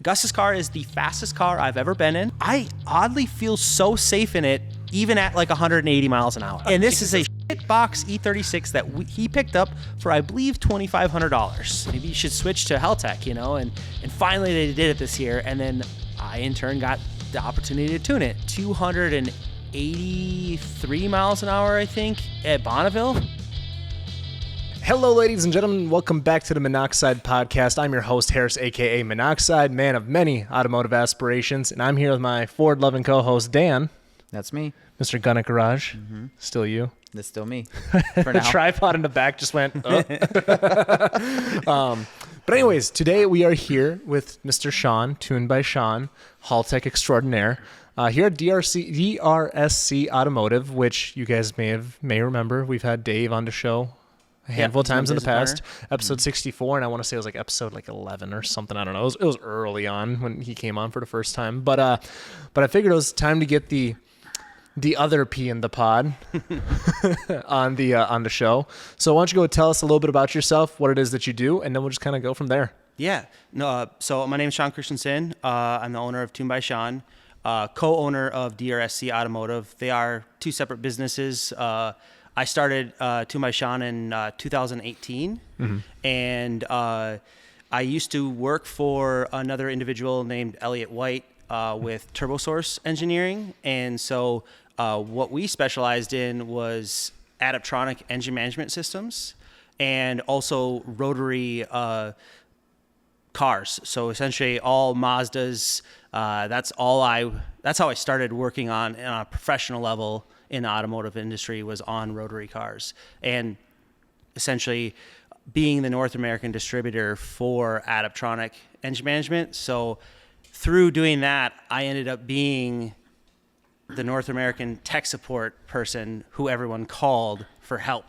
Gus's car is the fastest car I've ever been in. I oddly feel so safe in it, even at like 180 miles an hour. And this is a shitbox E36 that he picked up for, I believe, $2,500. Maybe you should switch to Haltech, you know? And finally they did it this year. And then I, in turn, got the opportunity to tune it. 283 miles an hour, I think, at Bonneville. Hello, ladies and gentlemen. Welcome back to the Minnoxide podcast. I'm your host, Harris, a.k.a. Minnoxide, man of many automotive aspirations. And I'm here with my Ford-loving co-host, Dan. That's me. Mr. Gun at Garage. Mm-hmm. Still you. That's still me. For now. The tripod in the back just went up. But anyways, today we are here with Mr. Shawn, TunedByShawn, Haltech extraordinaire. Here at DRSC Automotive, which you guys may remember, we've had Dave on the show a handful of times in the past. Episode 64, and I want to say it was like episode 11 or something. I don't know. It was early on when he came on for the first time. But I figured it was time to get the other P in the pod on the show. So why don't you go tell us a little bit about yourself, what it is that you do, and then we'll just kind of go from there. Yeah. No. So my name is Shawn Christensen. I'm the owner of TunedByShawn, co-owner of DRSC Automotive. They are two separate businesses. I started TunedByShawn in 2018, and I used to work for another individual named Elliot White with TurboSource Engineering, and so what we specialized in was Adaptronic engine management systems and also rotary cars. So essentially all Mazdas. That's how I started working on a professional level in the automotive industry, was on rotary cars, and essentially being the North American distributor for Adaptronic engine management. So through doing that, I ended up being the North American tech support person who everyone called for help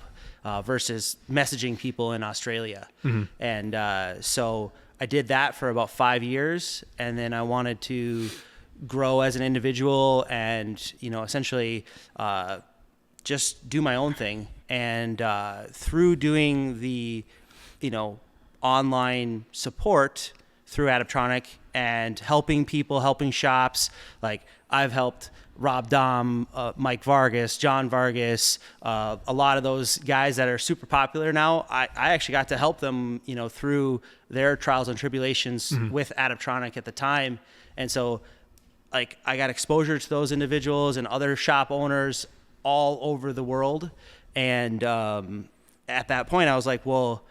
versus messaging people in Australia. And so I did that for about 5 years, and then I wanted to grow as an individual and, essentially just do my own thing. And through doing the, online support through Adaptronic and helping people, helping shops, like I've helped Rob Dom, Mike Vargas, John Vargas, a lot of those guys that are super popular now. I actually got to help them, through their trials and tribulations with Adaptronic at the time. And so I got exposure to those individuals and other shop owners all over the world. And at that point I was like, well,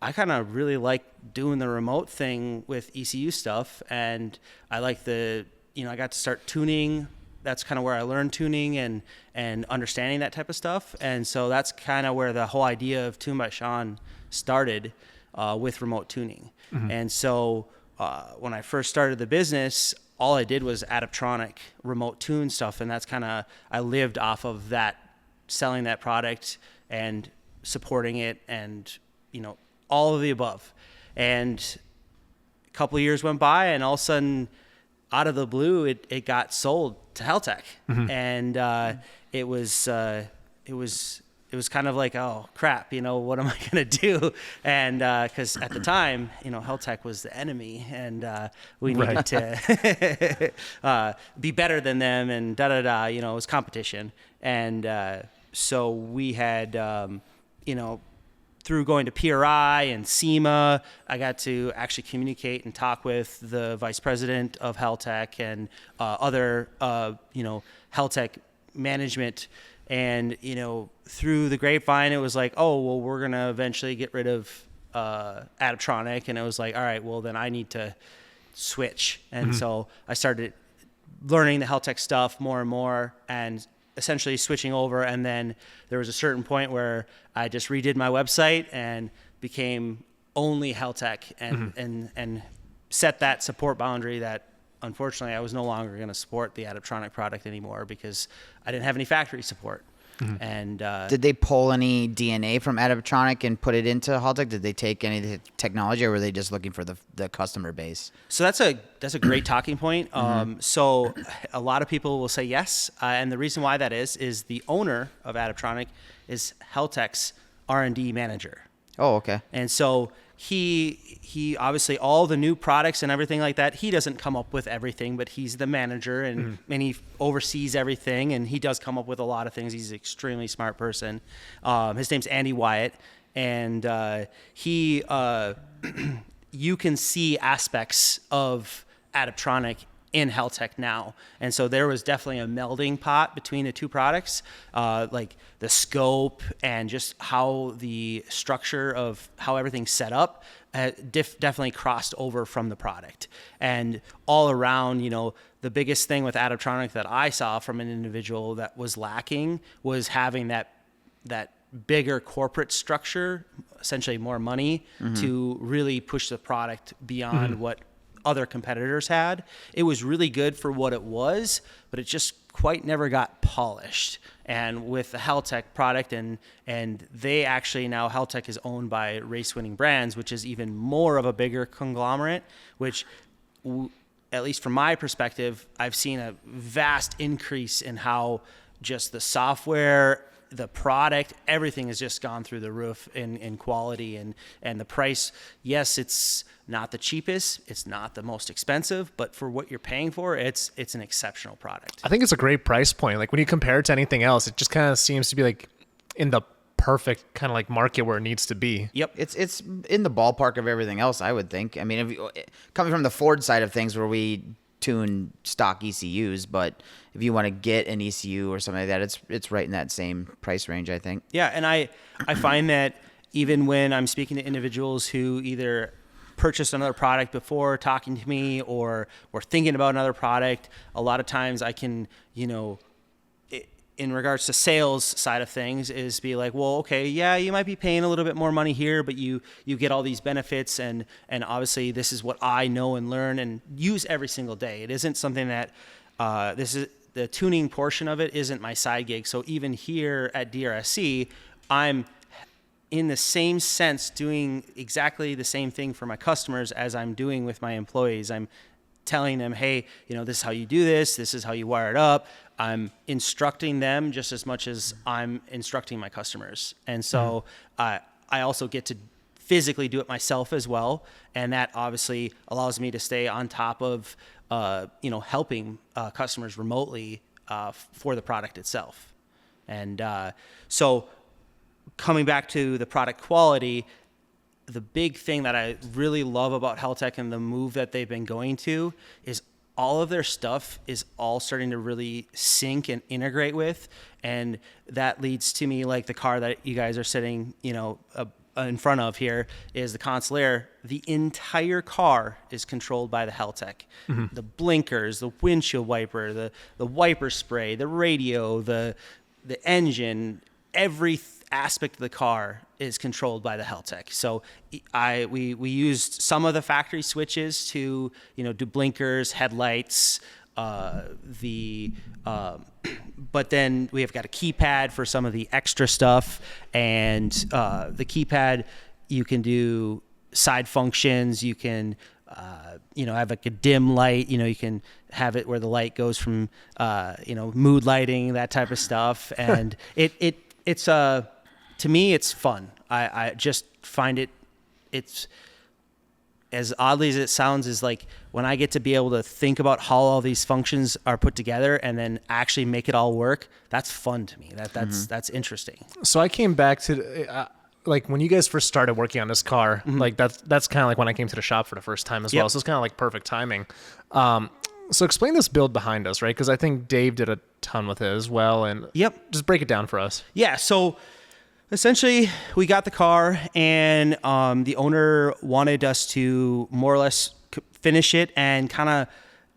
I kind of really like doing the remote thing with ECU stuff. And I like I got to start tuning. That's kind of where I learned tuning and understanding that type of stuff. And so that's kind of where the whole idea of TunedByShawn started with remote tuning. And so when I first started the business, all I did was Adaptronic remote tune stuff. And that's kind of, I lived off of that, selling that product and supporting it and, all of the above. And a couple of years went by, and all of a sudden, out of the blue, it got sold to Haltech. And it was kind of like, oh crap, what am I gonna do? And because at the time, Haltech was the enemy, and we needed to be better than them, and it was competition. And so we had through going to PRI and SEMA, I got to actually communicate and talk with the vice president of Haltech and other Haltech management. And, through the grapevine, it was like, oh, well, we're going to eventually get rid of Adaptronic. And it was like, all right, well, then I need to switch. And so I started learning the Haltech stuff more and more and essentially switching over. And then there was a certain point where I just redid my website and became only Haltech and set that support boundary that unfortunately I was no longer going to support the Adaptronic product anymore because I didn't have any factory support. And did they pull any DNA from Adaptronic and put it into Haltech? Did they take any of the technology, or were they just looking for the customer base? So that's a great talking point. So a lot of people will say yes, and the reason why that is the owner of Adaptronic is Haltech's R&D manager. Oh, okay. And so he obviously all the new products and everything like that, he doesn't come up with everything, but he's the manager and he oversees everything, and he does come up with a lot of things. He's an extremely smart person. His name's Andy Wyatt, and he you can see aspects of Adaptronic in Haltech now. And so there was definitely a melding pot between the two products, like the scope and just how the structure of how everything's set up definitely crossed over from the product. And all around, the biggest thing with Adaptronic that I saw from an individual that was lacking was having that bigger corporate structure, essentially more money to really push the product beyond what other competitors had. It was really good for what it was, but it just quite never got polished. And with the Haltech product, and they actually now, Haltech is owned by Race Winning Brands, which is even more of a bigger conglomerate, which at least from my perspective, I've seen a vast increase in how just the software, the product, everything has just gone through the roof in quality and the price. Yes, it's not the cheapest, it's not the most expensive, but for what you're paying for, it's an exceptional product. I think it's a great price point. Like when you compare it to anything else, it just kind of seems to be like in the perfect kind of like market where it needs to be. Yep. It's in the ballpark of everything else, I would think. I mean, coming from the Ford side of things where we tune stock ECUs, but if you want to get an ECU or something like that, it's right in that same price range, I think. Yeah, and I find that even when I'm speaking to individuals who either purchased another product before talking to me or thinking about another product, a lot of times I can, in regards to sales side of things, is be like, well, okay, yeah, you might be paying a little bit more money here, but you get all these benefits, and obviously this is what I know and learn and use every single day. It isn't something that this is the tuning portion of it isn't my side gig. So even here at DRSC, I'm in the same sense doing exactly the same thing for my customers as I'm doing with my employees. I'm telling them, hey, this is how you do this. This is how you wire it up. I'm instructing them just as much as I'm instructing my customers. And so I also get to physically do it myself as well. And that obviously allows me to stay on top of, helping customers remotely for the product itself. And so coming back to the product quality, the big thing that I really love about Haltech and the move that they've been going to is all of their stuff is all starting to really sync and integrate with. And that leads to me, like the car that you guys are sitting, in front of here is the Concealer. The entire car is controlled by the Haltech. The blinkers, the windshield wiper, the wiper spray, the radio, the engine, every aspect of the car is controlled by the Haltech. So we used some of the factory switches to do blinkers, headlights, but then we have got a keypad for some of the extra stuff, and the keypad, you can do side functions. You can have like a dim light. You can have it where the light goes from mood lighting, that type of stuff, and it's to me it's fun. I just find it's as oddly as it sounds, is like when I get to be able to think about how all these functions are put together and then actually make it all work. That's fun to me. That's interesting. So I came back to like when you guys first started working on this car, like that's kind of like when I came to the shop for the first time as well. So it's kind of like perfect timing. So explain this build behind us, right? Because I think Dave did a ton with it as well. And just break it down for us. Yeah. So essentially, we got the car, and the owner wanted us to more or less finish it and kind of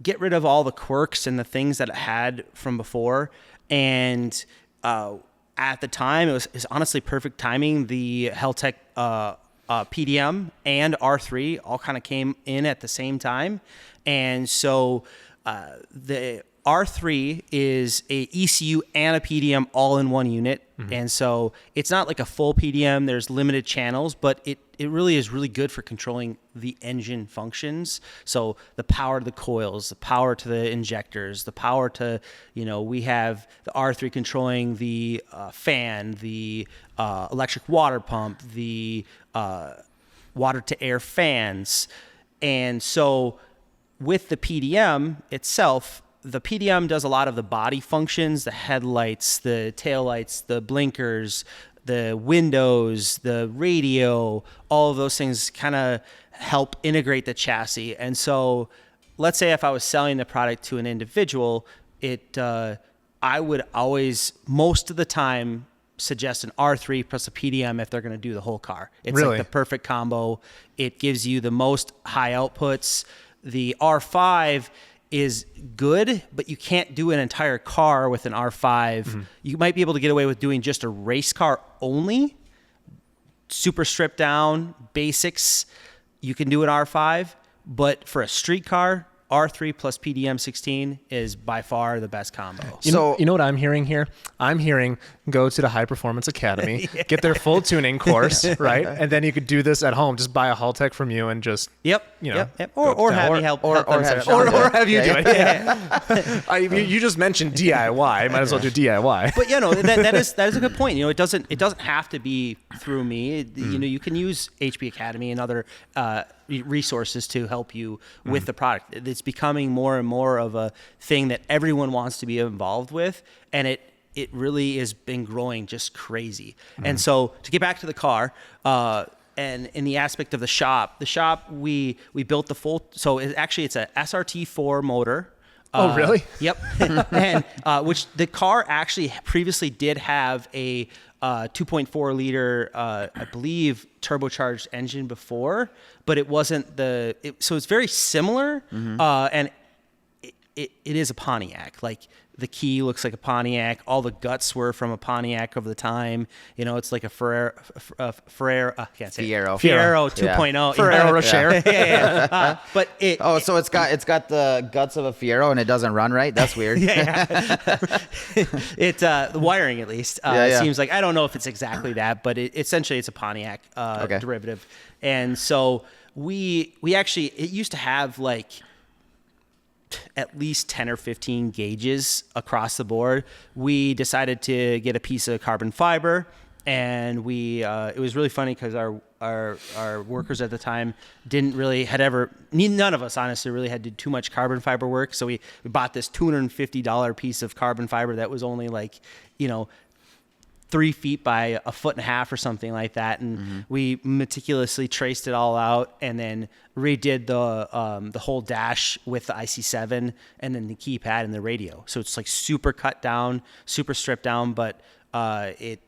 get rid of all the quirks and the things that it had from before. And at the time, it was honestly perfect timing. The Haltech PDM and R3 all kind of came in at the same time. And so the R3 is a ECU and a PDM all in one unit. And so it's not like a full PDM. There's limited channels, but it really is really good for controlling the engine functions. So the power to the coils, the power to the injectors, the power to, we have the R3 controlling the fan, the electric water pump, the water to air fans. And so with the PDM itself, the PDM does a lot of the body functions, the headlights, the taillights, the blinkers, the windows, the radio, all of those things kind of help integrate the chassis. And so let's say if I was selling the product to an individual, I would always, most of the time, suggest an R3 plus a PDM if they're going to do the whole car. It's Really? like the perfect combo. It gives you the most high outputs. The R5 is good, but you can't do an entire car with an R5. You might be able to get away with doing just a race car only, super stripped down, basics. You can do an R5, but for a street car, R3 plus PDM 16 is by far the best combo. You know what I'm hearing here? I'm hearing go to the High Performance Academy, get their full tuning course, right? And then you could do this at home. Just buy a Haltech from you and just, Yep. Or have me help. or them have set it Shawn up. do it. or have you do Yeah. it. You just mentioned DIY. Might as well do DIY. But that is a good point. It doesn't have to be through me. You can use HP Academy and other resources to help you with the product. It's becoming more and more of a thing that everyone wants to be involved with, and it really has been growing just crazy. And so to get back to the car, and in the aspect of the shop we built the full. So it's a SRT4 motor. Oh, really? Yep. And which the car actually previously did have a 2.4 liter, I believe, turbocharged engine before, but it wasn't so it's very similar. And it is a Pontiac. Like the key looks like a Pontiac. All the guts were from a Pontiac of the time. It's like a Fiero 2.0. Ferrero Rocher. But So it's got the guts of a Fiero and it doesn't run right. That's weird. The wiring, at least, seems like, I don't know if it's exactly that, but essentially it's a Pontiac derivative. And so we actually, it used to have like at least 10 or 15 gauges across the board. We decided to get a piece of carbon fiber, and it was really funny because our workers at the time none of us honestly really had to do too much carbon fiber work. So we bought this $250 piece of carbon fiber that was only like, 3 feet by 1.5 feet or something like that. And we meticulously traced it all out and then redid the whole dash with the IC7 and then the keypad and the radio. So it's like super cut down, super stripped down, but it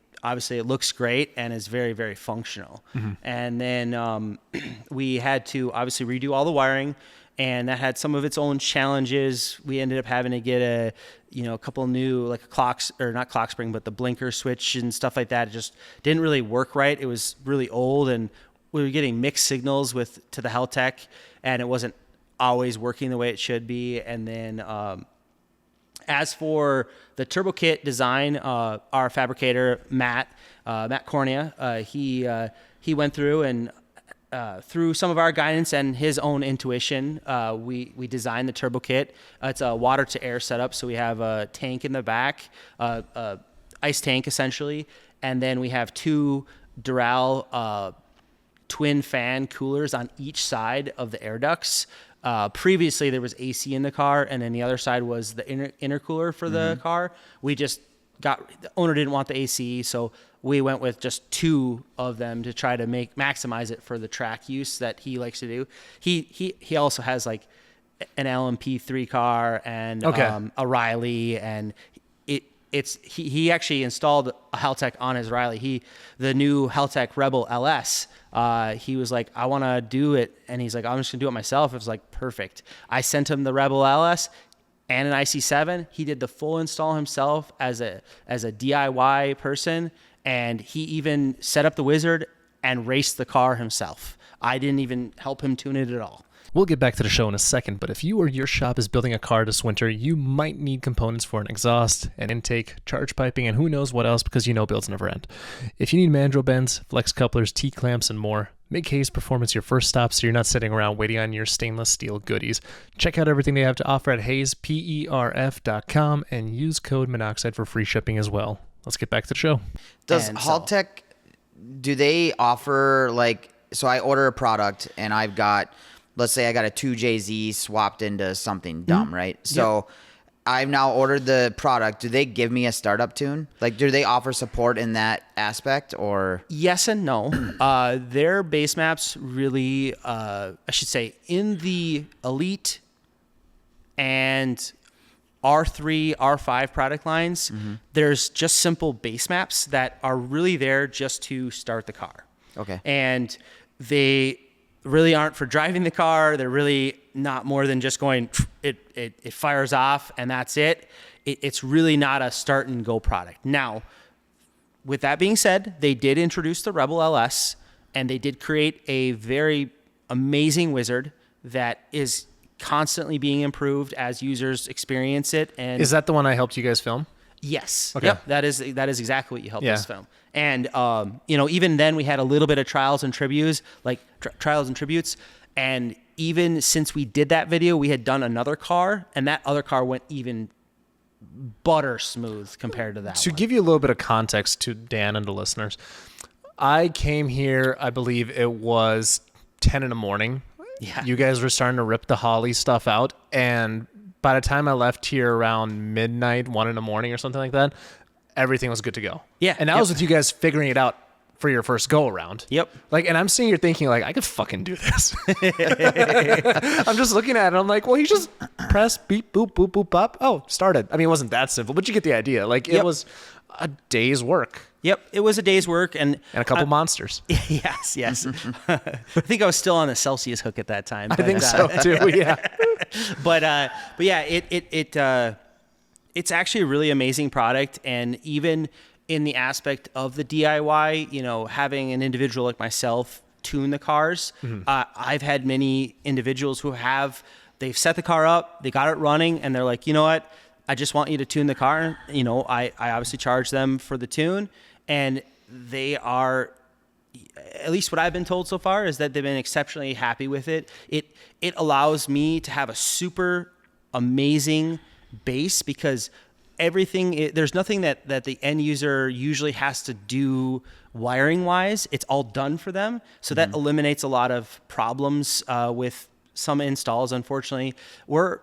looks great and is very, very functional. And then we had to obviously redo all the wiring, and that had some of its own challenges. We ended up having to get a couple new, like not clock spring, but the blinker switch and stuff like that. It just didn't really work right. It was really old, and we were getting mixed signals to the Haltech, and it wasn't always working the way it should be. And then as for the turbo kit design, our fabricator, Matt Cornea, he went through and through some of our guidance and his own intuition, we designed the turbo kit. It's a water to air setup. So we have a tank in the back, ice tank essentially. And then we have 2 Doral twin fan coolers on each side of the air ducts. Previously there was AC in the car, and then the other side was the intercooler for the car. The owner didn't want the AC, so we went with just 2 of them to try to maximize it for the track use that he likes to do. He also has like an LMP3 car and a Riley, and he actually installed a Haltech on his Riley. The new Haltech Rebel LS. He was like, I want to do it, and he's like, I'm just gonna do it myself. It was like perfect. I sent him the Rebel LS and an IC7. He did the full install himself as a DIY person. And he even set up the wizard and raced the car himself. I didn't even help him tune it at all. We'll get back to the show in a second, but if you or your shop is building a car this winter, you might need components for an exhaust, an intake, charge piping, and who knows what else, because builds never end. If you need mandrel bends, flex couplers, T-clamps, and more, make Hayes Performance your first stop so you're not sitting around waiting on your stainless steel goodies. Check out everything they have to offer at hayesperf.com and use code Minnoxide for free shipping as well. Let's get back to the show. Does Haltech, do they offer like so I order a product and I've got, let's say I got a 2JZ swapped into something dumb, right? So I've now ordered the product. Do they give me a startup tune? Like, do they offer support in that aspect, or? Yes and no. Their base maps really, I should say, in the Elite and R3, R5 product lines, there's just simple base maps that are really there just to start the car. Okay. And they really aren't for driving the car. They're really not more than just going, it fires off and that's it. It's really not a start and go product. Now, with that being said, they did introduce the Rebel LS, and they did create a very amazing wizard that is constantly being improved as users experience it. And Is that the one I helped you guys film? yes, Okay. yep, that is exactly what you helped Yeah. us film. And even then we had a little bit of trials and tributes, and even since we did that video, we had done another car, and that other car went even butter smooth compared to that To one. give you a little bit of context to Dan and the listeners, I came here, I believe it was 10 in the morning. Yeah. You guys were starting to rip the Holly stuff out. And by the time I left here around midnight, 1 in the morning or something like that, everything was good to go. Yeah. And that was with you guys figuring it out for your first go around. Yep. Like, and I'm sitting here thinking, like, I could fucking do this. I'm just looking at it. I'm like, well, you just press beep, boop, boop, boop, up. Oh, started. I mean, it wasn't that simple, but you get the idea. Like, it Yep. was a day's work Yep, it was a day's work, and and a couple monsters. yes. I think I was still on the Celsius hook at that time. I think so too. Yeah. But yeah, it's actually a really amazing product, and even in the aspect of the DIY, having an individual like myself tune the cars, I've had many individuals who they've set the car up, they got it running, and they're like, you know what, I just want you to tune the car. I obviously charge them for the tune, and they are, at least what I've been told so far, is that they've been exceptionally happy with it. It allows me to have a super amazing base, because there's nothing that the end user usually has to do wiring wise. It's all done for them. So that eliminates a lot of problems with some installs. Unfortunately, a lot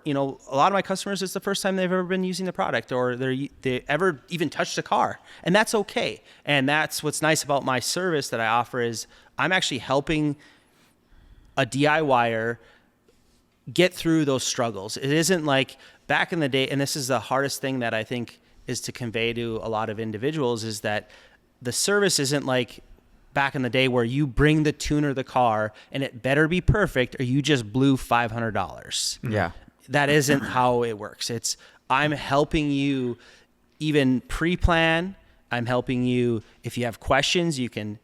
of my customers, it's the first time they've ever been using the product, or they ever even touched a car, and that's okay. And that's what's nice about my service that I offer, is I'm actually helping a DIYer get through those struggles. It isn't like back in the day, and this is the hardest thing that I think is to convey to a lot of individuals, is that the service isn't like back in the day where you bring the tuner the car and it better be perfect or you just blew $500. Yeah. That isn't how it works. I'm helping you even pre-plan. I'm helping you, if you have questions, you can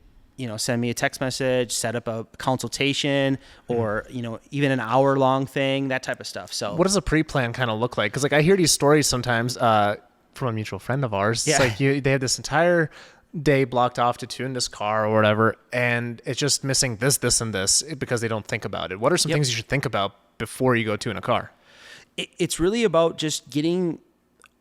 send me a text message, set up a consultation, or, even an hour-long thing, that type of stuff. So What does a pre-plan kind of look like? Because, I hear these stories sometimes from a mutual friend of ours. Yeah. It's like they have this entire day blocked off to tune this car or whatever, and it's just missing this, and this because they don't think about it. What are some things you should think about before you go tune a car? It's really about just getting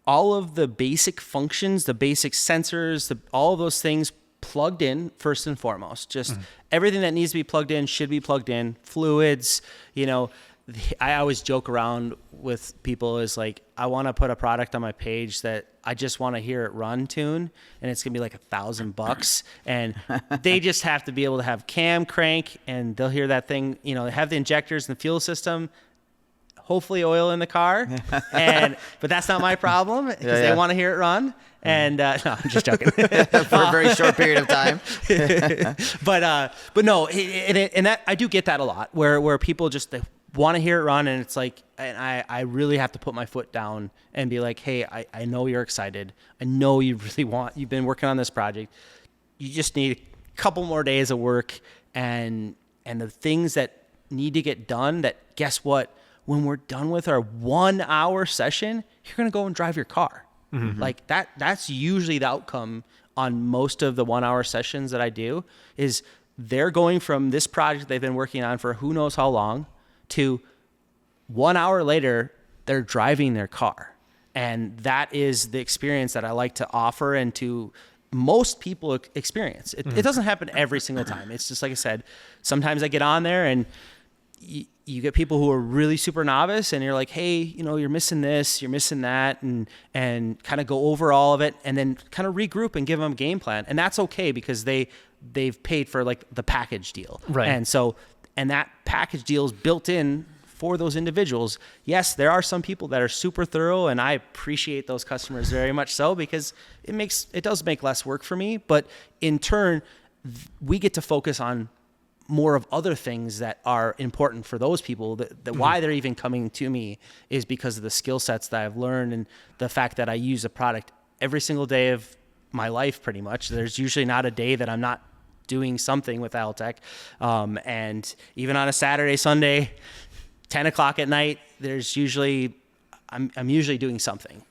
all of the basic functions, the basic sensors, all of those things plugged in first and foremost. Just everything that needs to be plugged in should be plugged in. Fluids, I always joke around with people, is like, I want to put a product on my page that I just want to hear it run tune, and it's gonna be like $1,000, and they just have to be able to have cam crank, and they'll hear that thing. They have the injectors and the fuel system, hopefully oil in the car, but that's not my problem, because they want to hear it run. And no, I'm just joking. For a very short period of time. but no, and that I do get that a lot, where people just they want to hear it run, and it's like, and I really have to put my foot down and be like, hey, I know you're excited. I know you've been working on this project. You just need a couple more days of work, and the things that need to get done, that, guess what? When we're done with our 1 hour session, you're going to go and drive your car. Like that's usually the outcome on most of the 1 hour sessions that I do, is they're going from this project they've been working on for who knows how long to 1 hour later, they're driving their car. And that is the experience that I like to offer, and to most people experience. It doesn't happen every single time. It's just like I said, sometimes I get on there and you get people who are really super novice and you're like, hey, you're missing this, you're missing that, and kind of go over all of it and then kind of regroup and give them a game plan. And that's okay because they've paid for like the package deal. Right. And that package deal is built in for those individuals. Yes, there are some people that are super thorough, and I appreciate those customers very much so, because it does make less work for me. But in turn, we get to focus on more of other things that are important for those people. That why they're even coming to me is because of the skill sets that I've learned and the fact that I use a product every single day of my life, pretty much. There's usually not a day that I'm not doing something with Haltech. And even on a Saturday, Sunday, 10 o'clock at night, there's usually, I'm usually doing something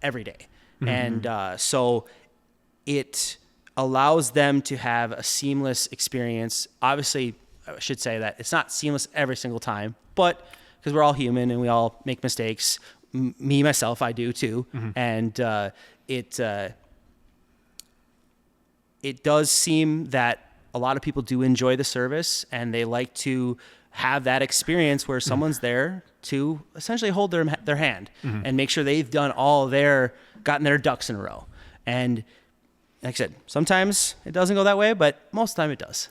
every day. And so it allows them to have a seamless experience. Obviously, I should say that it's not seamless every single time, but because we're all human and we all make mistakes. Me, myself, I do too. And it does seem that a lot of people do enjoy the service, and they like to have that experience where someone's there to essentially hold their hand and make sure they've done gotten their ducks in a row. And like I said, sometimes it doesn't go that way, but most of the time it does.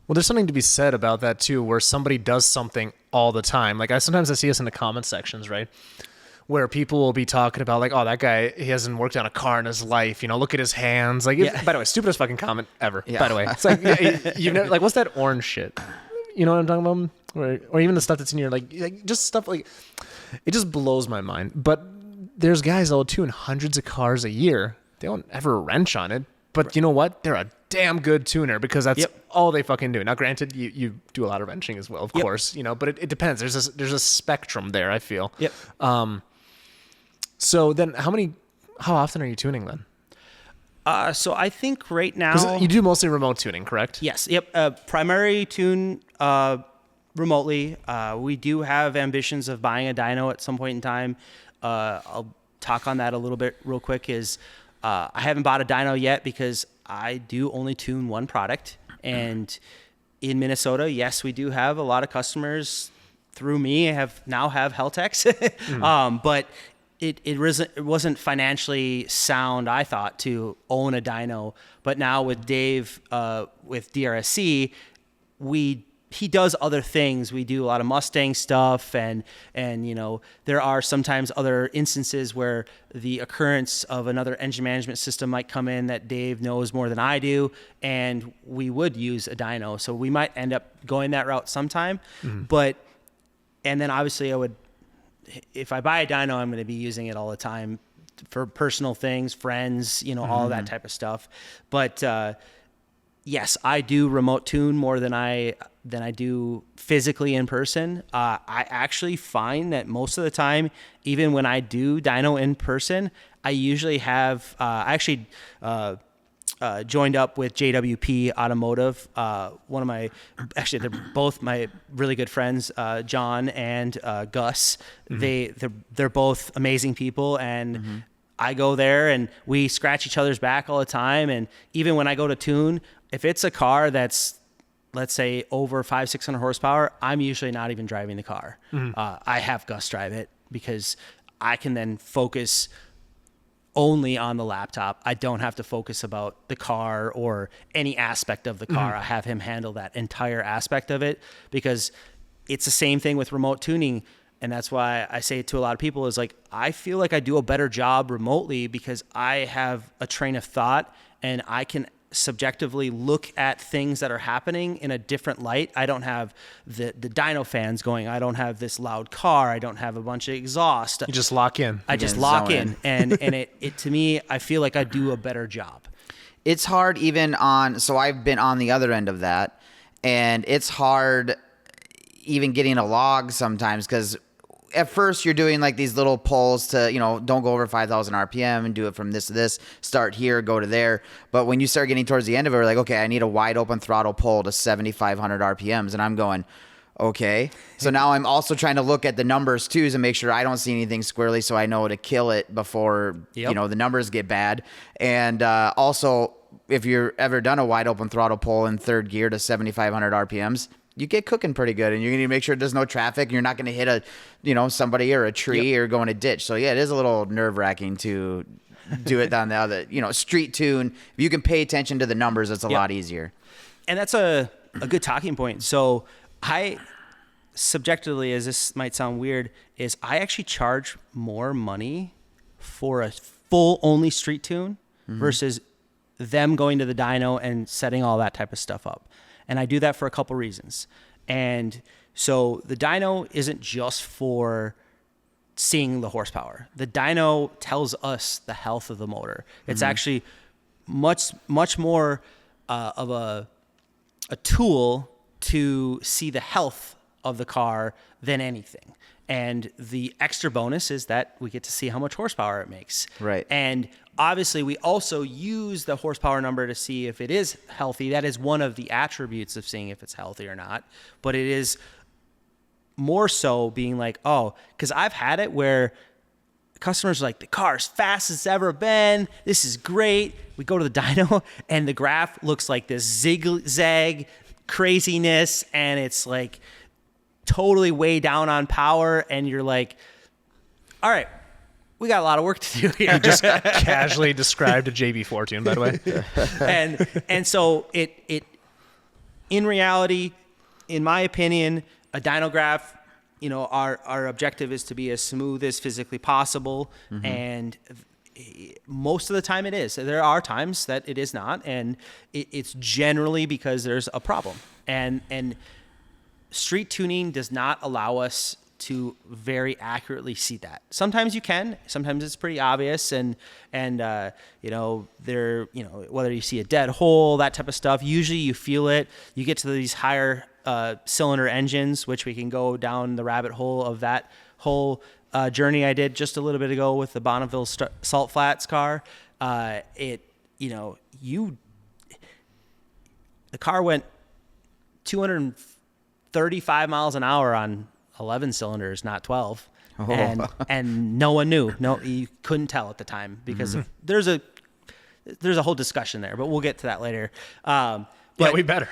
Well, there's something to be said about that too, where somebody does something all the time. Like sometimes I see us in the comment sections, right? Where people will be talking about like, oh, that guy, he hasn't worked on a car in his life. Look at his hands. Like, by the way, stupidest fucking comment ever. Yeah. By the way, it's like, you've never, like, what's that orange shit? You know what I'm talking about? Or even the stuff that's in your, like just stuff like, it just blows my mind. But there's guys that will tune hundreds of cars a year. They don't ever wrench on it. But you know what? They're a damn good tuner because that's all they fucking do. Now, granted, you do a lot of wrenching as well, of course, but it depends. There's a spectrum there, I feel. So then how often are you tuning then? So I think right now, you do mostly remote tuning, correct? Yes. Yep. Primary tune remotely. We do have ambitions of buying a dyno at some point in time. I'll talk on that a little bit real quick. I haven't bought a dyno yet because I do only tune one product. And in Minnesota, yes, we do have a lot of customers through me now have Haltechs. But it wasn't financially sound, I thought, to own a dyno. But now with Dave, with DRSC, he does other things. We do a lot of Mustang stuff, and there are sometimes other instances where the occurrence of another engine management system might come in that Dave knows more than I do, and we would use a dyno. So we might end up going that route sometime. And then obviously if I buy a dyno, I'm going to be using it all the time for personal things, friends, all of that type of stuff. But yes, I do remote tune more than I do physically in person. I actually find that most of the time, even when I do dyno in person, I usually have joined up with JWP Automotive. They're both my really good friends, John and Gus. They're both amazing people, and I go there and we scratch each other's back all the time. And even when I go to tune, if it's a car that's, let's say, over 500-600 horsepower, I'm usually not even driving the car. I have Gus drive it because I can then focus only on the laptop. I don't have to focus about the car or any aspect of the car. I have him handle that entire aspect of it, because it's the same thing with remote tuning. And that's why I say it to a lot of people is like, I feel like I do a better job remotely because I have a train of thought and I can subjectively look at things that are happening in a different light. I don't have the dyno fans going. I don't have this loud car. I don't have a bunch of exhaust. You just lock in. I just lock in. And it to me, I feel like I do a better job. It's hard so I've been on the other end of that, and it's hard even getting a log sometimes, because at first you're doing like these little pulls to, don't go over 5,000 RPM and do it from this to this, start here, go to there. But when you start getting towards the end of it, we're like, okay, I need a wide open throttle pull to 7,500 RPMs. And I'm going, Okay. So now I'm also trying to look at the numbers too to make sure I don't see anything squirrely so I know to kill it before, Yep. you know, the numbers get bad. And also, if you're ever done a wide open throttle pull in third gear to 7,500 RPMs, you get cooking pretty good, and you're going to make sure there's no traffic and you're not going to hit a, you know, somebody or a tree or go in a ditch. So yeah, it is a little nerve wracking to do it on the other, you know, street tune. If you can pay attention to the numbers, it's a lot easier. And that's a good talking point. So I subjectively, as this might sound weird, is I actually charge more money for a full only street tune versus them going to the dyno and setting all that type of stuff up. And I do that for a couple reasons. And so the dyno isn't just for seeing the horsepower. The dyno tells us the health of the motor. It's actually much more of a tool to see the health of the car than anything. And the extra bonus is that we get to see how much horsepower it makes. Right. And obviously we also use the horsepower number to see if it is healthy. That is one of the attributes of seeing if it's healthy or not. But it is more so being like, oh, because I've had it where customers are like, the car's fast as it's ever been. This is great. We go to the dyno and the graph looks like this zigzag craziness, and it's like totally way down on power, and you're like, all right, we got a lot of work to do here. You just casually described a JB4 tune, by the way. and so it in reality, in my opinion, a dyno graph, you know, our objective is to be as smooth as physically possible, and most of the time it is. There are times that it is not, and it's generally because there's a problem. And street tuning does not allow us to very accurately see that. Sometimes you can. Sometimes it's pretty obvious, and you know, there, you know, whether you see a dead hole, that type of stuff. Usually you feel it. You get to these higher cylinder engines, which we can go down the rabbit hole of that whole journey I did just a little bit ago with the Bonneville Salt Flats car. The car went 235 miles an hour on 11 cylinders, not 12. And no one knew. No, you couldn't tell at the time because there's a whole discussion there, but we'll get to that later. Yeah, we better.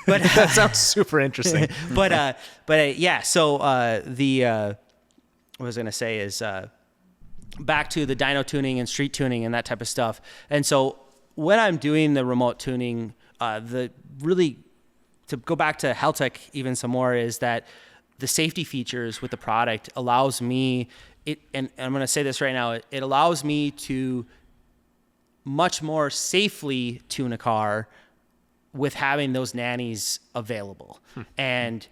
But that sounds super interesting. Yeah. So what I was going to say is back to the dyno tuning and street tuning and that type of stuff. And so when I'm doing the remote tuning, to go back to Haltech even some more, is that the safety features with the product allows me, and I'm going to say this right now, it allows me to much more safely tune a car with having those nannies available. And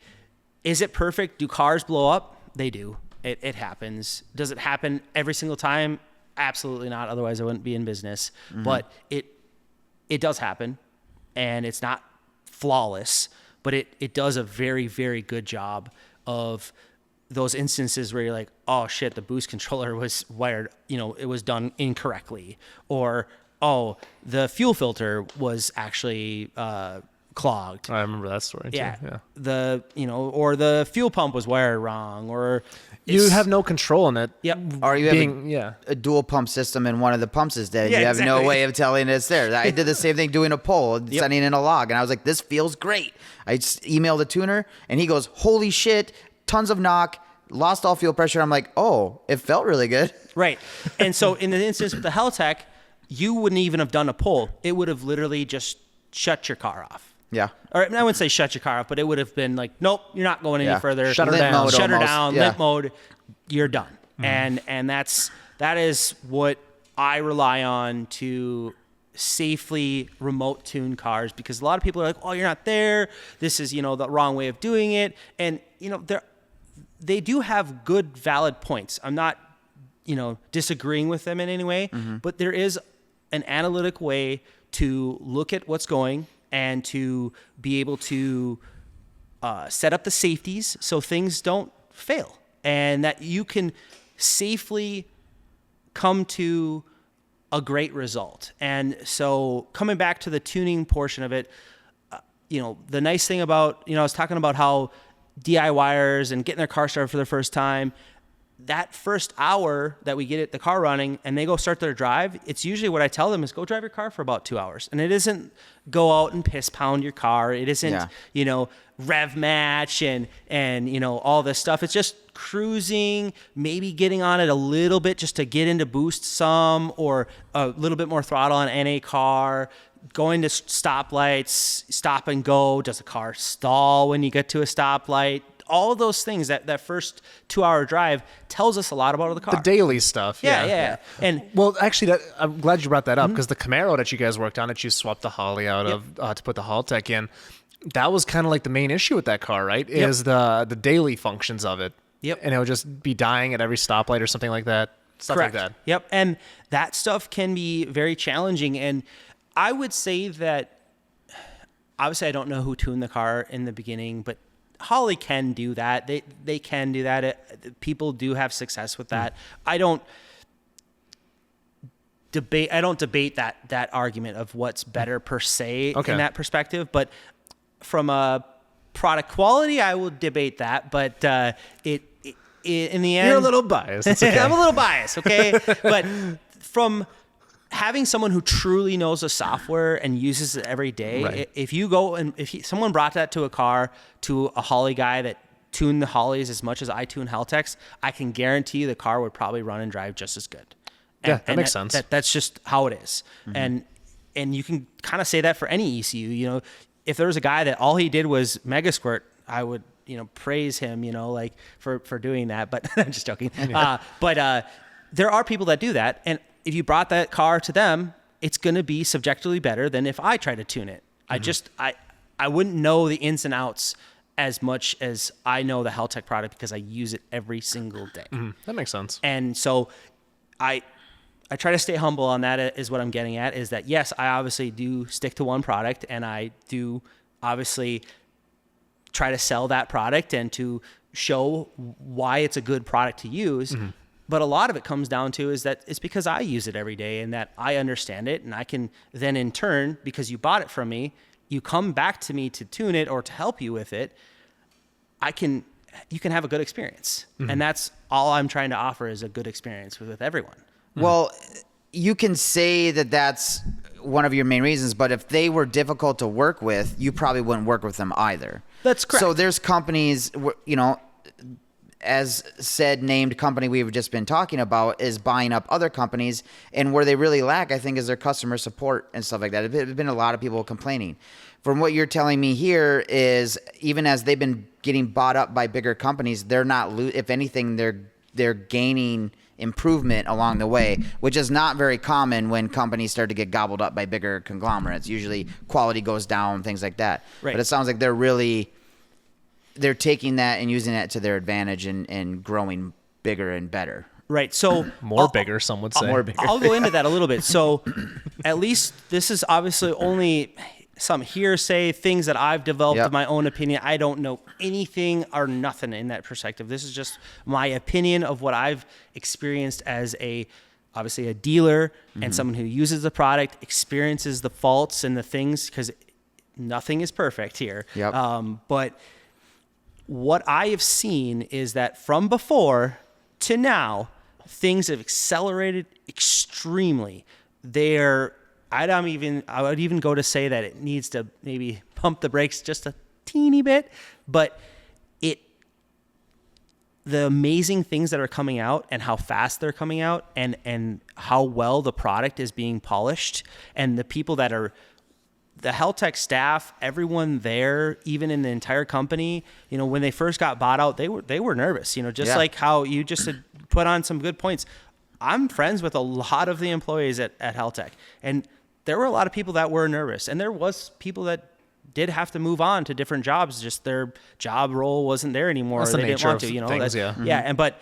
is it perfect? Do cars blow up? They do. It happens. Does it happen every single time? Absolutely not. Otherwise I wouldn't be in business. But it does happen, and it's not flawless, but it does a very, very good job of those instances where you're like, oh shit, the boost controller was wired, you know, it was done incorrectly, or oh, the fuel filter was actually clogged. I remember that story too. Yeah. Yeah. Or the fuel pump was wired wrong, or You have no control on that. Yep. Or you have a dual pump system and one of the pumps is dead. Yeah, you have no exactly. way of telling it's there. I did the same thing doing a poll, sending in a log, and I was like, this feels great. I just emailed the tuner, and he goes, holy shit, tons of knock, lost all fuel pressure. I'm like, oh, it felt really good. Right. And so in the instance with the Haltech, you wouldn't even have done a poll. It would have literally just shut your car off. Yeah. Or I wouldn't say shut your car off, but it would have been like, nope, you're not going any further. Shut her Limp down. mode Shut her almost. down, Yeah. limp mode, you're done. And that is what I rely on to safely remote tune cars, because a lot of people are like, oh, you're not there. This is, the wrong way of doing it. And, they do have good, valid points. I'm not, disagreeing with them in any way, but there is an analytic way to look at what's going and to be able to set up the safeties so things don't fail, and that you can safely come to a great result. And so coming back to the tuning portion of it, the nice thing about, I was talking about how DIYers and getting their car started for the first time, that first hour that we get the car running and they go start their drive, it's usually what I tell them is go drive your car for about 2 hours. And it isn't go out and piss pound your car. It isn't, rev match and all this stuff. It's just cruising, maybe getting on it a little bit just to get into boost some, or a little bit more throttle on NA car, going to stoplights, stop and go. Does a car stall when you get to a stoplight? All of those things, that first 2 hour drive tells us a lot about the car. The daily stuff. Yeah. And well, actually, I'm glad you brought that up, because the Camaro that you guys worked on, that you swapped the Holly out of to put the Haltech in, that was kind of like the main issue with that car, right? Is the daily functions of it. Yep. And it would just be dying at every stoplight or something like that. Stuff Correct. like that. Yep. And that stuff can be very challenging. And I would say that, obviously, I don't know who tuned the car in the beginning, but Holly can do that. They can do that. People do have success with that. I don't debate that argument of what's better per se in that perspective. But from a product quality, I will debate that. But in the end, you're a little biased. It's okay. I'm a little biased. Okay, but from having someone who truly knows the software and uses it every day, right. If you go and someone brought that to a car, to a Holly guy that tuned the Hollies as much as I tune Haltechs, I can guarantee you the car would probably run and drive just as good. That makes sense. That's just how it is. And you can kind of say that for any ECU. If there was a guy that all he did was mega squirt, I would praise him, for doing that. But I'm just joking. But there are people that do that, and if you brought that car to them, it's going to be subjectively better than if I try to tune it. I wouldn't know the ins and outs as much as I know the Haltech product because I use it every single day. That makes sense. And so I try to stay humble on that, is what I'm getting at, is that yes, I obviously do stick to one product, and I do obviously try to sell that product and to show why it's a good product to use. But a lot of it comes down to is that it's because I use it every day and that I understand it, and I can then in turn, because you bought it from me, you come back to me to tune it or to help you with it, you can have a good experience. And that's all I'm trying to offer, is a good experience with everyone. Well, you can say that that's one of your main reasons, but if they were difficult to work with, you probably wouldn't work with them either. That's correct. So there's companies, as said named company we've just been talking about is buying up other companies, and where they really lack, I think, is their customer support and stuff like that. There's been a lot of people complaining. From what you're telling me here is, even as they've been getting bought up by bigger companies, they're not, if anything, they're gaining improvement along the way, which is not very common when companies start to get gobbled up by bigger conglomerates. Usually quality goes down, things like that. Right. But it sounds like they're taking that and using that to their advantage and growing bigger and better. Right. So bigger, some would say. More bigger. I'll go into that a little bit. So at least this is obviously only some hearsay, things that I've developed of my own opinion. I don't know anything or nothing in that perspective. This is just my opinion of what I've experienced as obviously a dealer and someone who uses the product, experiences the faults and the things, because nothing is perfect here. But what I have seen is that from before to now, things have accelerated extremely. I would even go to say that it needs to maybe pump the brakes just a teeny bit, but the amazing things that are coming out and how fast they're coming out and how well the product is being polished, and the people that are the Haltech staff, everyone there, even in the entire company, when they first got bought out, they were nervous, just like how you just had put on some good points. I'm friends with a lot of the employees at Haltech, and there were a lot of people that were nervous, and there was people that did have to move on to different jobs. Just their job role wasn't there anymore. That's they the didn't nature want to, of things, Yeah. And but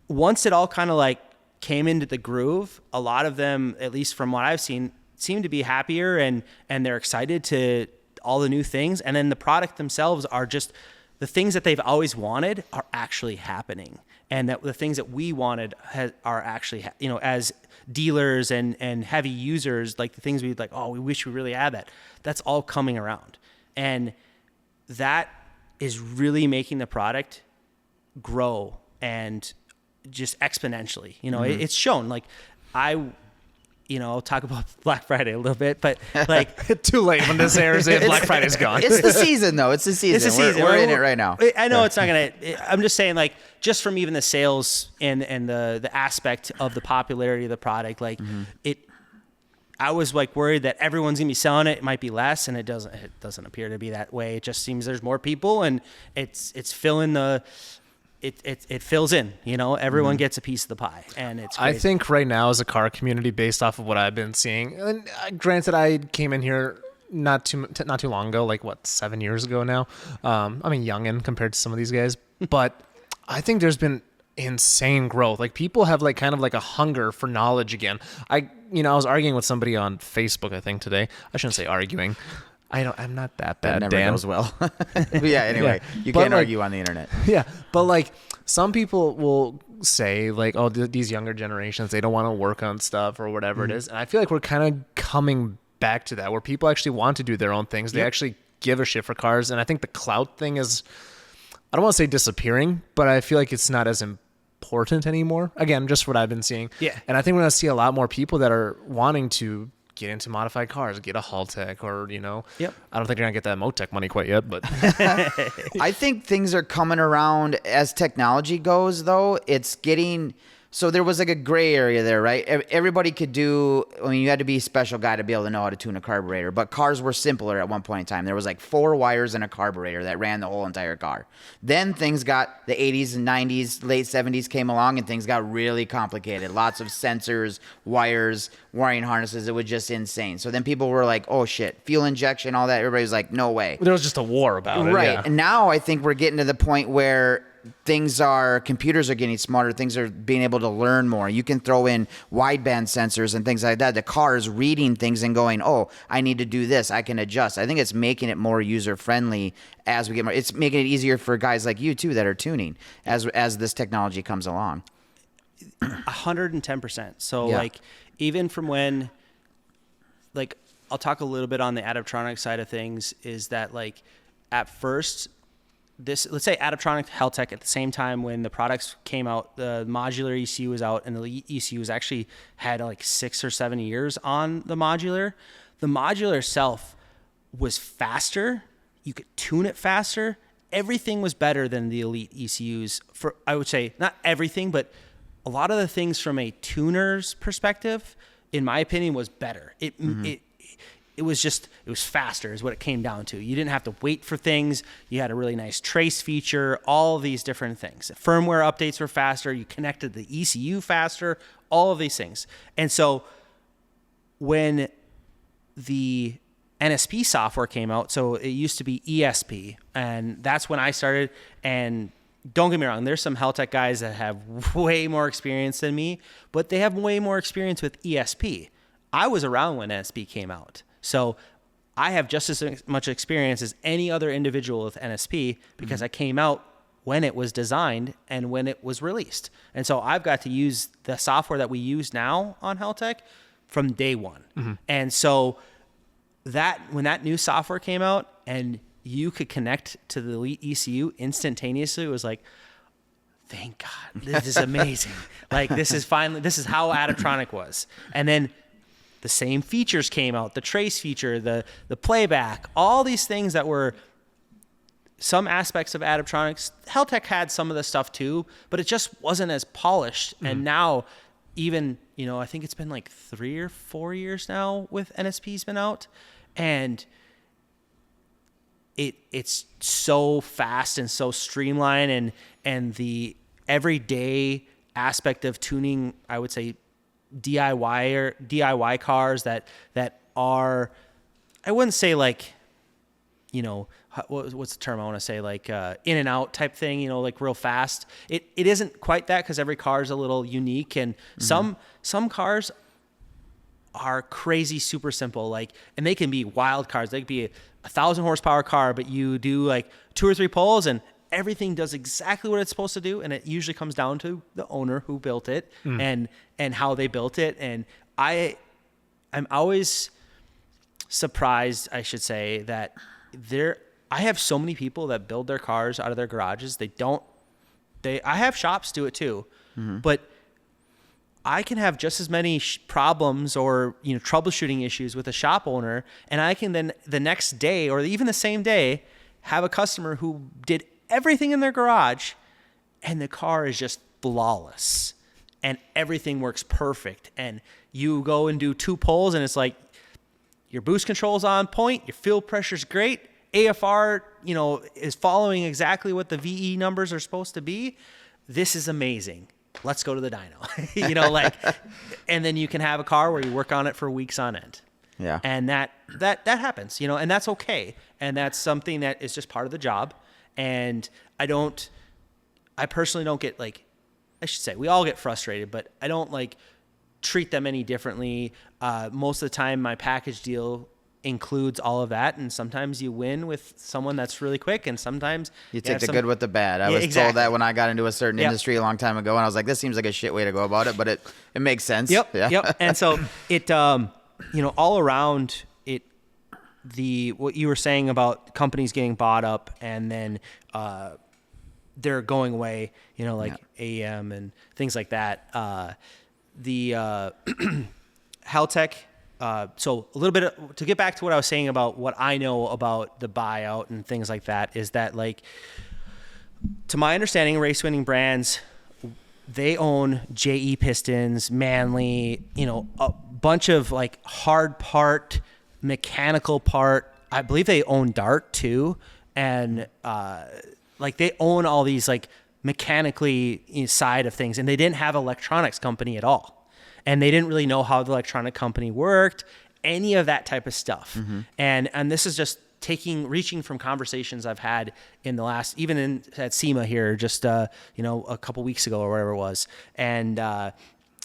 once it all kind of came into the groove, a lot of them, at least from what I've seen, seem to be happier and they're excited to all the new things. And then the product themselves are just the things that they've always wanted are actually happening. And that the things that we wanted are actually, as dealers and heavy users, like the things we'd we wish we really had that. That's all coming around. And that is really making the product grow and just exponentially. You know, it's shown. Like I'll talk about Black Friday a little bit, but like Too late when this airs. Black Friday's gone. It's the season, though. It's the season. It's the season. We're in it right now. I know it's not gonna. I'm just saying, like, just from even the sales and the aspect of the popularity of the product, like it. I was like worried that everyone's gonna be selling it. It might be less, and it doesn't appear to be that way. It just seems there's more people, and it's filling the. It fills in, you know, everyone gets a piece of the pie, and it's crazy. I think right now as a car community, based off of what I've been seeing, and granted, I came in here not too long ago, like 7 years ago now. I mean, youngin compared to some of these guys, but I think there's been insane growth. Like people have like kind of like a hunger for knowledge again. I was arguing with somebody on Facebook, I think today. I shouldn't say arguing. I'm not that bad. That never Dan. goes well. But yeah, anyway, you But, can't like, argue on the internet. Yeah, but like some people will say like, oh, these younger generations, they don't want to work on stuff or whatever it is. And I feel like we're kind of coming back to that where people actually want to do their own things. They actually give a shit for cars. And I think the clout thing is, I don't want to say disappearing, but I feel like it's not as important anymore. Again, just what I've been seeing. Yeah. And I think we're going to see a lot more people that are wanting to get into modified cars, get a Haltech, or I don't think you're gonna get that Motec money quite yet, but I think things are coming around as technology goes. Though it's getting so there was like a gray area there, right? Everybody could do. I mean, you had to be a special guy to be able to know how to tune a carburetor. But cars were simpler at one point in time. There was like 4 wires in a carburetor that ran the whole entire car. Then things got the 80s and 90s, late 70s came along, and things got really complicated. Lots of sensors, wires, wiring harnesses. It was just insane. So then people were like, "Oh shit, fuel injection, all that." Everybody was like, "No way." There was just a war about it, right? Yeah. And now I think we're getting to the point where computers are getting smarter. Things are being able to learn more. You can throw in wideband sensors and things like that. The car is reading things and going, "Oh, I need to do this. I can adjust." I think it's making it more user friendly as we get more. It's making it easier for guys like you too that are tuning as this technology comes along. 110%. So like even from when, like, I'll talk a little bit on the Adaptronic side of things, is that like at first, let's say Adaptronic, Haltech, at the same time when the products came out, the modular ECU was out, and the ECUs actually had like 6 or 7 years on the modular. The modular itself was faster. You could tune it faster. Everything was better than the Elite ECUs. For, I would say, not everything, but a lot of the things from a tuner's perspective, in my opinion, was better. It was faster is what it came down to. You didn't have to wait for things. You had a really nice trace feature, all of these different things. Firmware updates were faster. You connected the ECU faster, all of these things. And so when the NSP software came out, so it used to be ESP, and that's when I started. And don't get me wrong, there's some Haltech guys that have way more experience than me, but they have way more experience with ESP. I was around when NSP came out. So I have just as much experience as any other individual with NSP because I came out when it was designed and when it was released. And so I've got to use the software that we use now on Haltech from day one. And so when that new software came out and you could connect to the Elite ECU instantaneously, it was like, thank God, this is amazing. Like this is how Adaptronic was. And then the same features came out, the trace feature, the playback, all these things that were some aspects of Adaptronics. Haltech had some of the stuff too, but it just wasn't as polished. And now even, I think it's been like 3 or 4 years now with NSP's been out, and it's so fast and so streamlined, and the everyday aspect of tuning, I would say, DIY cars that are, I wouldn't say like, what's the term I want to say, like in and out type thing, like real fast. It isn't quite that because every car is a little unique, and some cars are crazy super simple, like, and they can be wild cars. They could be a 1,000 horsepower car, but you do like 2 or 3 pulls and everything does exactly what it's supposed to do, and it usually comes down to the owner who built it and how they built it. And I'm always surprised, I should say, that I have so many people that build their cars out of their garages. I have shops do it too, but I can have just as many problems or, troubleshooting issues with a shop owner. And I can then the next day or even the same day have a customer who did everything in their garage and the car is just flawless and everything works perfect. And you go and do 2 pulls and it's like your boost control's on point, your fuel pressure's great, AFR, is following exactly what the VE numbers are supposed to be. This is amazing. Let's go to the dyno. And then you can have a car where you work on it for weeks on end. Yeah. And that happens, and that's okay. And that's something that is just part of the job. And I personally don't get I should say we all get frustrated, but I don't treat them any differently. Most of the time my package deal includes all of that, and sometimes you win with someone that's really quick, and sometimes you take the good with the bad. I was told that when I got into a certain industry a long time ago, and I was like, this seems like a shit way to go about it, but it makes sense. Yep. And so it all around it, what you were saying about companies getting bought up and then they're going away, AEM and things like that. The Haltech. So a little bit to get back to what I was saying about what I know about the buyout and things like that is that to my understanding, race winning brands, they own JE pistons, Manley, a bunch of hard part, mechanical part. I believe they own Dart too. And they own all these mechanically side of things, and they didn't have an electronics company at all. And they didn't really know how the electronic company worked, any of that type of stuff. And this is just reaching from conversations I've had in the last, even at SEMA here, just, a couple weeks ago or whatever it was. And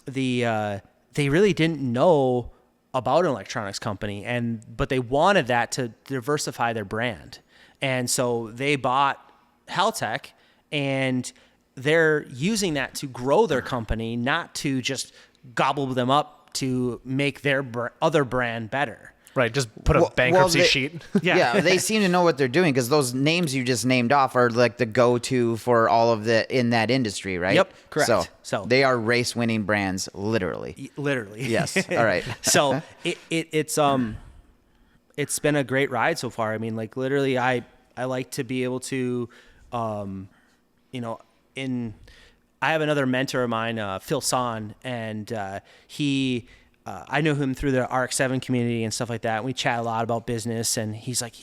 they really didn't know about an electronics company, but they wanted that to diversify their brand. And so they bought Haltech, and they're using that to grow their company, not to just gobble them up to make their other brand better. Right, just put a bankruptcy sheet. Yeah, they seem to know what they're doing because those names you just named off are the go-to for all of in that industry, right? Yep, correct. So they are race-winning brands, literally. Literally. Yes. All right. So it's been a great ride so far. I mean, literally, I like to be able to, I have another mentor of mine, Phil Shawn, and I know him through the RX-7 community and stuff like that. We chat a lot about business, and he's like,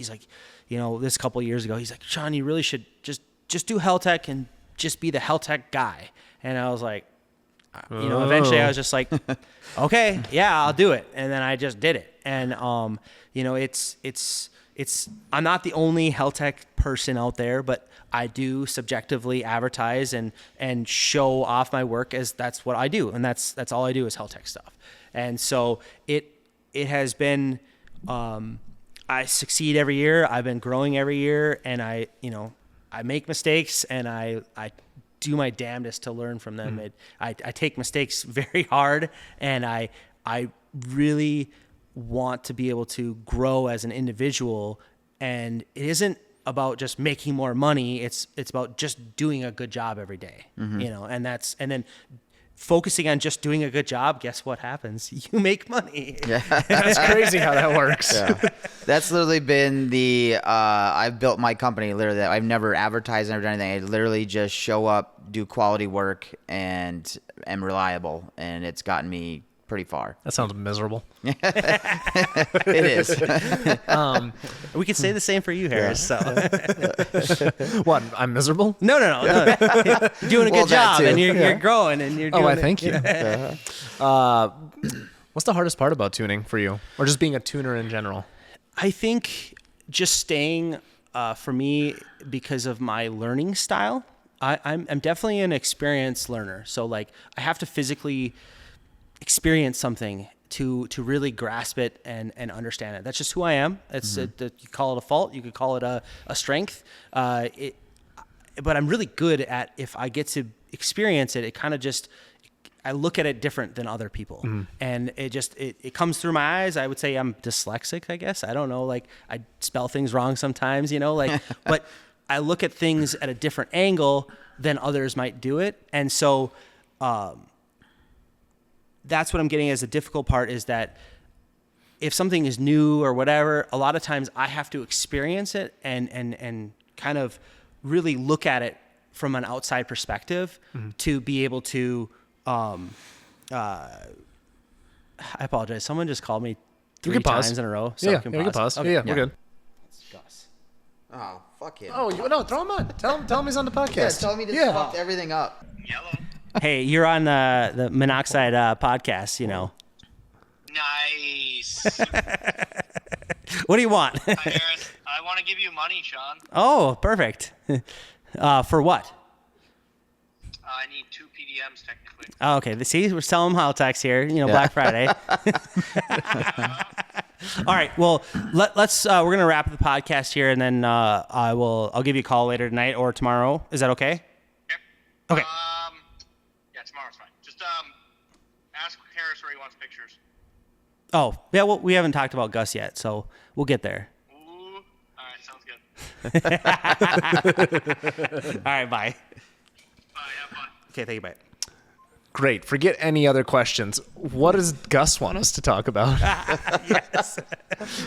this couple of years ago, he's like, Shawn, you really should just do Haltech and just be the Haltech guy. And I was like, eventually I was just like, okay, yeah, I'll do it. And then I just did it. And, I'm not the only Haltech person out there, but I do subjectively advertise and show off my work as that's what I do. And that's all I do is Haltech stuff. And so it has been, I succeed every year. I've been growing every year, and I make mistakes, and I do my damnedest to learn from them. I take mistakes very hard, and I really want to be able to grow as an individual. And it isn't about just making more money. It's about just doing a good job every day, and then focusing on just doing a good job. Guess what happens? You make money. Yeah. That's crazy how that works. Yeah. That's literally been I've built my company literally. I've never advertised, never done anything. I literally just show up, do quality work, and am reliable. And it's gotten me pretty far. That sounds miserable. It is. We could say the same for you, Harris. Yeah. So. What? I'm miserable? No. You're doing a good job, and you're growing, and you're doing thank you. What's the hardest part about tuning for you, or just being a tuner in general? I think just staying, for me, because of my learning style, I'm definitely an experienced learner. So I have to physically experience something to really grasp it and understand it. That's just who I am. It's you call it a fault, you could call it a strength. But I'm really good at, if I get to experience it, it kind of just, look at it different than other people. And it comes through my eyes. I would say I'm dyslexic, I guess. I don't know. Like I spell things wrong sometimes, but I look at things at a different angle than others might do it. And so, that's what I'm getting as a difficult part, is that if something is new or whatever, a lot of times I have to experience it and kind of really look at it from an outside perspective to be able to, I apologize. Someone just called me 3 times in a row. So we can pause. Okay. Yeah, we're good. It's Gus. Oh, fuck him. Oh, no, throw him on. Tell him he's on the podcast. Yeah, tell me to fuck everything up. Yellow. Hey, you're on the Minnoxide podcast, Nice. What do you want? Hi, Harris. I want to give you money, Shawn. Oh, perfect. For what? I need 2 PDMs, technically. Oh, okay. See, we're selling Haltechs here, Black Friday. All right. Well, let's we're going to wrap the podcast here, and then I'll give you a call later tonight or tomorrow. Is that okay? Okay. Yeah, tomorrow's fine. Just ask Harris where he wants pictures. Oh, yeah, well, we haven't talked about Gus yet, so we'll get there. Ooh. All right, sounds good. All right, bye. Bye, have fun. Okay, thank you, bye. Great. Forget any other questions. What does Gus want us to talk about? Yes.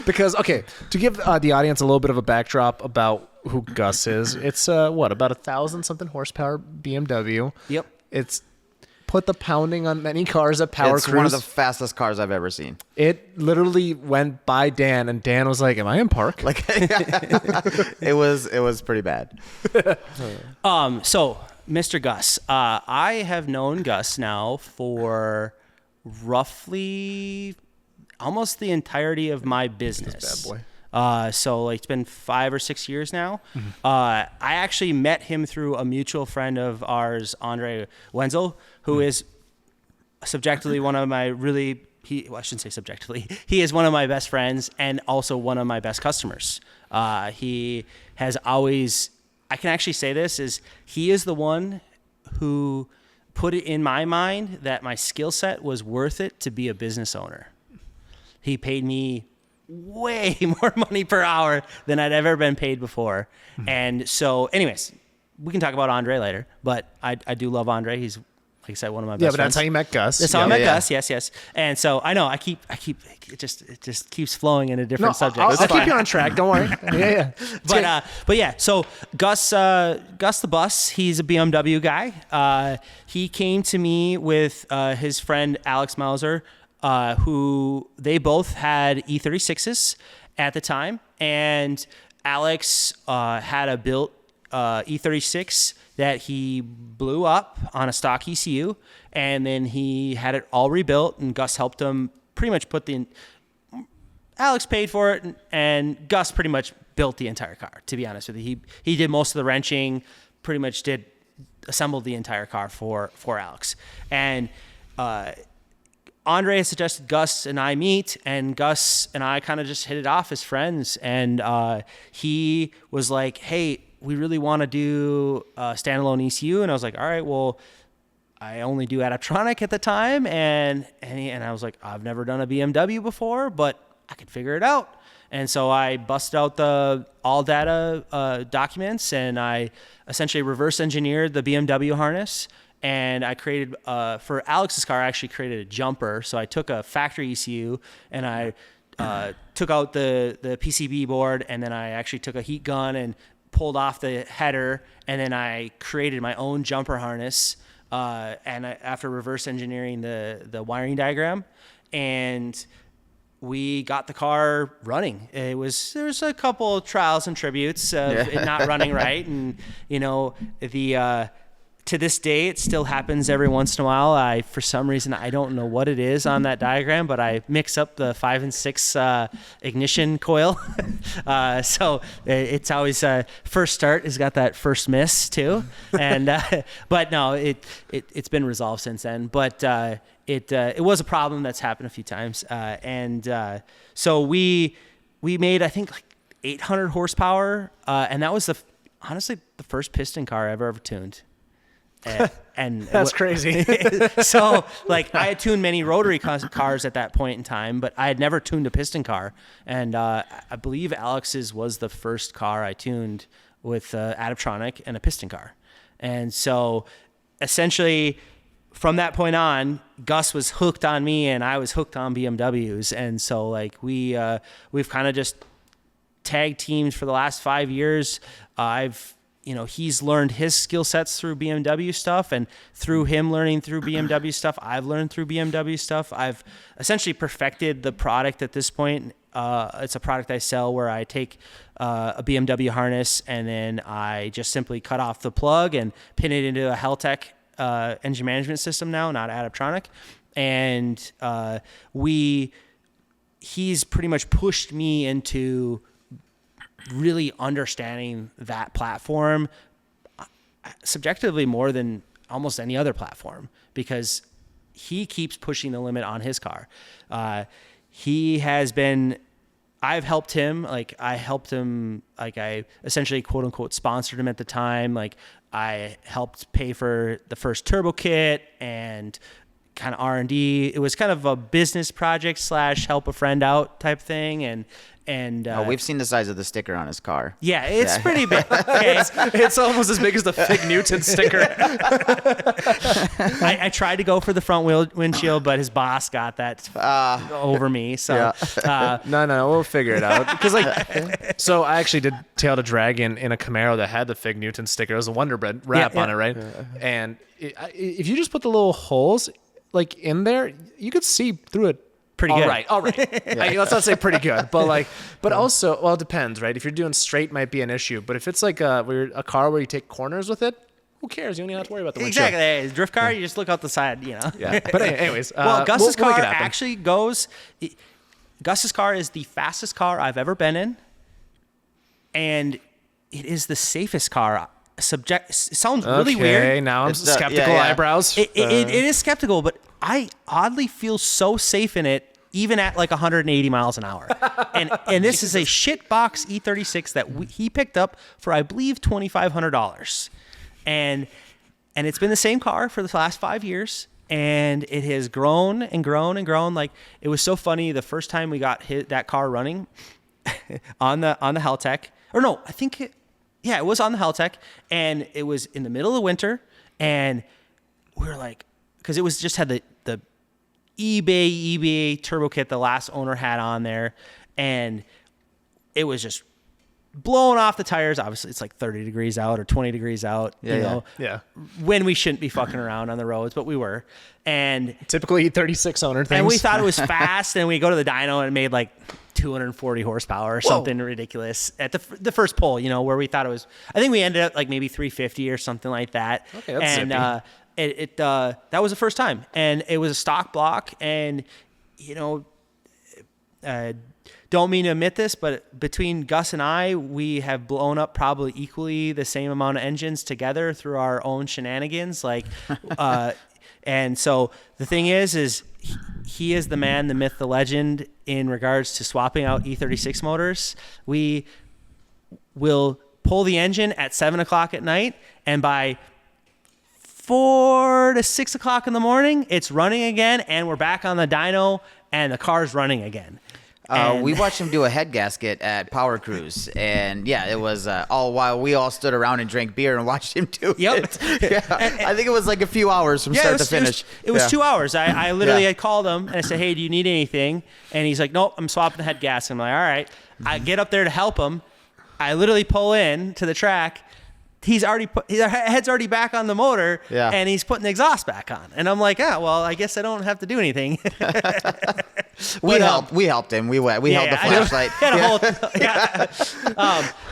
Because, okay, to give the audience a little bit of a backdrop about who Gus is, it's, about 1,000-something horsepower BMW. Yep. It's put the pounding on many cars at Power It's Cruise. one of the fastest cars I've ever seen. It literally went by Dan, and Dan was like, am I in park? Like, it was pretty bad. So, Mr. Gus, I have known Gus now for roughly almost the entirety of my business. Bad boy. So it's been 5 or 6 years now. I actually met him through a mutual friend of ours, Andre Wenzel, who is subjectively one of my I shouldn't say subjectively. He is one of my best friends and also one of my best customers. He has always, I can actually say this, he is the one who put it in my mind that my skill set was worth it to be a business owner. He paid me way more money per hour than I'd ever been paid before. And so anyways, we can talk about Andre later, but I do love Andre. He's, like I said, one of my best friends. Yeah, but that's how you met Gus. That's how I met Gus. Yes. And so I know I keep it just keeps flowing in a different subject. I'll keep you on track. Don't worry. Yeah. But yeah, so Gus the Bus, he's a BMW guy. He came to me with his friend Alex Mauser, who they both had E36s at the time, and Alex had a built E36 that he blew up on a stock ECU, and then he had it all rebuilt, and Gus helped him pretty much Alex paid for it, and Gus pretty much built the entire car, to be honest with you. He did most of the wrenching, pretty much assembled the entire car for Alex. And Andre suggested Gus and I meet, and Gus and I kind of just hit it off as friends. And he was like, hey, we really want to do a standalone ECU. And I was like, all right, well, I only do Adaptronic at the time. And I was like, I've never done a BMW before, but I could figure it out. And so I busted out the all data documents, and I essentially reverse engineered the BMW harness. And I created, for Alex's car, I actually created a jumper. So I took a factory ECU and I took out the PCB board, and then I actually took a heat gun and pulled off the header, and then I created my own jumper harness after reverse engineering the wiring diagram. And we got the car running. There was a couple trials and tributes of it not running right. And, to this day, it still happens every once in a while. For some reason, I don't know what it is on that diagram, but I mix up the 5 and 6 ignition coil. So it's always first start has got that first miss too. And but no, it's been resolved since then. But it was a problem that's happened a few times. So we made, I think, like 800 horsepower, and that was honestly the first piston car I ever tuned. And That's crazy. So like I had tuned many rotary cars at that point in time, but I had never tuned a piston car. And I believe Alex's was the first car I tuned with Adaptronic and a piston car. And so essentially from that point on, Gus was hooked on me and I was hooked on BMWs. And so like we've kind of just tag teamed for the last 5 years. He's learned his skill sets through BMW stuff, and through him learning through BMW stuff, I've learned through BMW stuff. I've essentially perfected the product at this point. It's a product I sell where I take a BMW harness and then I just simply cut off the plug and pin it into a Haltech engine management system now, not Adaptronic. And he's pretty much pushed me into really understanding that platform subjectively more than almost any other platform, because he keeps pushing the limit on his car. I've helped him. I essentially quote unquote sponsored him at the time. Like I helped pay for the first turbo kit and kind of R&D. It was kind of a business project / help a friend out type thing. And we've seen the size of the sticker on his car. Yeah, it's pretty big. Okay. It's almost as big as the Fig Newton sticker. I tried to go for the front windshield, but his boss got that over me. So No, we'll figure it out. Because so I actually did tail to drag in a Camaro that had the Fig Newton sticker. It was a Wonder Bread wrap on it, right? Yeah. And if you just put the little holes like in there, you could see through it. Pretty good. All right. Let's not say pretty good, but also, well, it depends, right? If you're doing straight, might be an issue. But if it's like a car where you take corners with it, who cares? You don't even have to worry about the windshield. Exactly. Hey, drift car, you just look out the side, Yeah. But anyways, Gus's we'll car actually goes. Gus's car is the fastest car I've ever been in, and it is the safest car. It sounds really weird. Okay, now I'm skeptical eyebrows. It is skeptical, but I oddly feel so safe in it, even at like 180 miles an hour. And this is a shitbox E36 that he picked up for, I believe, $2,500. And it's been the same car for the last 5 years. And it has grown and grown and grown. Like, it was so funny the first time we got that car running on the Haltech. Or no, I think it was on the Haltech. And it was in the middle of winter. And we were like, because it was just had the eBay turbo kit the last owner had on there, and it was just blowing off the tires. Obviously, it's like 30 degrees out or 20 degrees out. Yeah. When we shouldn't be fucking around on the roads, but we were. And typically E36 owner things. And we thought it was fast, and we go to the dyno and it made like 240 horsepower or something ridiculous at the first pull. Where we thought it was. I think we ended up like maybe 350 or something like that. Okay, that's zippy. That was the first time, and it was a stock block, and don't mean to admit this, but between Gus and I, we have blown up probably equally the same amount of engines together through our own shenanigans. And so the thing is he is the man, the myth, the legend in regards to swapping out E36 motors. We will pull the engine at 7:00 at night, and by 4 to 6 o'clock in the morning, it's running again, and we're back on the dyno, and the car's running again. We watched him do a head gasket at Power Cruise, and it was all while we all stood around and drank beer and watched him do it. I think it was like a few hours from start to finish. It was 2 hours. I literally had called him, and I said, hey, do you need anything? And he's like, nope, I'm swapping the head gasket. I'm like, all right. I get up there to help him. I literally pull in to the track. His head's already back on the motor, and he's putting the exhaust back on. And I'm like, well, I guess I don't have to do anything. We helped him. We held the flashlight.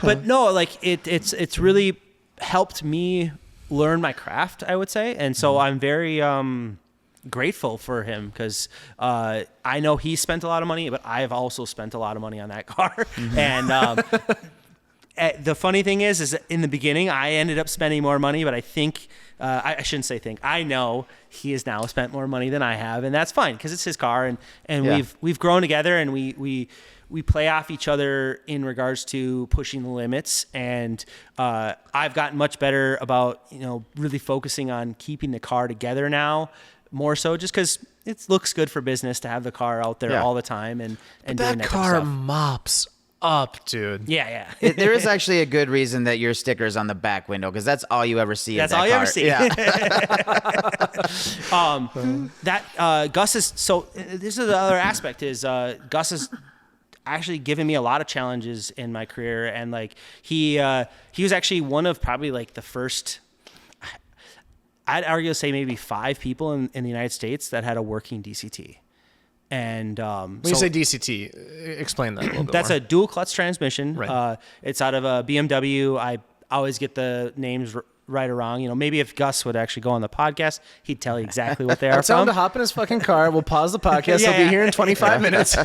But no, like it's really helped me learn my craft, I would say. And so I'm very grateful for him, because I know he spent a lot of money, but I've also spent a lot of money on that car. And the funny thing is in the beginning, I ended up spending more money, but I think, I shouldn't say think, I know he has now spent more money than I have, and that's fine because it's his car, and we've grown together, and we play off each other in regards to pushing the limits, and I've gotten much better about, really focusing on keeping the car together now, more so just because it looks good for business to have the car out there all the time and doing That that car kind of stuff. mops up, dude. Yeah. There is actually a good reason that your sticker's on the back window, because that's all you ever see. That's of that all you car. ever see. Yeah. Gus is so. This is the other aspect is Gus has actually given me a lot of challenges in my career, and like he was actually one of probably like the first. I'd argue say maybe 5 people in the United States that had a working DCT. And when you say DCT, explain that a little bit that's more. a dual clutch transmission. Right. It's out of a BMW. I always get the names right or wrong. Maybe if Gus would actually go on the podcast, he'd tell you exactly what they are Tell him from. to hop in his fucking car. We'll pause the podcast. He'll be here in 25 minutes.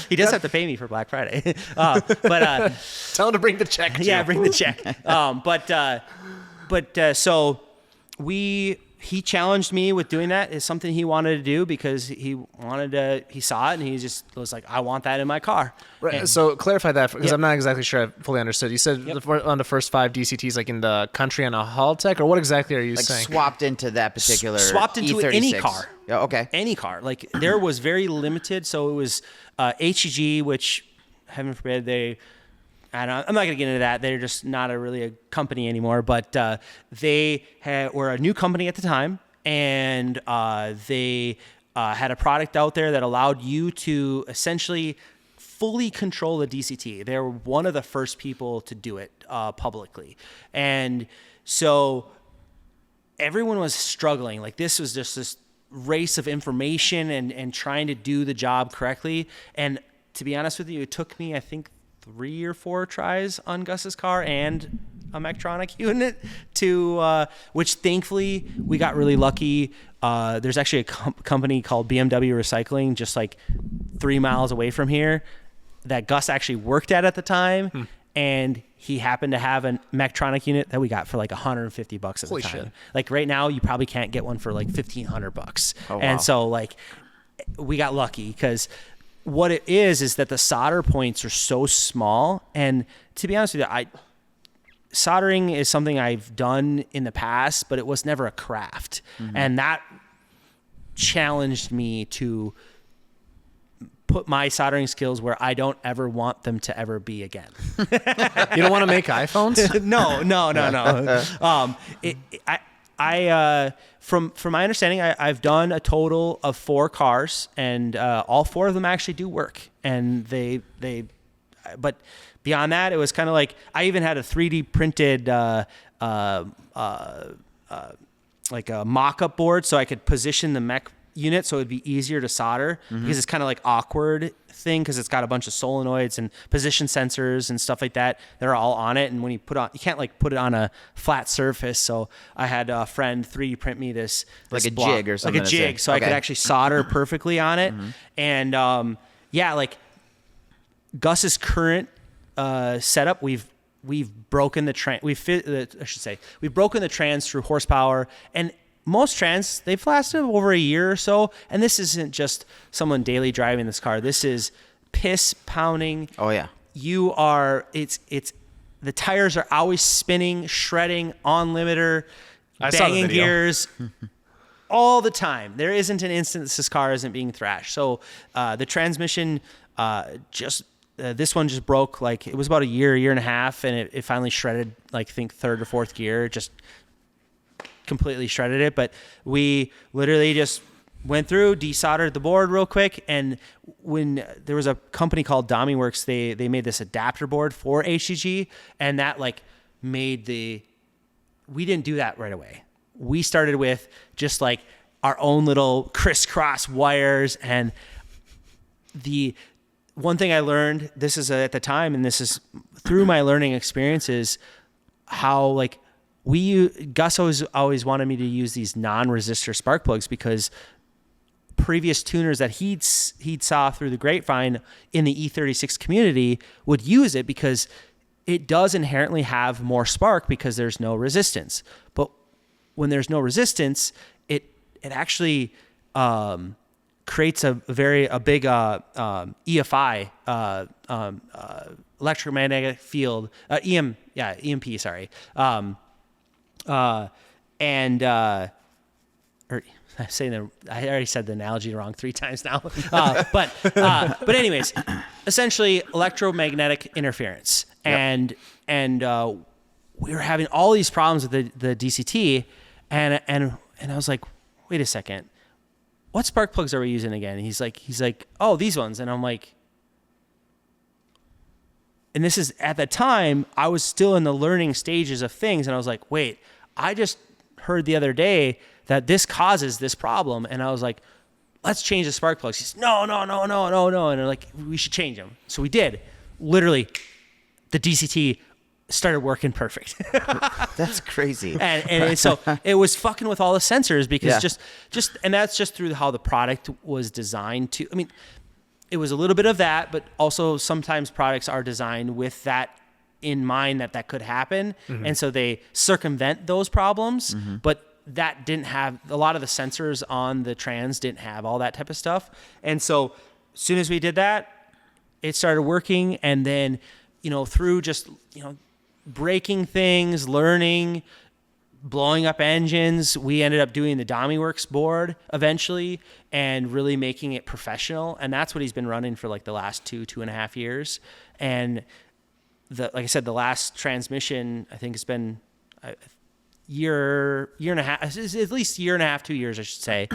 He does have to pay me for Black Friday. Tell him to bring the check. Yeah, bring the check. So he challenged me with doing that. It's something he wanted to do because he saw it and he just was like, I want that in my car. Right. And So clarify that because I'm not exactly sure I fully understood. You said on the first 5 DCTs, like in the country on a Haltech, or what exactly are you Like saying? swapped into that particular swapped into E36. any car. Yeah, okay. Any car. Like there was very limited. So it was HEG, which heaven forbid I'm not going to get into that. They're just not really a company anymore, but they were a new company at the time, and they had a product out there that allowed you to essentially fully control the DCT. They were one of the first people to do it publicly. And so everyone was struggling. Like this was just this race of information and trying to do the job correctly. And to be honest with you, it took me, I think, 3 or 4 tries on Gus's car and a Mectronic unit which thankfully we got really lucky. There's actually a company called BMW Recycling just like 3 miles away from here that Gus actually worked at the time. And he happened to have a Mectronic unit that we got for like $150 at the time. Shit. Like right now you probably can't get one for like $1,500. Oh, wow. And so like we got lucky because what it is that the solder points are so small. And to be honest with you, soldering is something I've done in the past, but it was never a craft. And that challenged me to put my soldering skills where I don't ever want them to ever be again. You don't want to make iPhones? No. From my understanding, I've done a total of 4 cars, and all 4 of them actually do work. And but beyond that, it was kind of like I even had a 3D printed like a mock-up board, so I could position the mech unit so it'd be easier to solder because it's kind of like awkward thing because it's got a bunch of solenoids and position sensors and stuff like that that are all on it, and when you can't like put it on a flat surface. So I had a friend 3D print me this Like a block, jig or something like a to say. jig, so I could Okay. actually solder perfectly on it. And like Gus's current setup, we've broken the we've broken the trans through horsepower, and most trans, they've lasted over a year or so, and this isn't just someone daily driving this car. This is piss pounding. Oh yeah. It's the tires are always spinning, shredding, on limiter, I saw the banging video. gears all the time. There isn't an instance this car isn't being thrashed. So the transmission this one just broke, like it was about a year and a half, and it finally shredded, like I think 3rd or 4th gear. It just completely shredded it. But we literally just went through, desoldered the board real quick, and when there was a company called DomiWorks, they made this adapter board for HEG, and that like made we didn't do that right away. We started with just like our own little crisscross wires, and the one thing I learned, this is at the time, and this is through my learning experiences, how like Gus always wanted me to use these non-resistor spark plugs because previous tuners that he'd saw through the grapevine in the E36 community would use it because it does inherently have more spark because there's no resistance. But when there's no resistance, it actually creates a big EFI, electromagnetic field, EMP, sorry. I'm saying I already said the analogy wrong 3 times now. But anyways, essentially electromagnetic interference. And we were having all these problems with the DCT, and I was like, wait a second, what spark plugs are we using again? And he's like, oh, these ones. And I'm like, and this is at the time I was still in the learning stages of things, and I was like, wait, I just heard the other day that this causes this problem. And I was like, let's change the spark plugs. He's no. And they're like, we should change them. So we did. Literally, the DCT started working perfect. That's crazy. and so it was fucking with all the sensors because and that's just through how the product was designed to, I mean, it was a little bit of that, but also sometimes products are designed with that in mind that could happen. Mm-hmm. And so they circumvent those problems, mm-hmm. but that didn't have, a lot of the sensors on the trans didn't have all that type of stuff. And so as soon as we did that, it started working. And then, through just, breaking things, learning, blowing up engines, we ended up doing the DomiWorks board eventually and really making it professional. And that's what he's been running for like the last 2.5 years. And like I said, the last transmission, I think it's been year and a half, at least year and a half, 2 years, I should say.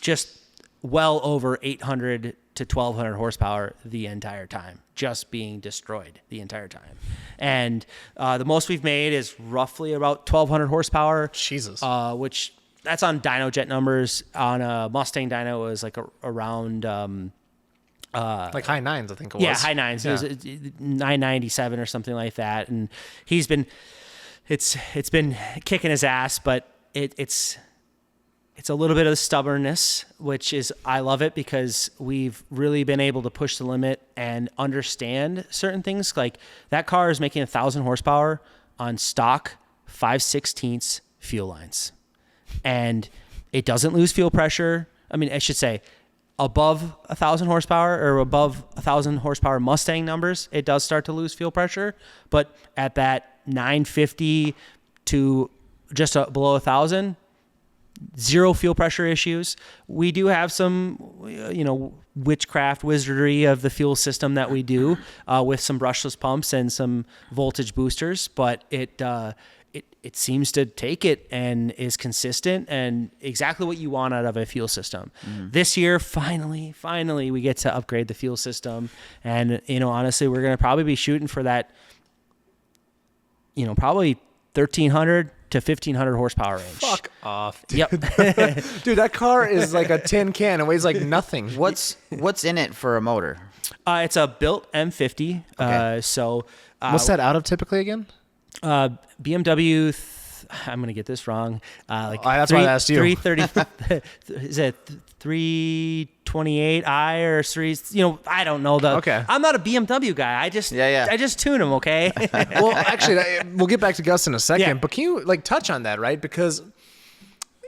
Just well over 800 to 1200 horsepower the entire time, just being destroyed the entire time. And the most we've made is roughly about 1200 horsepower. Jesus. Which that's on dyno jet numbers. On a Mustang dyno was like around like high nines, I think it was. Yeah, high nines. Yeah. It was 997 or something like that. And he's been, it's been kicking his ass, but it's a little bit of stubbornness, which is, I love it because we've really been able to push the limit and understand certain things. Like that car is making 1,000 horsepower on stock 5/16 fuel lines, and it doesn't lose fuel pressure. I mean, I should say above 1,000 horsepower or above 1,000 horsepower Mustang numbers, it does start to lose fuel pressure. But at that 950 to just below 1,000, zero fuel pressure issues. We do have some, witchcraft wizardry of the fuel system that we do with some brushless pumps and some voltage boosters, but it seems to take it and is consistent and exactly what you want out of a fuel system. Mm. This year, finally, we get to upgrade the fuel system, and honestly, we're going to probably be shooting for that. Probably 1,300 to 1,500 horsepower range. Fuck off, dude. Yep. Dude, that car is like a tin can. It weighs like nothing. What's in it for a motor? It's a built M50. Okay. What's that out of typically again? BMW. I'm gonna get this wrong. That's why I asked you. 330. Is it 328i or 3? I don't know the. Okay. I'm not a BMW guy. I just tune them. Okay. Well, actually, we'll get back to Gus in a second. Yeah. But can you touch on that, right? Because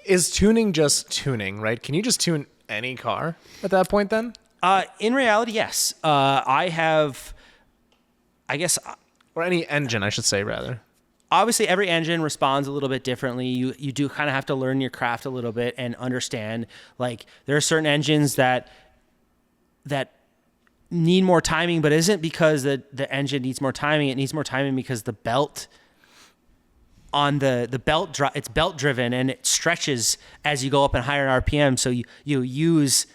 is tuning just tuning, right? Can you just tune any car at that point then? In reality, yes. I guess. Or any engine, I should say, rather. Obviously, every engine responds a little bit differently. You do kind of have to learn your craft a little bit and understand. Like there are certain engines that need more timing, but isn't because the engine needs more timing. It needs more timing because the belt on the belt it's belt driven and it stretches as you go up in higher RPM. So you use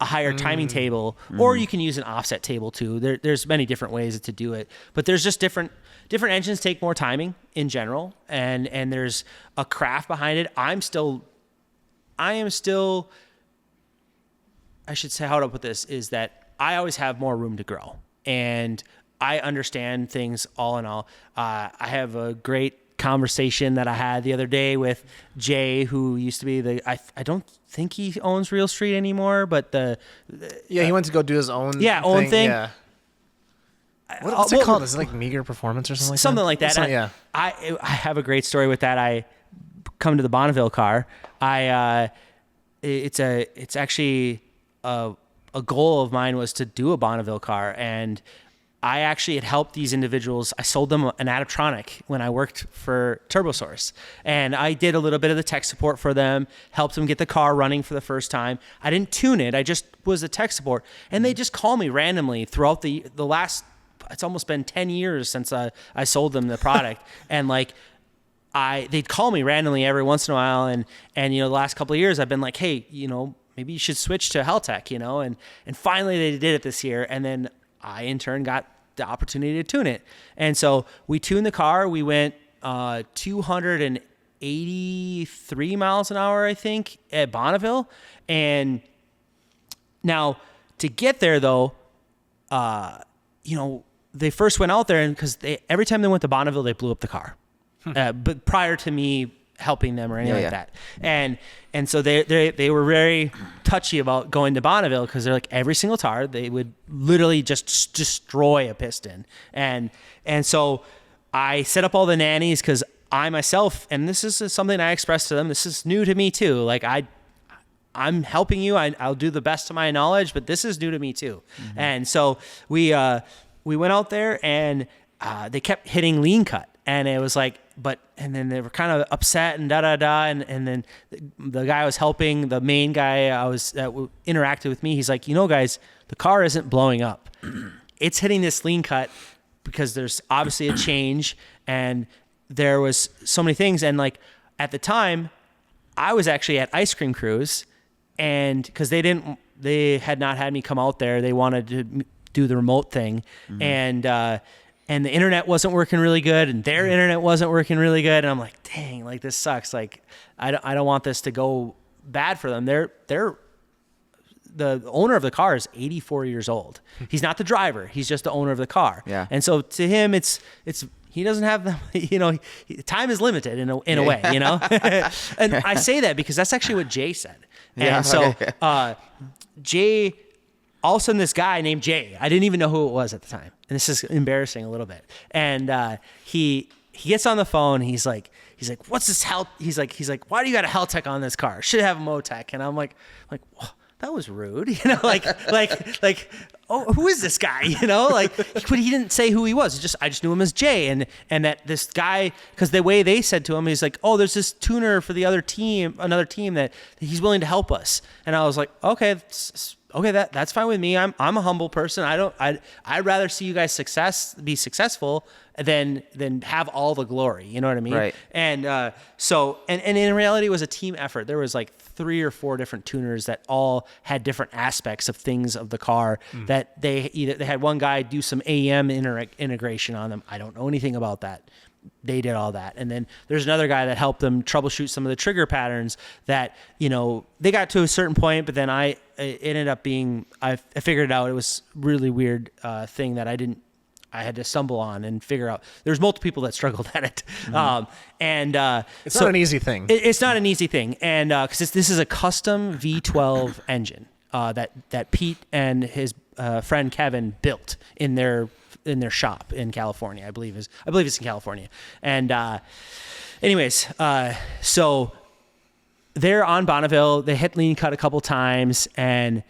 a higher timing table, or you can use an offset table too. There's many different ways to do it, but there's just different engines take more timing in general, and there's a craft behind it. I am still, I should say, how to put this is that I always have more room to grow, and I understand things all in all. I have a great conversation that I had the other day with Jay, who used to be I don't think he owns Real Street anymore, but he went to go do his own own thing. Yeah. What's it called? Is it like Meager Performance or something like that? Something like that. Something, yeah. I have a great story with that. I come to the Bonneville car. It's actually a goal of mine was to do a Bonneville car, and I actually had helped these individuals. I sold them an Adaptronic when I worked for TurboSource, and I did a little bit of the tech support for them, helped them get the car running for the first time. I didn't tune it. I just was the tech support, and they just call me randomly throughout the last, it's almost been 10 years since I sold them the product. And like, they'd call me randomly every once in a while. And, the last couple of years I've been like, hey, maybe you should switch to Haltech, and finally they did it this year. And then I in turn got the opportunity to tune it. And so we tuned the car. We went 283 miles an hour, I think, at Bonneville. And now to get there though, they first went out there, and because every time they went to Bonneville, they blew up the car. But prior to me helping them or anything like that, and so they were very touchy about going to Bonneville, because they're like, every single tar they would literally just destroy a piston, and so I set up all the nannies, because I myself, and this is something I expressed to them, this is new to me too. Like I'm helping you. I'll do the best of my knowledge, but this is new to me too. Mm-hmm. And so we went out there, and they kept hitting lean cut, and it was like, and then they were kind of upset and and then the guy I was helping, the main guy that interacted with me, he's like, guys, the car isn't blowing up. It's hitting this lean cut because there's obviously a change, and there was so many things. And like at the time, I was actually at Ice Cream Cruise, and because they had not had me come out there, they wanted to do the remote thing, and the internet wasn't working really good, and their internet wasn't working really good, and I'm like, dang, like this sucks. Like I don't want this to go bad for them. They're the owner of the car is 84 years old. He's not the driver. He's just the owner of the car. Yeah. And so to him, it's he doesn't have the, time is limited in a way, And I say that because that's actually what Jay said. And Jay, all of a sudden this guy named Jay, I didn't even know who it was at the time. And this is embarrassing a little bit. And he gets on the phone. He's like, what's this He's like, why do you got a Haltech on this car? Should have a Motec. And I'm like, well, that was rude. Oh, who is this guy? But he didn't say who he was. I just knew him as Jay. And that this guy, because the way they said to him, he's like, oh, there's this tuner for another team that he's willing to help us. And I was like, okay, that's fine with me. I'm a humble person. I'd rather see you guys be successful than have all the glory. You know what I mean? Right. And so in reality, it was a team effort. There was like 3 or 4 different tuners that all had different aspects of things of the car that they had one guy do some AEM integration on them. I don't know anything about that. They did all that. And then there's another guy that helped them troubleshoot some of the trigger patterns that, they got to a certain point, but then it ended up being, I figured it out. It was really weird thing that I had to stumble on and figure out. There's multiple people that struggled at it. It's not an easy thing. It's not an easy thing. And because this is a custom V12 engine that Pete and his friend Kevin built in their shop in California. I believe it's in California. And so they're on Bonneville. They hit lean cut a couple times, and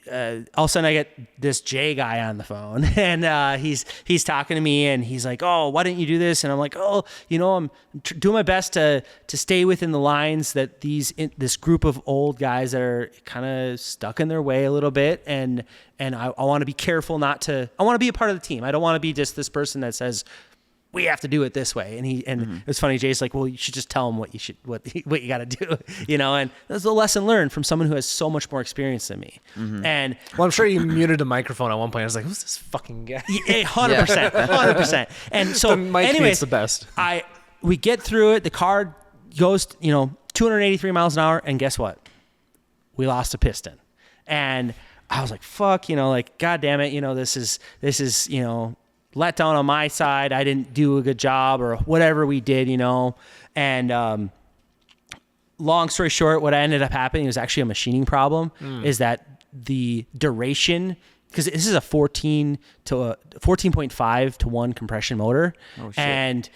all of a sudden I get this Jay guy on the phone, and he's talking to me, and he's like, oh, why didn't you do this? And I'm like, oh, I'm doing my best to stay within the lines that this group of old guys that are kind of stuck in their way a little bit, and I want to be careful I want to be a part of the team. I don't want to be just this person that says we have to do it this way. And it's funny. Jay's like, well, you should just tell him what you got to do, and that's a lesson learned from someone who has so much more experience than me. Mm-hmm. And I'm sure you muted a microphone at one point. I was like, who's this fucking guy? 100%. And so anyways, the best. We get through it. The car goes, 283 miles an hour. And guess what? We lost a piston. And I was like, fuck, God damn it. This is, let down on my side. I didn't do a good job or whatever we did, and long story short, what ended up happening was actually a machining problem. Is that the duration because this is a 14.5 to 1 compression motor. Oh, shit. And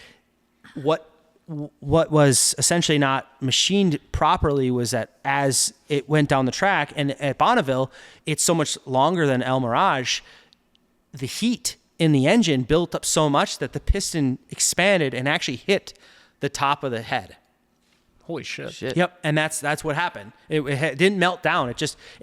what was essentially not machined properly was that as it went down the track, and at Bonneville, it's so much longer than El Mirage, the heat in the engine built up so much that the piston expanded and actually hit the top of the head. Holy shit. Yep, and that's what happened. It didn't melt down.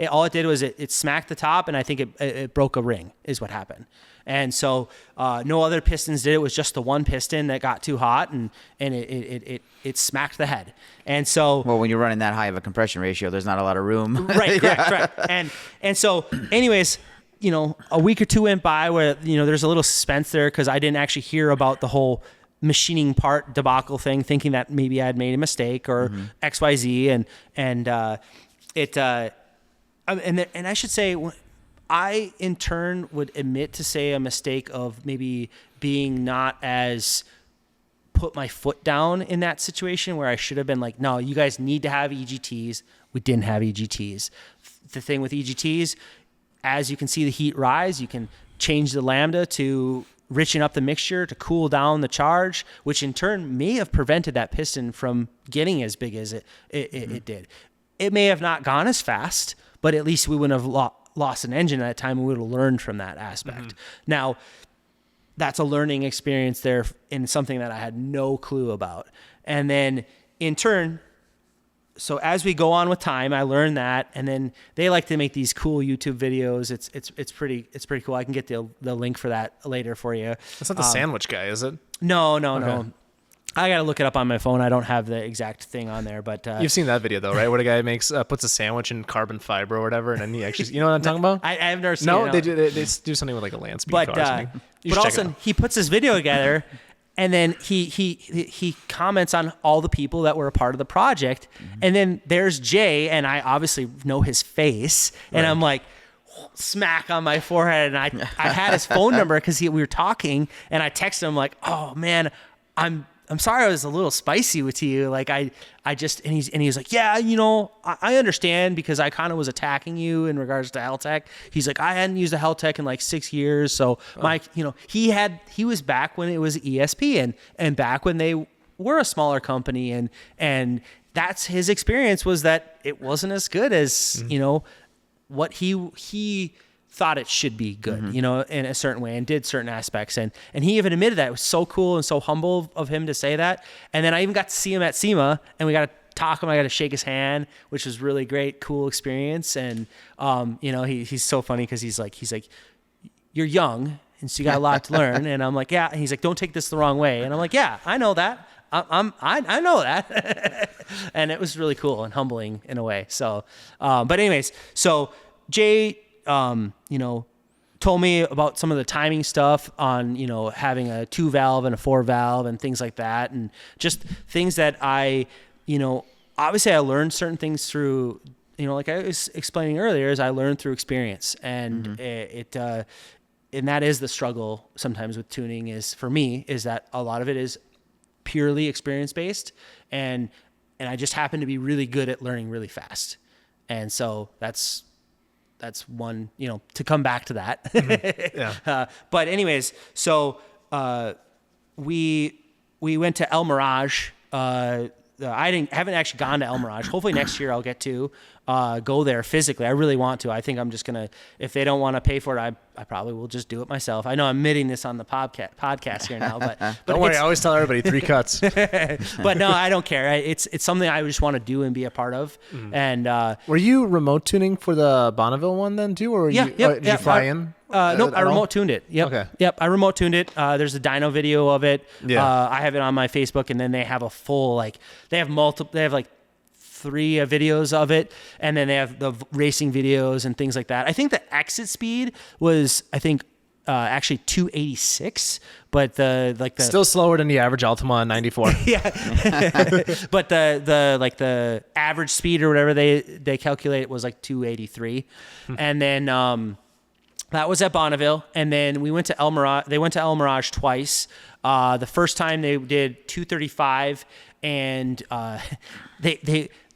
All it did was it smacked the top, and I think it broke a ring is what happened. And so no other pistons did it. It was just the one piston that got too hot, and it smacked the head. And so Well, when you're running that high of a compression ratio, there's not a lot of room. right, correct. And so anyways, a week or two went by where there's a little suspense there because I didn't actually hear about the whole machining part debacle thing, thinking that maybe I had made a mistake or XYZ, and I should say, I in turn would admit to say a mistake of maybe being not as put my foot down in that situation where I should have been like, no, you guys need to have EGTs. We didn't have EGTs. The thing with EGTs, as you can see the heat rise, you can change the lambda to richen up the mixture to cool down the charge, which in turn may have prevented that piston from getting as big as it did. It may have not gone as fast, but at least we wouldn't have lost an engine at that time. We would have learned from that aspect. Now, that's a learning experience there in something that I had no clue about. And then in turn, so as we go on with time, I learned that, and then they like to make these cool YouTube videos. It's pretty cool. I can get the link for that later for you. That's not the sandwich guy, is it? No. I got to look it up on my phone. I don't have the exact thing on there, but You've seen that video though, right? Where the guy puts a sandwich in carbon fiber or whatever, and then he actually, you know what I'm talking about? I have never seen No, it. they do something with like a land speed car or something. But also he puts this video together, and then he comments on all the people that were a part of the project, and then there's Jay, and I obviously know his face, and I'm like, smack on my forehead, and I had his phone number because we were talking, and I texted him like, oh man, I'm sorry I was a little spicy with you. Like I just, and he's like, yeah, I understand because I kind of was attacking you in regards to Haltech. He's like, I hadn't used a Haltech in like 6 years. So he was back when it was ESP and back when they were a smaller company. And that's his experience, was that it wasn't as good as, what he thought it should be good, in a certain way, and did certain aspects. And he even admitted that. It was so cool and so humble of him to say that. And then I even got to see him at SEMA, and we got to talk to him. I got to shake his hand, which was really great, cool experience. And, he's so funny because he's like, you're young, and so you got a lot to learn. And I'm like, yeah. And he's like, don't take this the wrong way. And I'm like, yeah, I know that. I know that. And it was really cool and humbling in a way. So, but anyways, so Jay, told me about some of the timing stuff on, having a 2-valve and a 4-valve and things like that. And just things that I, obviously I learned certain things through, like I was explaining earlier, is I learned through experience, and and that is the struggle sometimes with tuning for me, is that a lot of it is purely experience based. And I just happen to be really good at learning really fast. And so that's one, to come back to that. Yeah. But anyways, so we went to El Mirage. I haven't actually gone to El Mirage. Hopefully next year I'll get to go there physically. I really want to. I think I'm just gonna, if they don't want to pay for it, I probably will just do it myself. I know I'm admitting this on the podcast here now, but don't worry. I always tell everybody 3 cuts. But no, I don't care. It's something I just want to do and be a part of. And were you remote tuning for the Bonneville one then too, or did you fly in? Nope, I remote tuned it. Yep. Okay. Yep, I remote tuned it. There's a dyno video of it. Yeah. I have it on my Facebook, and then they have a full, they have 3 videos of it, and then they have the racing videos and things like that. I think the exit speed was, actually 286, but the still slower than the average Altima on 94. Yeah. But the average speed or whatever they calculate was 283. And then that was at Bonneville, and then we went to El Mirage. They went to El Mirage twice. The first time they did 235, and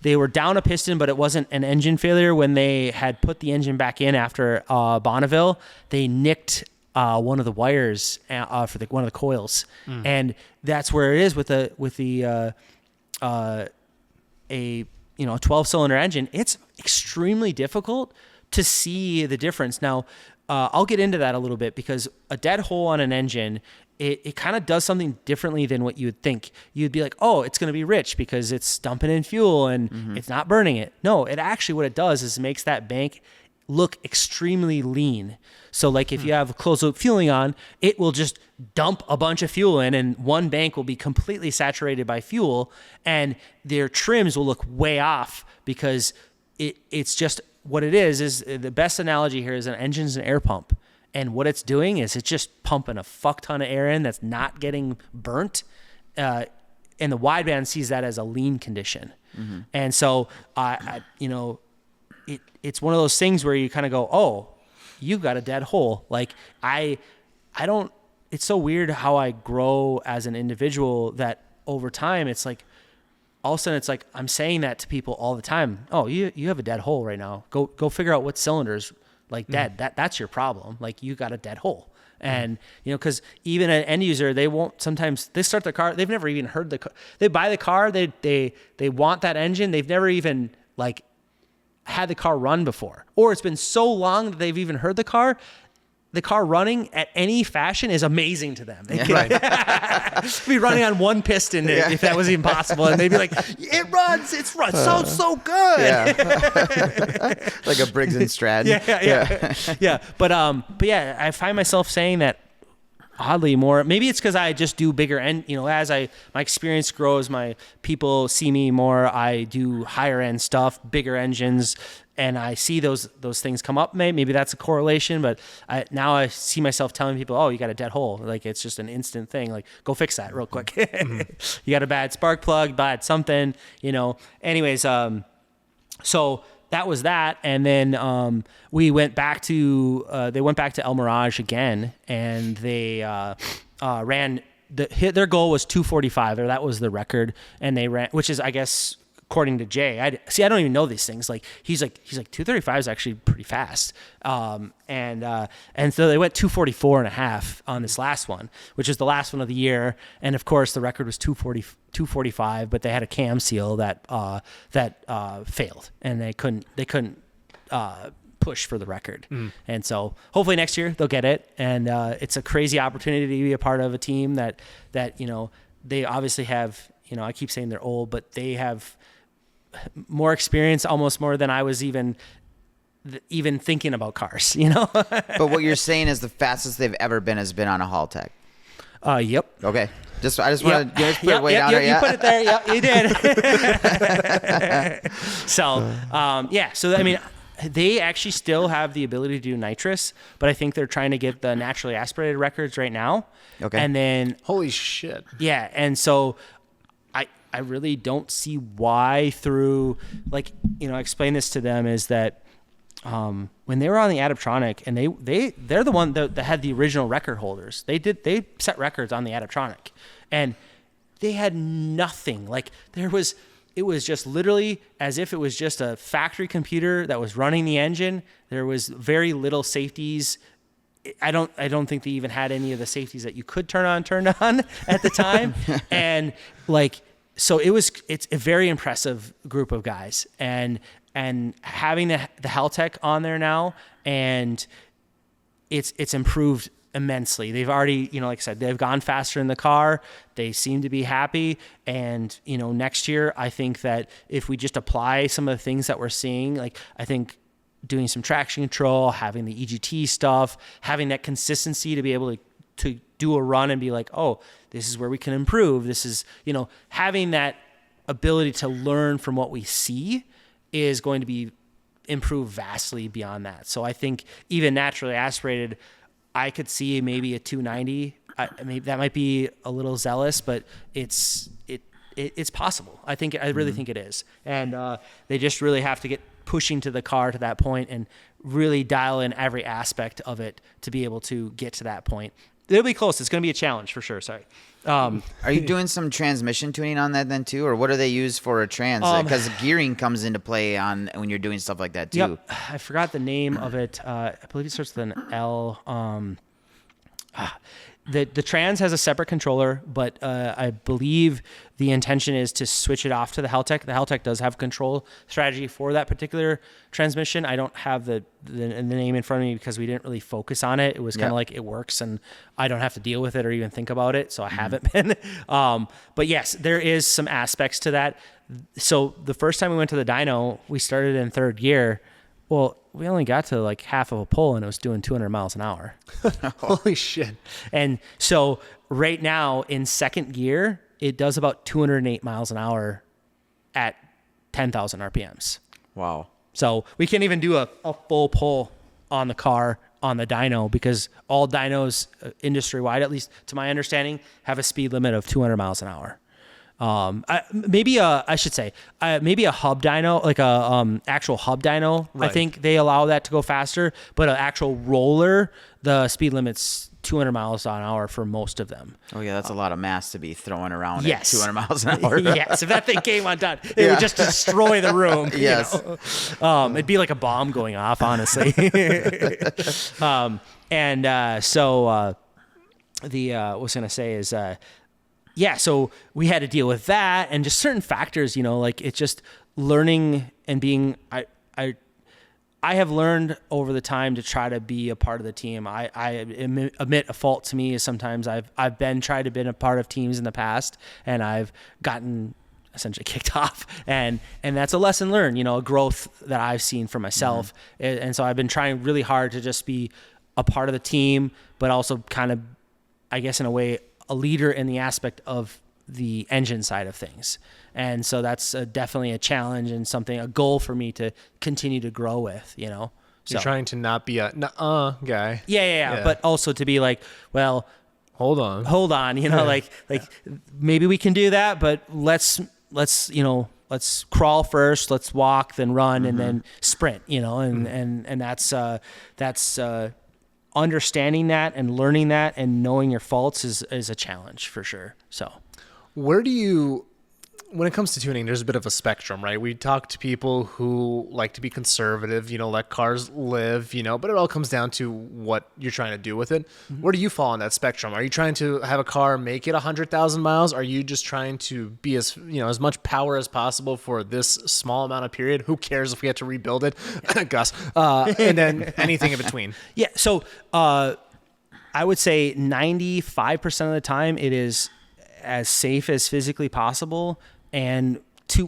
they were down a piston, but it wasn't an engine failure. When they had put the engine back in after Bonneville, they nicked one of the wires for one of the coils, and that's where it is with a 12-cylinder engine. It's extremely difficult to see the difference. Now, I'll get into that a little bit, because a dead hole on an engine, it kind of does something differently than what you would think. You'd be like, oh, it's going to be rich because it's dumping in fuel and it's not burning it. No, it actually, what it does is makes that bank look extremely lean. So like if you have closed loop fueling on, it will just dump a bunch of fuel in, and one bank will be completely saturated by fuel, and their trims will look way off, because it's just what it is the best analogy here is an engine's an air pump. And what it's doing is it's just pumping a fuck ton of air in that's not getting burnt. And the wideband sees that as a lean condition. And so, it's one of those things where you kind of go, oh, you've got a dead hole. Like I don't, it's so weird how I grow as an individual that over time, it's like, all of a sudden it's like, I'm saying that to people all the time. Oh, you have a dead hole right now. Go figure out what cylinders like dead. That's your problem. Like you got a dead hole. And, cause even an end user, they won't, sometimes they start their car. They've never even heard they buy the car. They want that engine. They've never even like had the car run before, or it's been so long that they've even heard the car running at any fashion is amazing to them. They could be running on one piston if that was even possible. And they'd be like, it runs so good. Yeah. Like a Briggs and Stratton. Yeah. But I find myself saying that oddly more. Maybe it's because I just do bigger end, as my experience grows, my people see me more, I do higher end stuff, bigger engines, and I see those things come up. Maybe that's a correlation, but now I see myself telling people, oh, you got a dead hole. Like it's just an instant thing. Like go fix that real quick. You got a bad spark plug, bad something, anyways. So that was that. And then we went back to, they went back to El Mirage again, and they ran, their goal was 245, or that was the record. And they ran, which is, I guess, according to Jay, I don't even know these things. Like he's like 235 is actually pretty fast. And so they went 244.5 on this last one, which is the last one of the year. And of course the record was 245, but they had a cam seal that failed, and they couldn't push for the record. And so hopefully next year they'll get it. And it's a crazy opportunity to be a part of a team that they obviously have, I keep saying they're old, but they have more experience, almost more than I was even thinking about cars, But what you're saying is the fastest they've ever been has been on a Haltech. Yep. Okay. I just want to put it way down there. You put it there. Yep, you did. So, So, I mean, they actually still have the ability to do nitrous, but I think they're trying to get the naturally aspirated records right now. Okay. And then, Holy shit. yeah. And so I really don't see why through, like, I explain this to them is that when they were on the Adaptronic, and they're the one that had the original record holders. They set records on the Adaptronic, and they had nothing. Like it was just literally as if it was just a factory computer that was running the engine. There was very little safeties. I don't think they even had any of the safeties that you could turn on at the time. And like, so it's a very impressive group of guys, and having the Haltech on there now, and it's improved immensely. They've already, like I said, they've gone faster in the car. They seem to be happy. And, next year, I think that if we just apply some of the things that we're seeing, like I think doing some traction control, having the EGT stuff, having that consistency to be able to do a run and be like, oh, this is where we can improve. This is, having that ability to learn from what we see is going to be improved vastly beyond that. So I think even naturally aspirated, I could see maybe a 290. Maybe that might be a little zealous, but it's possible. I really think it is. And they just really have to get pushing to the car to that point and really dial in every aspect of it to be able to get to that point. it'll be close. It's going to be a challenge for sure. Sorry. Are you doing some transmission tuning on that then too, or what do they use for a trans? Because gearing comes into play on when you're doing stuff like that too. Yep. I forgot the name of it. I believe it starts with an L. The trans has a separate controller, but I believe the intention is to switch it off to the Haltech. The Haltech does have control strategy for that particular transmission. I don't have the name in front of me because we didn't really focus on it. It was kind of like it works and I don't have to deal with it or even think about it, so I haven't been. But yes, there is some aspects to that. So the first time we went to the dyno, we started in third gear. Well, we only got to like half of a pole and it was doing 200 miles an hour. Holy shit. And so right now in second gear, it does about 208 miles an hour at 10,000 RPMs. Wow. So we can't even do a full pull on the car on the dyno because all dynos industry-wide, at least to my understanding, have a speed limit of 200 miles an hour. Maybe a hub dyno, like a actual hub dyno. Right. I think they allow that to go faster, but an actual roller, the speed limit's 200 miles an hour for most of them. Oh yeah, that's a lot of mass to be throwing around yes. at 200 miles an hour. Yes, if that thing came undone, it would just destroy the room. Yes. You know? It'd be like a bomb going off, honestly. What I was going to say is, yeah, so we had to deal with that and just certain factors, you know, like it's just learning and being, I have learned over the time to try to be a part of the team. I admit a fault to me is sometimes I've tried to be a part of teams in the past and I've gotten essentially kicked off and that's a lesson learned, you know, a growth that I've seen for myself. Mm-hmm. And so I've been trying really hard to just be a part of the team, but also kind of, I guess in a way, a leader in the aspect of the engine side of things. And so that's definitely a challenge and a goal for me to continue to grow with, you know. You're trying to not be a guy. Yeah. But also to be like, well, hold on, you know, like maybe we can do that, but let's crawl first, let's walk, then run, and then sprint, you know, and that's understanding that and learning that and knowing your faults is a challenge for sure. So where do you, when it comes to tuning, there's a bit of a spectrum, right? We talk to people who like to be conservative, you know, let cars live, you know, but it all comes down to what you're trying to do with it. Mm-hmm. Where do you fall on that spectrum? Are you trying to have a car make it 100,000 miles? Are you just trying to be as much power as possible for this small amount of period? Who cares if we have to rebuild it? Gus. And then anything in between. Yeah. So I would say 95% of the time it is as safe as physically possible and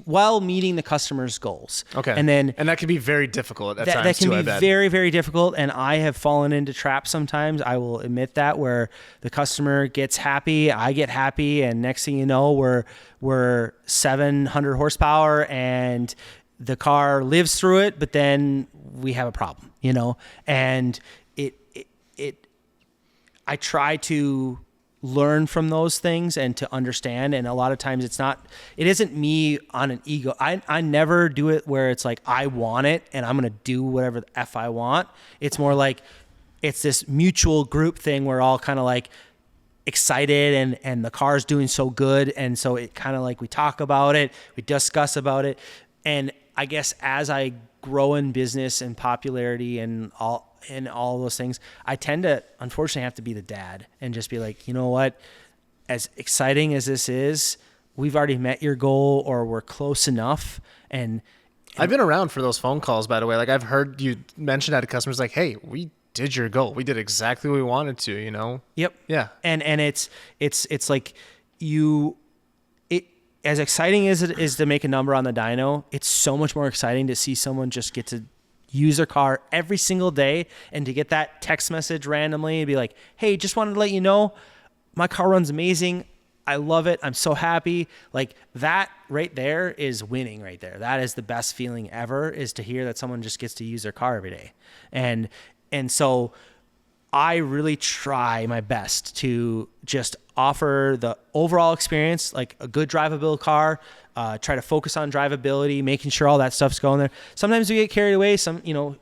while meeting the customer's goals. Okay. And that can be very difficult at times. That can too, be very, very difficult. And I have fallen into traps sometimes. I will admit that, where the customer gets happy, I get happy, and next thing you know, we're 700 horsepower and the car lives through it, but then we have a problem, you know? And I try to learn from those things and to understand. And a lot of times it isn't me on an ego. I never do it where it's like, I want it and I'm going to do whatever the F I want. It's more like, it's this mutual group thing where we're all kind of like excited and the car's doing so good. And so it kind of like, we talk about it, we discuss about it. And I guess as I grow in business and popularity and all those things, I tend to unfortunately have to be the dad and just be like, you know what, as exciting as this is, we've already met your goal or we're close enough. And I've been around for those phone calls, by the way. Like I've heard you mention that to customers like, hey, we did your goal. We did exactly what we wanted to, you know? Yep. Yeah. And it's like as exciting as it is to make a number on the dyno, it's so much more exciting to see someone just get to use their car every single day and to get that text message randomly and be like, hey, just wanted to let you know my car runs amazing. I love it. I'm so happy. Like that right there is winning right there. That is the best feeling ever, is to hear that someone just gets to use their car every day. And so I really try my best to just offer the overall experience, like a good drivable car, try to focus on drivability, making sure all that stuff's going there. Sometimes we get carried away.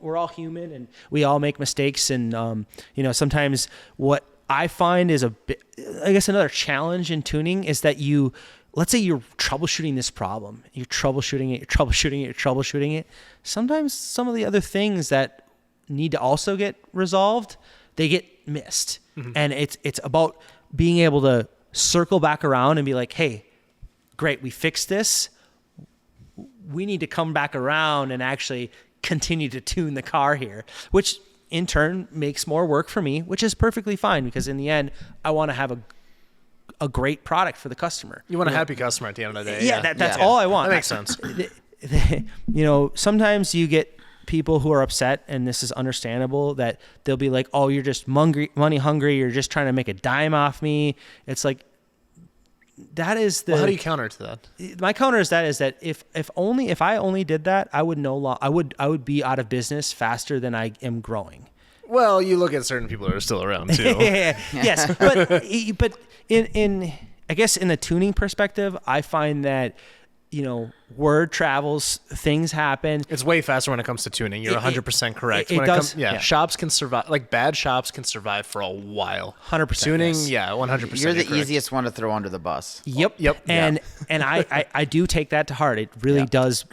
We're all human and we all make mistakes. And, sometimes what I find is I guess another challenge in tuning is that let's say you're troubleshooting this problem, you're troubleshooting it. Sometimes some of the other things that need to also get resolved, they get missed. And it's about being able to circle back around and be like, hey, great, we fixed this. We need to come back around and actually continue to tune the car here, which in turn makes more work for me, which is perfectly fine because in the end, I want to have a great product for the customer. You want a happy customer at the end of the day. Yeah, that's all I want. That makes sense. Sometimes you get people who are upset, and this is understandable, that they'll be like, oh, you're just money hungry. You're just trying to make a dime off me. It's like, that is the. Well, how do you counter to that? My counter is that if I only did that, I would be out of business faster than I am growing. Well, you look at certain people that are still around too. Yes, but in I guess in the tuning perspective, I find that word travels, things happen. It's way faster when it comes to tuning. You're 100% correct. It does. Shops can survive. Like bad shops can survive for a while. 100%. Tuning, yes. 100%. You're the easiest one to throw under the bus. Yep. And I do take that to heart. It really does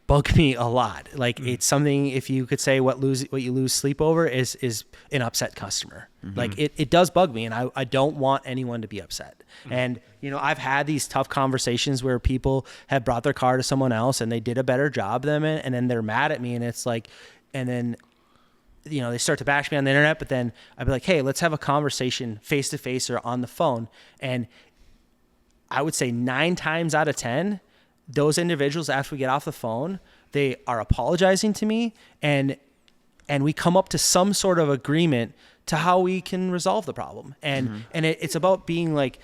bug me a lot. Like it's something, if you could say what you lose sleep over is an upset customer. Like it does bug me, and I don't want anyone to be upset. And I've had these tough conversations where people have brought their car to someone else and they did a better job than it, and then they're mad at me, and it's like, and then they start to bash me on the internet, but then I'd be like, hey, let's have a conversation face to face or on the phone. And I would say 9 times out of 10, those individuals, after we get off the phone, they are apologizing to me, and we come up to some sort of agreement to how we can resolve the problem. And it's about being like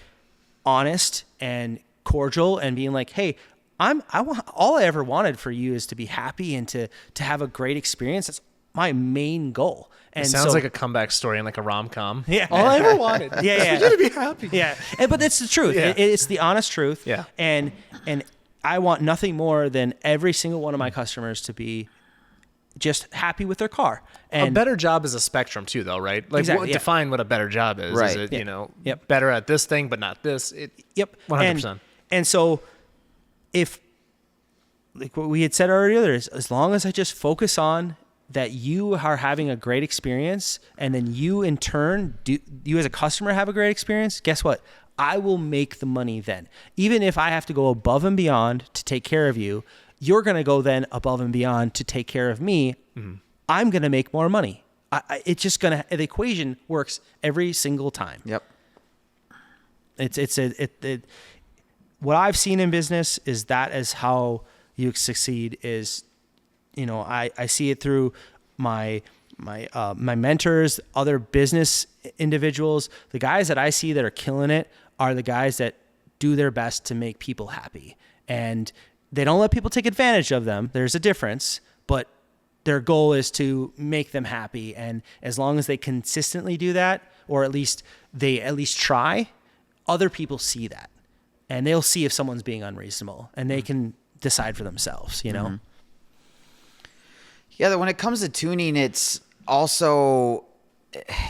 honest and cordial and being like, hey, all I ever wanted for you is to be happy and to have a great experience. That's my main goal. And it sounds like a comeback story in like a rom-com. Yeah. All I ever wanted. Yeah. You to be happy. Yeah. But it's the truth. Yeah. It's the honest truth. Yeah. And I want nothing more than every single one of my customers to be just happy with their car. And a better job is a spectrum too, though, right? Like, Exactly, yeah. define what a better job is. Right. Is it, Yep. better at this thing, but not this? 100%. And so if, like what we had said earlier, is as long as I just focus on that you are having a great experience, and then you in turn, you as a customer have a great experience, guess what? I will make the money then. Even if I have to go above and beyond to take care of you, you're going to go then above and beyond to take care of me. I'm going to make more money. It's just the equation works every single time. Yep. What I've seen in business is that is how you succeed is, I see it through my mentors, other business individuals. The guys that I see that are killing it are the guys that do their best to make people happy, and they don't let people take advantage of them. There's a difference, but their goal is to make them happy. And as long as they consistently do that, or at least try, other people see that, and they'll see if someone's being unreasonable, and they can decide for themselves, Yeah, when it comes to tuning, it's also,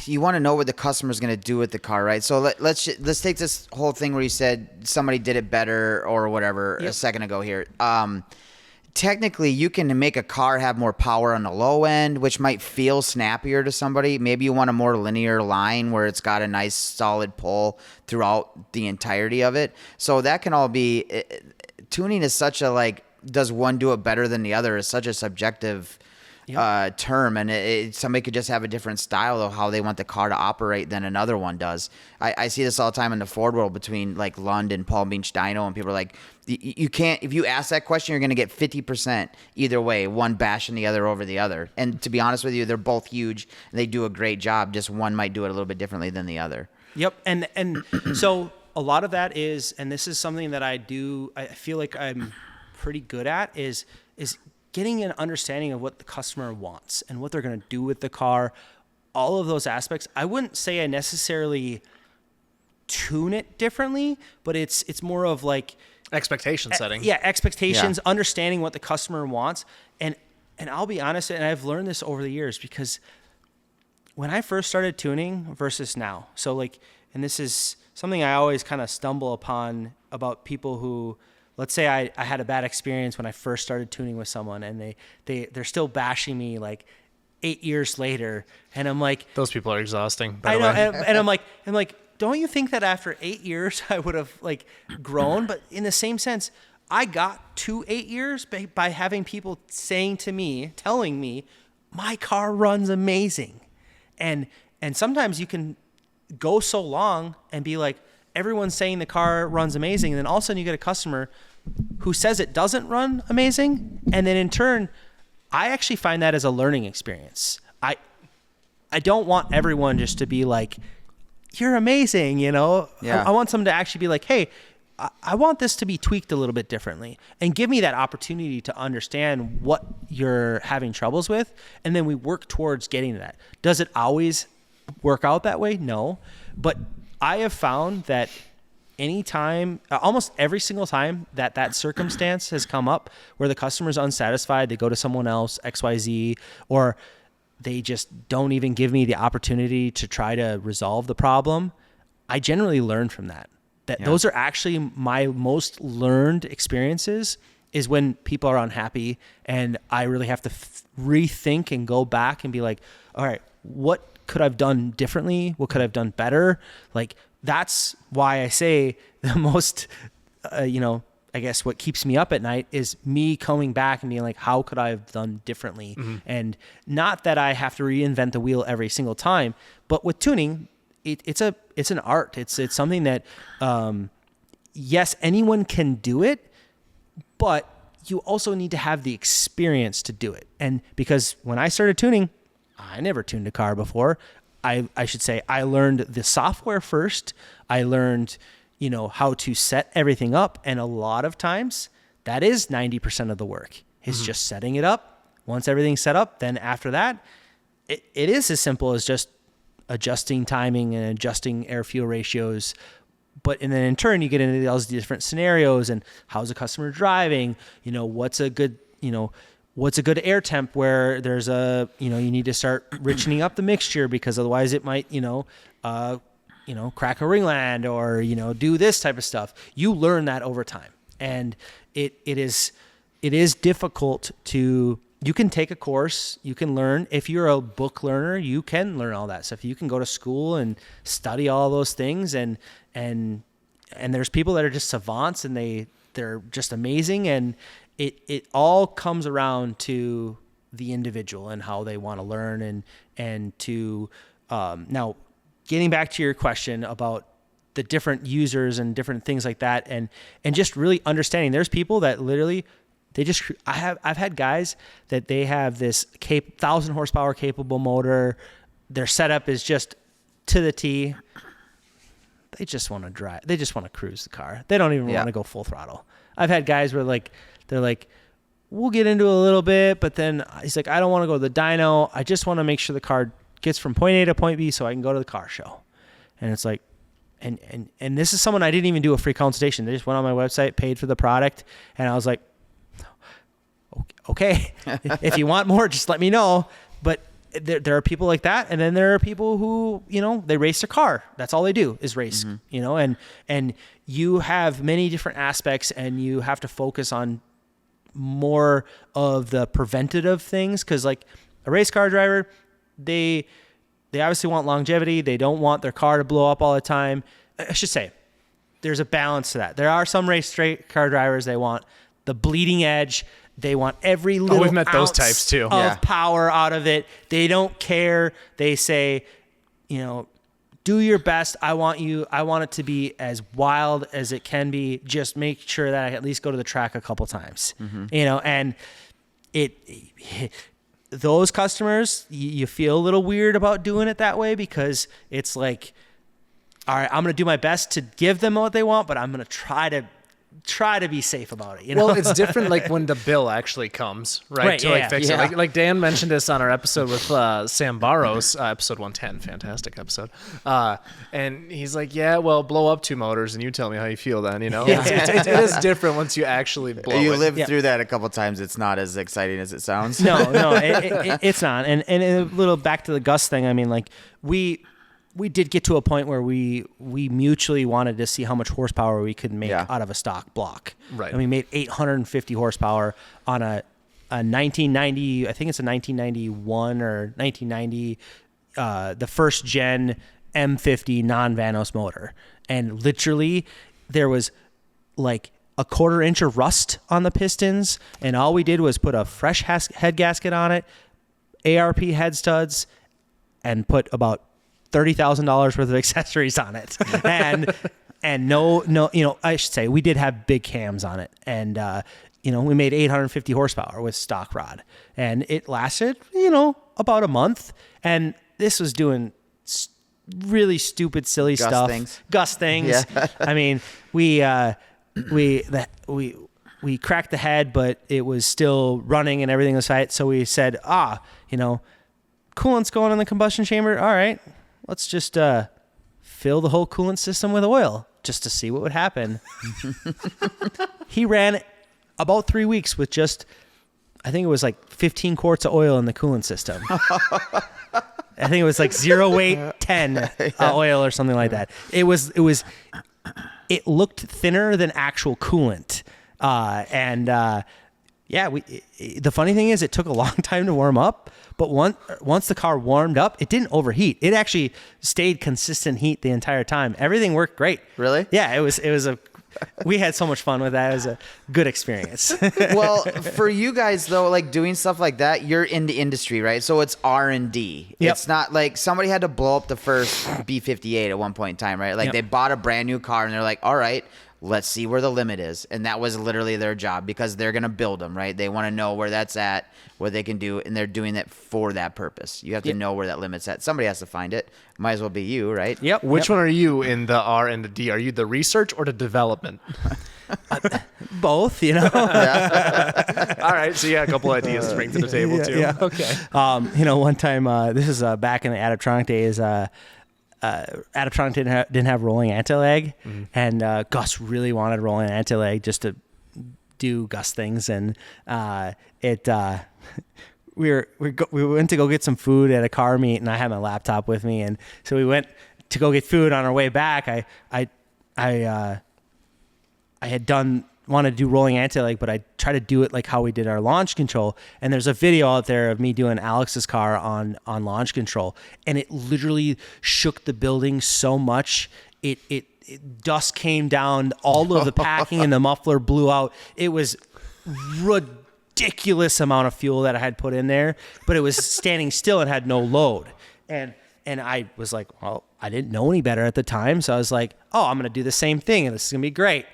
you want to know what the customer's going to do with the car, right? So let's take this whole thing where you said somebody did it better or whatever a second ago here. Technically, you can make a car have more power on the low end, which might feel snappier to somebody. Maybe you want a more linear line where it's got a nice solid pull throughout the entirety of it. So that can all be, tuning is such a, does one do it better than the other is such a subjective term, and somebody could just have a different style of how they want the car to operate than another one does. I see this all the time in the Ford world between Lund and Palm Beach Dyno, and people are like, you can't, if you ask that question, you're going to get 50% either way, one bashing the other over the other. And to be honest with you, they're both huge and they do a great job. Just one might do it a little bit differently than the other. Yep. And so a lot of that is, and this is something that I feel like I'm pretty good at, is getting an understanding of what the customer wants and what they're going to do with the car, all of those aspects. I wouldn't say I necessarily tune it differently, but it's more of expectation setting. Expectations, understanding what the customer wants. And I'll be honest, and I've learned this over the years, because when I first started tuning versus now. So like, and this is something I always kind of stumble upon about people who, let's say I had a bad experience when I first started tuning with someone, and they're still bashing me like 8 years later, and I'm like, Those people are exhausting. By I the know, way. and I'm like, don't you think that after 8 years I would have like grown? But in the same sense, I got to 8 years by having people telling me, my car runs amazing, and sometimes you can go so long and be like, everyone's saying the car runs amazing, and then all of a sudden you get a customer who says it doesn't run amazing, and then in turn, I actually find that as a learning experience. I don't want everyone just to be like, you're amazing, you know? Yeah. I want someone to actually be like, hey, I want this to be tweaked a little bit differently, and give me that opportunity to understand what you're having troubles with, and then we work towards getting to that. Does it always work out that way? No. But I have found that anytime, almost every single time that circumstance has come up where the customer's unsatisfied, they go to someone else, XYZ, or they just don't even give me the opportunity to try to resolve the problem, I generally learn from that. Those are actually my most learned experiences, is when people are unhappy and I really have to rethink and go back and be like, all right, what could I've done differently? What could I've done better? Like, that's why I say the most, I guess what keeps me up at night is me coming back and being like, how could I have done differently? Mm-hmm. And not that I have to reinvent the wheel every single time, but with tuning, it's an art. It's something that, yes, anyone can do it, but you also need to have the experience to do it. And because when I started tuning, I never tuned a car before. I should say I learned the software first. I learned, how to set everything up. And a lot of times that is 90% of the work is just setting it up. Once everything's set up, then after that, it is as simple as just adjusting timing and adjusting air fuel ratios. And then in turn, you get into those different scenarios and how's the customer driving? What's a good air temp where there's you need to start richening up the mixture because otherwise it might, crack a ringland or, do this type of stuff. You learn that over time. And it is difficult you can take a course, you can learn. If you're a book learner, you can learn all that stuff. You can go to school and study all those things. And there's people that are just savants and they're just amazing. And it all comes around to the individual and how they want to learn and to, now getting back to your question about the different users and different things like that. And just really understanding there's people that literally, I've had guys that they have this 1,000 horsepower capable motor. Their setup is just to the T. They just want to drive. They just want to cruise the car. They don't even want to go full throttle. I've had guys where they're like, we'll get into it a little bit, but then he's like, I don't want to go to the dyno. I just want to make sure the car gets from point A to point B so I can go to the car show. And it's like, and this is someone I didn't even do a free consultation. They just went on my website, paid for the product, and I was like, okay, if you want more, just let me know. But there are people like that. And then there are people who, they race their car. That's all they do is race, and you have many different aspects and you have to focus on more of the preventative things. Cause like a race car driver, they obviously want longevity. They don't want their car to blow up all the time. I should say there's a balance to that. There are some race car drivers, they want the bleeding edge. They want every little we've met those ounce types too. of power out of it. They don't care. They say, do your best. I want it to be as wild as it can be. Just make sure that I at least go to the track a couple times, and those customers, you feel a little weird about doing it that way because it's like, all right, I'm going to do my best to give them what they want, but I'm going to try to try to be safe about it. You know, Well, it's different like when the bill actually comes, right? Right, to yeah, like fix yeah. it. Like Dan mentioned this on our episode with Sam Barros, episode 110, fantastic episode. And he's like, yeah, well, blow up 2 motors and you tell me how you feel then, you know? It is different once you actually blow You it. live through that a couple times. It's not as exciting as it sounds. no, it's not. And a little back to the Gus thing. I mean, like we did get to a point where we mutually wanted to see how much horsepower we could make out of a stock block. Right. And we made 850 horsepower on a 1990, I think it's a 1991 or 1990, the first gen M50 non-Vanos motor. And literally there was like a 1/4 inch of rust on the pistons. And all we did was put a fresh head gasket on it, ARP head studs, and put about $30,000 worth of accessories on it. And no, you know, I should say we did have big cams on it. And, you know, we made 850 horsepower with stock rod, and it lasted, you know, about a month. And this was doing really stupid, silly stuff. Gus things. Yeah. I mean, we cracked the head, but it was still running and everything was tight. So we said, you know, coolant's going in the combustion chamber. All right, let's just fill the whole coolant system with oil just to see what would happen. He ran about 3 weeks with just, I think it was like 15 quarts of oil in the coolant system. I think it was like 0 weight 10 oil or something like that. It looked thinner than actual coolant. The funny thing is it took a long time to warm up, but once the car warmed up, it didn't overheat. It actually stayed consistent heat the entire time. Everything worked great. Really? Yeah, we had so much fun with that. It was a good experience. Well, for you guys though, like doing stuff like that, you're in the industry, right? So it's R&D. Yep. It's not like somebody had to blow up the first B58 at one point in time, right? Like they bought a brand new car and they're like, all right, let's see where the limit is. And that was literally their job because they're going to build them, right? They want to know where that's at, what they can do, and they're doing that for that purpose. You have to know where that limit's at. Somebody has to find it. Might as well be you, right? Yep. Which one are you in the R and the D? Are you the research or the development? Both, you know. All right, so a couple ideas to bring to the table too. Yeah. Okay. You know, one time, this is back in the Adaptronic days, Adaptronic didn't have rolling anti-lag, and Gus really wanted rolling anti-lag just to do Gus things, and we went to go get some food at a car meet, and I had my laptop with me, and so we went to go get food. On our way back, I had wanted to do rolling anti-lag, but I tried to do it like how we did our launch control. And there's a video out there of me doing Alex's car on launch control, and it literally shook the building so much. It dust came down, all of the packing and the muffler blew out. It was ridiculous amount of fuel that I had put in there, but it was standing still and had no load. And I was like, well, I didn't know any better at the time, so I was like, oh, I'm gonna do the same thing, and this is gonna be great.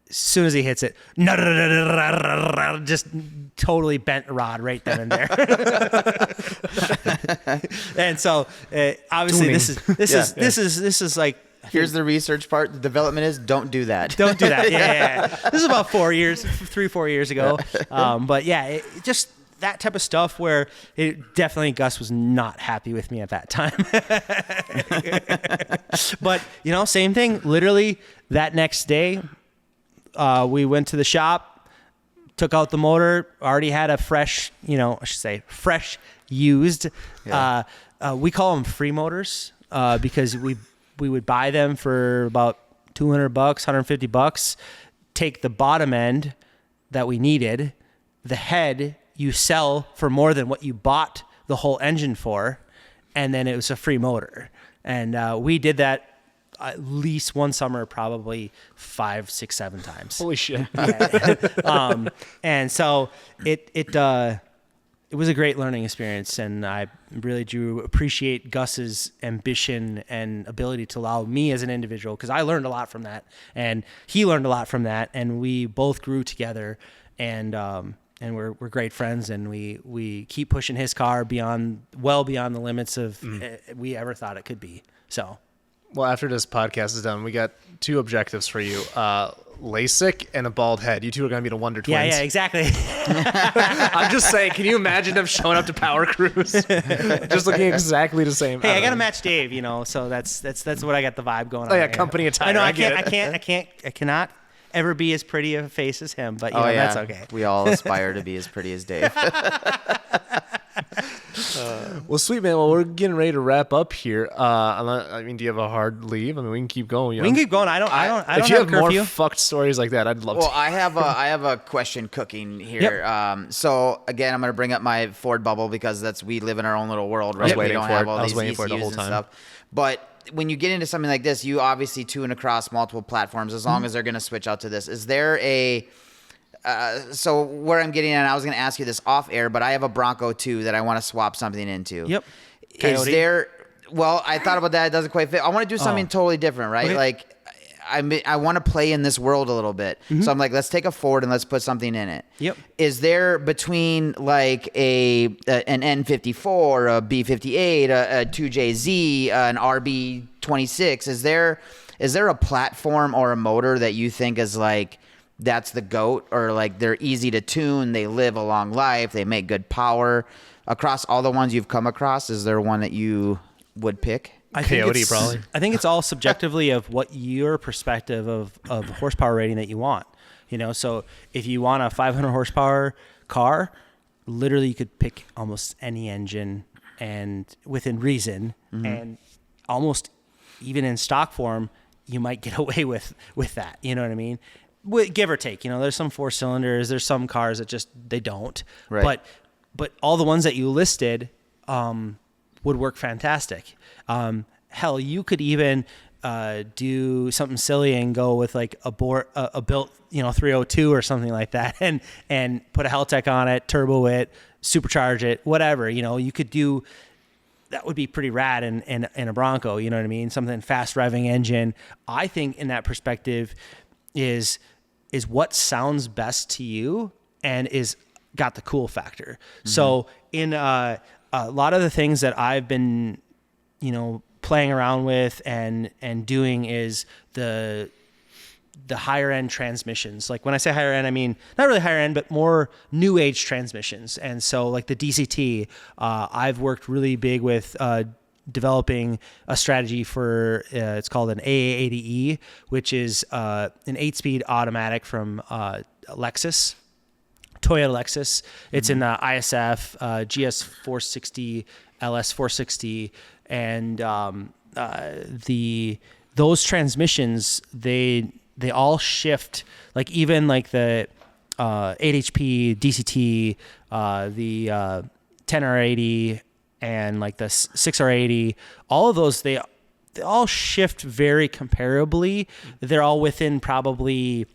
As soon as he hits it, just totally bent rod right then and there. And so obviously this is like, Here's the research part. The development is don't do that. Don't do that. Yeah. This is about 4 years, 3-4 years ago. But yeah, just that type of stuff where definitely Gus was not happy with me at that time. But you know, same thing. Literally that next day, we went to the shop, took out the motor, already had a fresh used. Yeah. We call them free motors because we would buy them for about $200, $150, take the bottom end that we needed, the head you sell for more than what you bought the whole engine for, and then it was a free motor. And we did that at least one summer, probably 5, 6, 7 times. Holy shit. And so it was a great learning experience, and I really do appreciate Gus's ambition and ability to allow me as an individual, because I learned a lot from that, and he learned a lot from that, and we both grew together, and we're great friends, and we keep pushing his car well beyond the limits of we ever thought it could be. So. Well, after this podcast is done, we got 2 objectives for you. LASIK and a bald head. You two are going to be the Wonder Twins. Yeah, exactly. I'm just saying, can you imagine them showing up to Power Cruise? Just looking exactly the same. Hey, I got to know. match Dave, so that's what I got the vibe going on. Oh, yeah, right company now. attire. I know, I I cannot ever be as pretty of a face as him, but that's okay. We all aspire to be as pretty as Dave. Well, sweet, man. Well, we're getting ready to wrap up here. I mean, do you have a hard leave? I mean, we can keep going. We can keep going. I don't if you have have more curfew. fucked stories like that, I'd love Well, to. I have a question cooking here. So again, I'm going to bring up my Ford bubble because we live in our own little world, right? waiting We don't for have it. all I was these waiting for it the ECUs whole and time. stuff. But when you get into something like this, you obviously tune across multiple platforms as long as they're going to switch out to this. Is there a so where I'm getting at, I was going to ask you this off air, but I have a Bronco 2 that I want to swap something into. Yep. Is Coyote. there? Well, I thought about that. It doesn't quite fit. I want to do something totally different, right? Okay. Like, I want to play in this world a little bit. So I'm like, let's take a Ford and let's put something in it. Yep. Is there between like an N54, a B58, a 2JZ, an RB26? Is there a platform or a motor that you think is like that's the GOAT, or like they're easy to tune, they live a long life, they make good power? Across all the ones you've come across, is there one that you would pick? I think Coyote, it's- probably. I think it's all subjectively of what your perspective of horsepower rating that you want. So if you want a 500 horsepower car, literally you could pick almost any engine and within reason, and almost even in stock form, you might get away with that. You know what I mean? Give or take. There's some 4-cylinders, there's some cars that just they don't. Right. But all the ones that you listed would work fantastic. Hell, you could even do something silly and go with like a built 302 or something like that, and put a Haltech on it, turbo it, supercharge it, whatever. You could do. That would be pretty rad in a Bronco. You know what I mean? Something fast revving engine. I think in that perspective is what sounds best to you and is got the cool factor. So in a lot of the things that I've been, playing around with and doing is the higher end transmissions. Like when I say higher end, I mean not really higher end, but more new age transmissions. And so like the DCT, I've worked really big with developing a strategy for it's called an AA80E, which is an 8-speed automatic from Lexus. Toyota Lexus. It's in the ISF, GS 460, LS 460, and those transmissions they all shift. Like even like the 8HP DCT, the 10R80, and like the 6R80. All of those they all shift very comparably. They're all within probably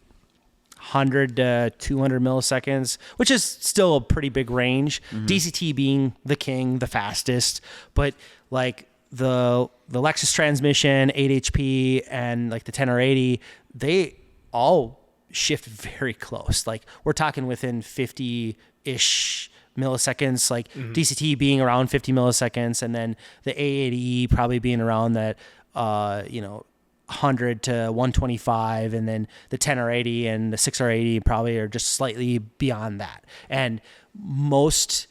100 to 200 milliseconds, which is still a pretty big range. DCT being the king, the fastest, but like the Lexus transmission, 8HP, and like the 10R80, they all shift very close. Like we're talking within 50-ish milliseconds, like DCT being around 50 milliseconds, and then the A80E probably being around that, 100 to 125, and then the 10R80 and the 6R80 probably are just slightly beyond that. And most,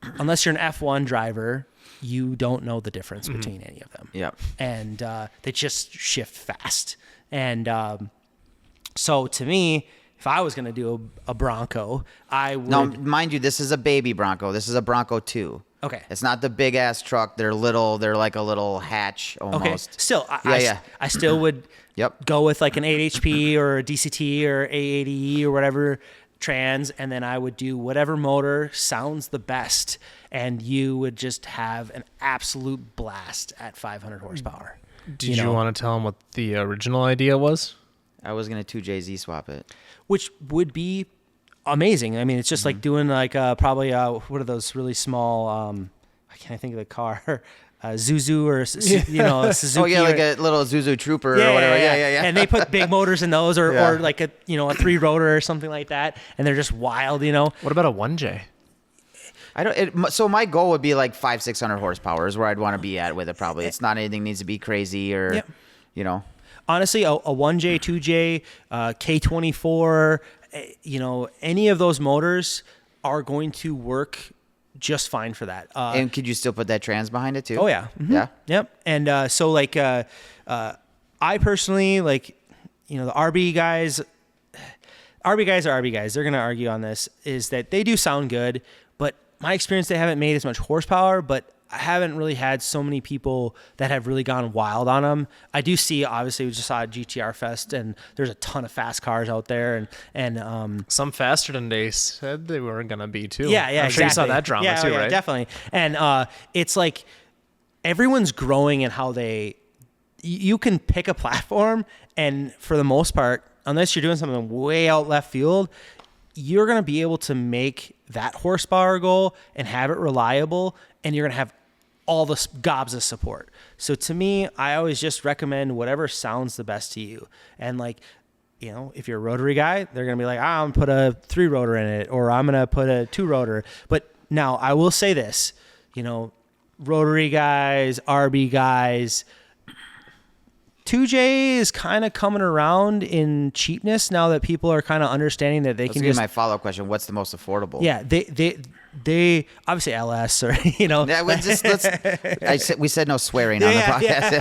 unless you're an F1 driver, you don't know the difference between any of them. Yeah. And they just shift fast. And so to me, if I was going to do a Bronco, I would. Now, mind you, this is a baby Bronco. This is a Bronco 2. Okay. It's not the big ass truck. They're little. They're like a little hatch almost. Okay. Still, Yeah. I still would Yep. go with like an 8HP or a DCT or A80E or whatever trans, and then I would do whatever motor sounds the best, and you would just have an absolute blast at 500 horsepower. Did you want to tell him what the original idea was? I was gonna 2JZ swap it. Which would be amazing. I mean, it's just like doing like probably what are those really small? I can't think of the car. Zuzu or Suzuki. Oh yeah, like or, a little Zuzu Trooper or whatever. Yeah. And they put big motors in those, or Yeah. or like a 3 rotor or something like that, and they're just wild. What about a 1J? I don't. So my goal would be like 500-600 horsepower is where I'd want to be at with it. Probably it's not anything needs to be crazy or, Yep. you know. Honestly, a 1J, 2J, K24, any of those motors are going to work just fine for that. And could you still put that trans behind it too? Oh yeah. Mhm. Yeah. Yep. And so like I personally like, the RB guys are RB guys. They're going to argue on this is that they do sound good, but my experience, they haven't made as much horsepower, but I haven't really had so many people that have really gone wild on them. I do see, obviously, we just saw at GTR Fest, and there's a ton of fast cars out there, and some faster than they said they were gonna be too. Yeah, I'm exactly. sure you saw that drama too, yeah, right? Definitely. And it's like everyone's growing in how you can pick a platform, and for the most part, unless you're doing something way out left field, you're gonna be able to make that horsepower goal and have it reliable, and you're gonna have all the gobs of support. So to me, I always just recommend whatever sounds the best to you. And like, if you're a rotary guy, they're going to be like, I'm going to put a 3-rotor in it, or I'm going to put a 2-rotor. But now I will say this, rotary guys, RB guys, 2J is kind of coming around in cheapness now that people are kind of understanding that they That's can gonna be just my follow-up question. What's the most affordable? Yeah, they obviously LS or Yeah, we said no swearing on the podcast.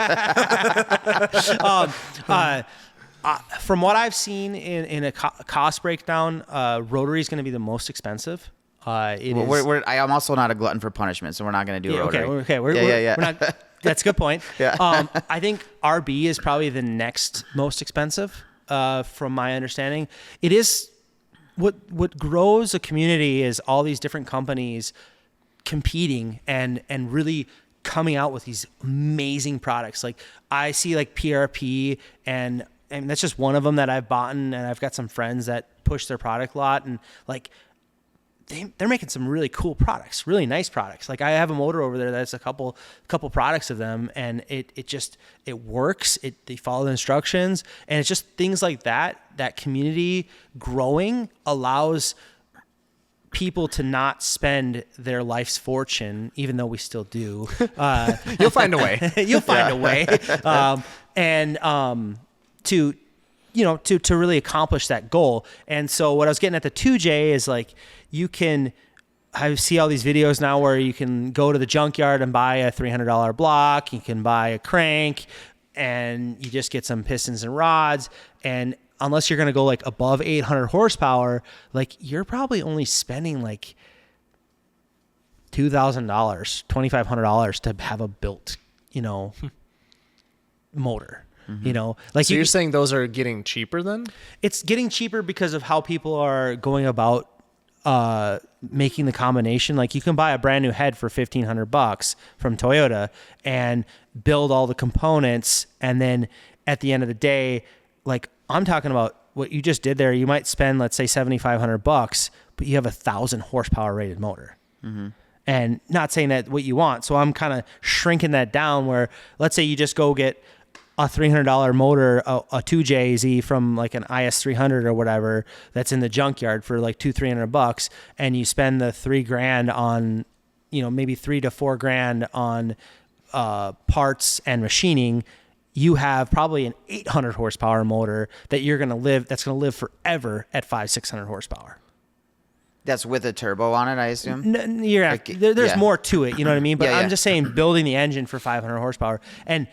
From what I've seen in a cost breakdown, rotary is going to be the most expensive. I'm also not a glutton for punishment, so we're not going to do rotary. Okay. We're not. That's a good point. Yeah. I think RB is probably the next most expensive, from my understanding. It is what grows a community is all these different companies competing and really coming out with these amazing products. Like I see like PRP and that's just one of them that I've bought, and I've got some friends that push their product a lot, and like they're making some really cool products, really nice products. Like I have a motor over there that's a couple products of them, and it works. They follow the instructions, and it's just things like that. That community growing allows people to not spend their life's fortune, even though we still do. You'll find a way. You'll find a way, to really accomplish that goal. And so what I was getting at the 2J is like, I see all these videos now where you can go to the junkyard and buy a $300 block. You can buy a crank, and you just get some pistons and rods. And unless you're going to go like above 800 horsepower, like you're probably only spending like $2,000, $2,500 to have a built, motor. Like so you're saying those are getting cheaper then? It's getting cheaper because of how people are going about making the combination. Like you can buy a brand new head for $1,500 from Toyota and build all the components, and then at the end of the day, like I'm talking about what you just did there, you might spend, let's say $7,500, but you have 1,000 horsepower rated motor. Mm-hmm. And not saying that what you want. So I'm kind of shrinking that down where, let's say you just go get a $300 motor, a 2JZ from like an IS300 or whatever that's in the junkyard for like $200-$300, and you spend the $3,000 on, maybe $3,000 to $4,000 on parts and machining. You have probably an 800 horsepower motor that's going to live forever at 500-600 horsepower. That's with a turbo on it, I assume. There's more to it, you know what I mean? But Yeah. I'm just saying, building the engine for 500 horsepower. And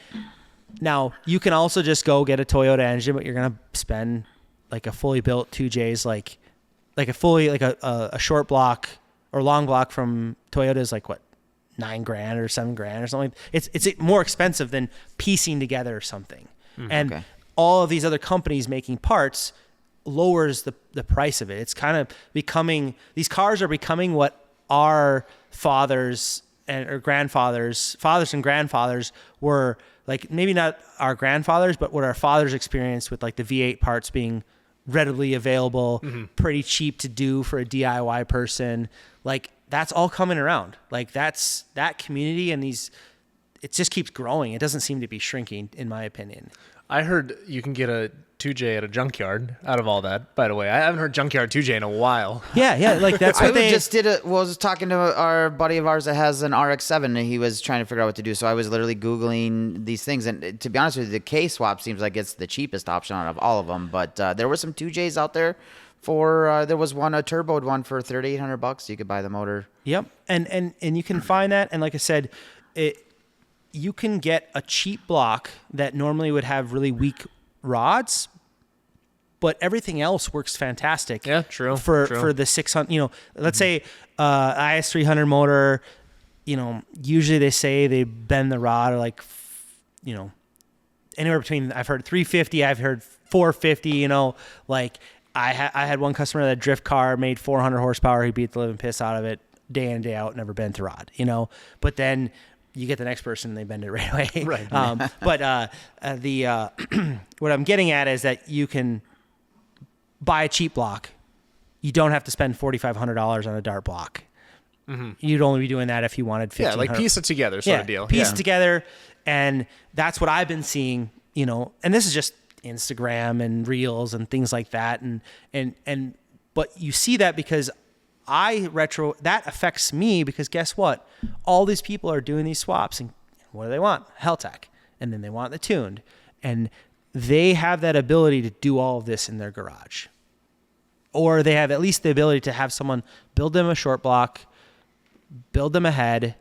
now you can also just go get a Toyota engine, but you're going to spend like a fully built 2Js, like a short block or long block from Toyota is like what, $9,000 or $7,000 or something. It's more expensive than piecing together something. And all of these other companies making parts lowers the price of it. It's kind of becoming, these cars are becoming what our fathers and grandfathers were, like maybe not our grandfathers, but what our fathers experienced with like the V8 parts being readily available, pretty cheap to do for a DIY person. Like that's all coming around. Like that community and it just keeps growing. It doesn't seem to be shrinking, in my opinion. I heard you can get a 2J at a junkyard out of all that, by the way. I haven't heard junkyard 2J in a while. Yeah, like that's what they just did it. Well, I was talking to our buddy of ours that has an RX-7, and he was trying to figure out what to do. So I was literally Googling these things, and to be honest with you, the K-swap seems like it's the cheapest option out of all of them. But there were some 2Js out there for there was one, a turboed one for $3,800. You could buy the motor. Yep, and you can find that, and like I said, you can get a cheap block that normally would have really weak rods, but everything else works fantastic. Yeah, true. For the 600, let's say IS 300 motor, usually they say they bend the rod or like, anywhere between, I've heard 350, I've heard 450. Like I had one customer that drift car made 400 horsepower. He beat the living piss out of it day in, day out, never bent the rod. But then you get the next person and they bend it right away. Right. But what I'm getting at is that you can buy a cheap block. You don't have to spend $4,500 on a dart block. Mm-hmm. You'd only be doing that if you wanted $1,500. Yeah, like piece it together sort of deal. Piece it together, and that's what I've been seeing. And this is just Instagram and Reels and things like that. And but you see that because that affects me, because guess what? All these people are doing these swaps, and what do they want? Haltech. And then they want the tuned. And they have that ability to do all of this in their garage. Or they have at least the ability to have someone build them a short block, build them a head.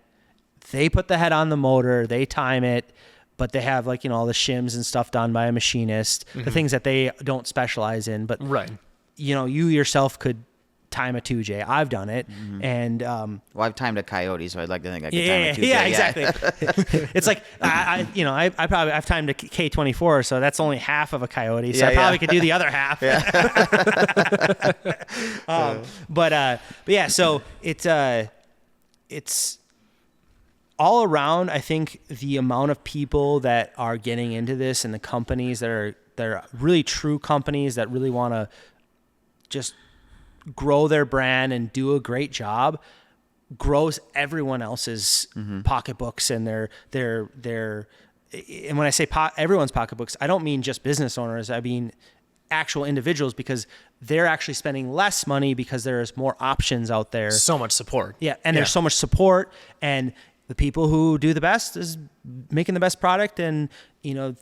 They put the head on the motor, they time it, but they have all the shims and stuff done by a machinist, the things that they don't specialize in. But right. You yourself could time a 2J. I've done it. Mm-hmm. And well, I've timed a Coyote, so I'd like to think I could time a 2J. Yeah, exactly. It's like I've timed a K24, so that's only half of a Coyote. So I probably could do the other half. But yeah, so it's all around. I think the amount of people that are getting into this and the companies that are really true companies that really want to just grow their brand and do a great job grows everyone else's pocketbooks and their and when I say everyone's pocketbooks, I don't mean just business owners. I mean actual individuals, because they're actually spending less money because there's more options out there. So much support. Yeah, and there's so much support, and the people who do the best is making the best product, and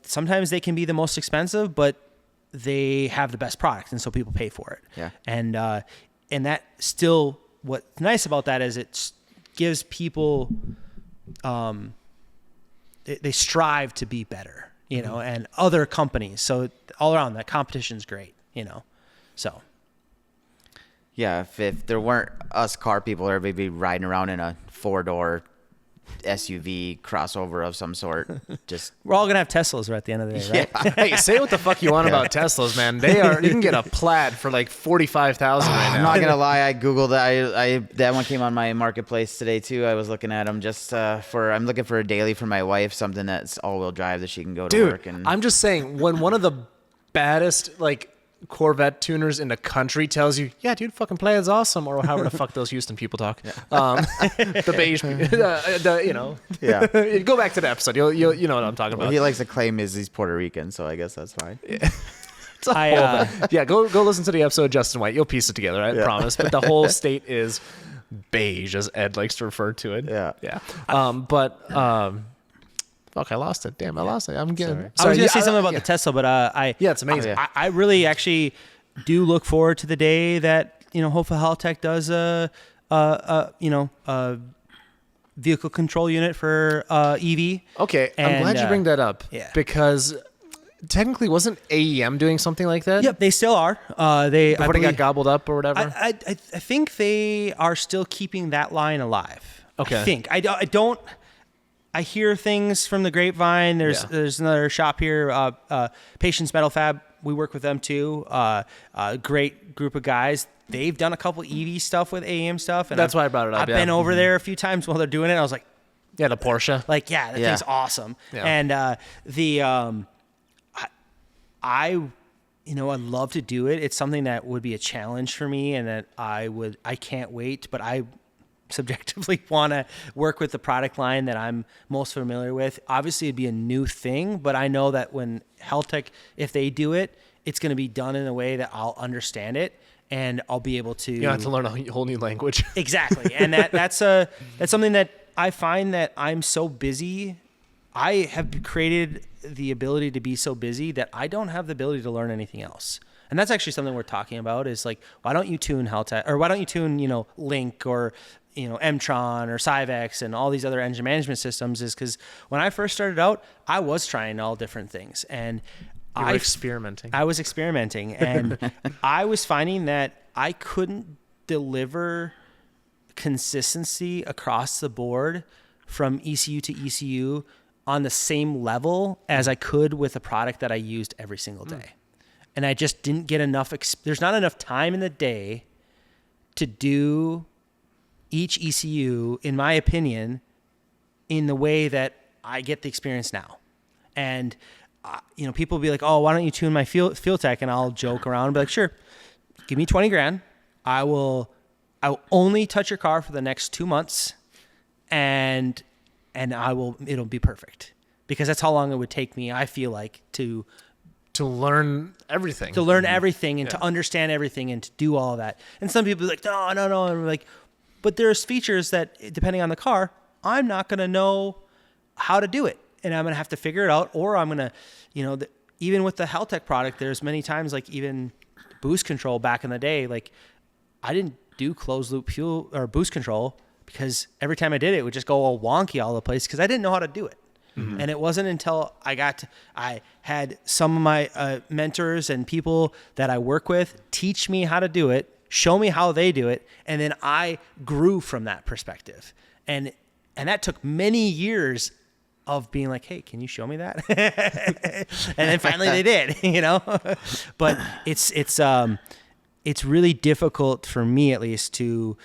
sometimes they can be the most expensive, but they have the best product, and so people pay for it. Yeah. And that still, what's nice about that is it gives people, they strive to be better, and other companies. So all around, that competition's great, so. Yeah, if there weren't us car people, everybody be riding around in a 4-door SUV crossover of some sort. Just we're all gonna have Teslas right at the end of the day, right? Hey, say what the fuck you want about Teslas, man. You can get a Plaid for like $45,000 right now. I'm not gonna lie, I googled that. That one came on my marketplace today too. I was looking at them just I'm looking for a daily for my wife, something that's all-wheel drive that she can go to work. And I'm just saying, when one of the baddest Corvette tuners in the country tells you, yeah, dude, fucking Play is awesome, or however the fuck those Houston people talk. The beige, yeah. Go back to the episode. You know what I'm talking about. Well, he likes to claim he's Puerto Rican, so I guess that's fine. Yeah. Go listen to the episode of Justin White. You'll piece it together, I promise. But the whole state is beige, as Ed likes to refer to it. Yeah. Fuck, I lost it. Damn, I lost it. I'm getting. I was going to say something about the Tesla, but it's amazing. I really actually do look forward to the day that hopefully Haltech does a vehicle control unit for EV. Okay, I'm glad you bring that up. Yeah. Because technically, wasn't AEM doing something like that? Yep, they still are. They got gobbled up or whatever. I think they are still keeping that line alive. Okay. I think I don't. I hear things from the grapevine. There's another shop here, Patience Metal Fab. We work with them too. Great group of guys. They've done a couple EV stuff with AEM stuff, and that's why I brought it up. I've been over there a few times while they're doing it. I was like, the Porsche. That thing's awesome. Yeah. And I'd love to do it. It's something that would be a challenge for me, and that I can't wait. But I subjectively want to work with the product line that I'm most familiar with. Obviously, it'd be a new thing, but I know that when Haltech, if they do it, it's going to be done in a way that I'll understand it and I'll be able to. You have to learn a whole new language. Exactly. And that's something that I find that I'm so busy. I have created the ability to be so busy that I don't have the ability to learn anything else. And that's actually something we're talking about is like, why don't you tune Haltech, or why don't you tune, Link or, Mtron or Cyvex and all these other engine management systems, is because when I first started out, I was trying all different things. And You were experimenting. I was experimenting, and I was finding that I couldn't deliver consistency across the board from ECU to ECU on the same level as I could with a product that I used every single day. And I just didn't get enough. There's not enough time in the day to do each ECU, in my opinion, in the way that I get the experience now. And people will be like, "Oh, why don't you tune my fuel tech?" And I'll joke around and be like, "Sure, give me 20 grand. I will only touch your car for the next 2 months, and it'll be perfect." Because that's how long it would take me, I feel like, to learn everything. And to understand everything and to do all of that. And some people are like, no. And I'm like, but there's features that, depending on the car, I'm not going to know how to do it. And I'm going to have to figure it out. Or I'm going to, even with the Haltech product, there's many times, like even boost control back in the day, like I didn't do closed loop fuel or boost control because every time I did it, it would just go all wonky all over the place because I didn't know how to do it. Mm-hmm. And it wasn't until I had some of my mentors and people that I work with teach me how to do it, show me how they do it, and then I grew from that perspective. And that took many years of being like, hey, can you show me that? And then finally they did, But it's really difficult for me, at least, to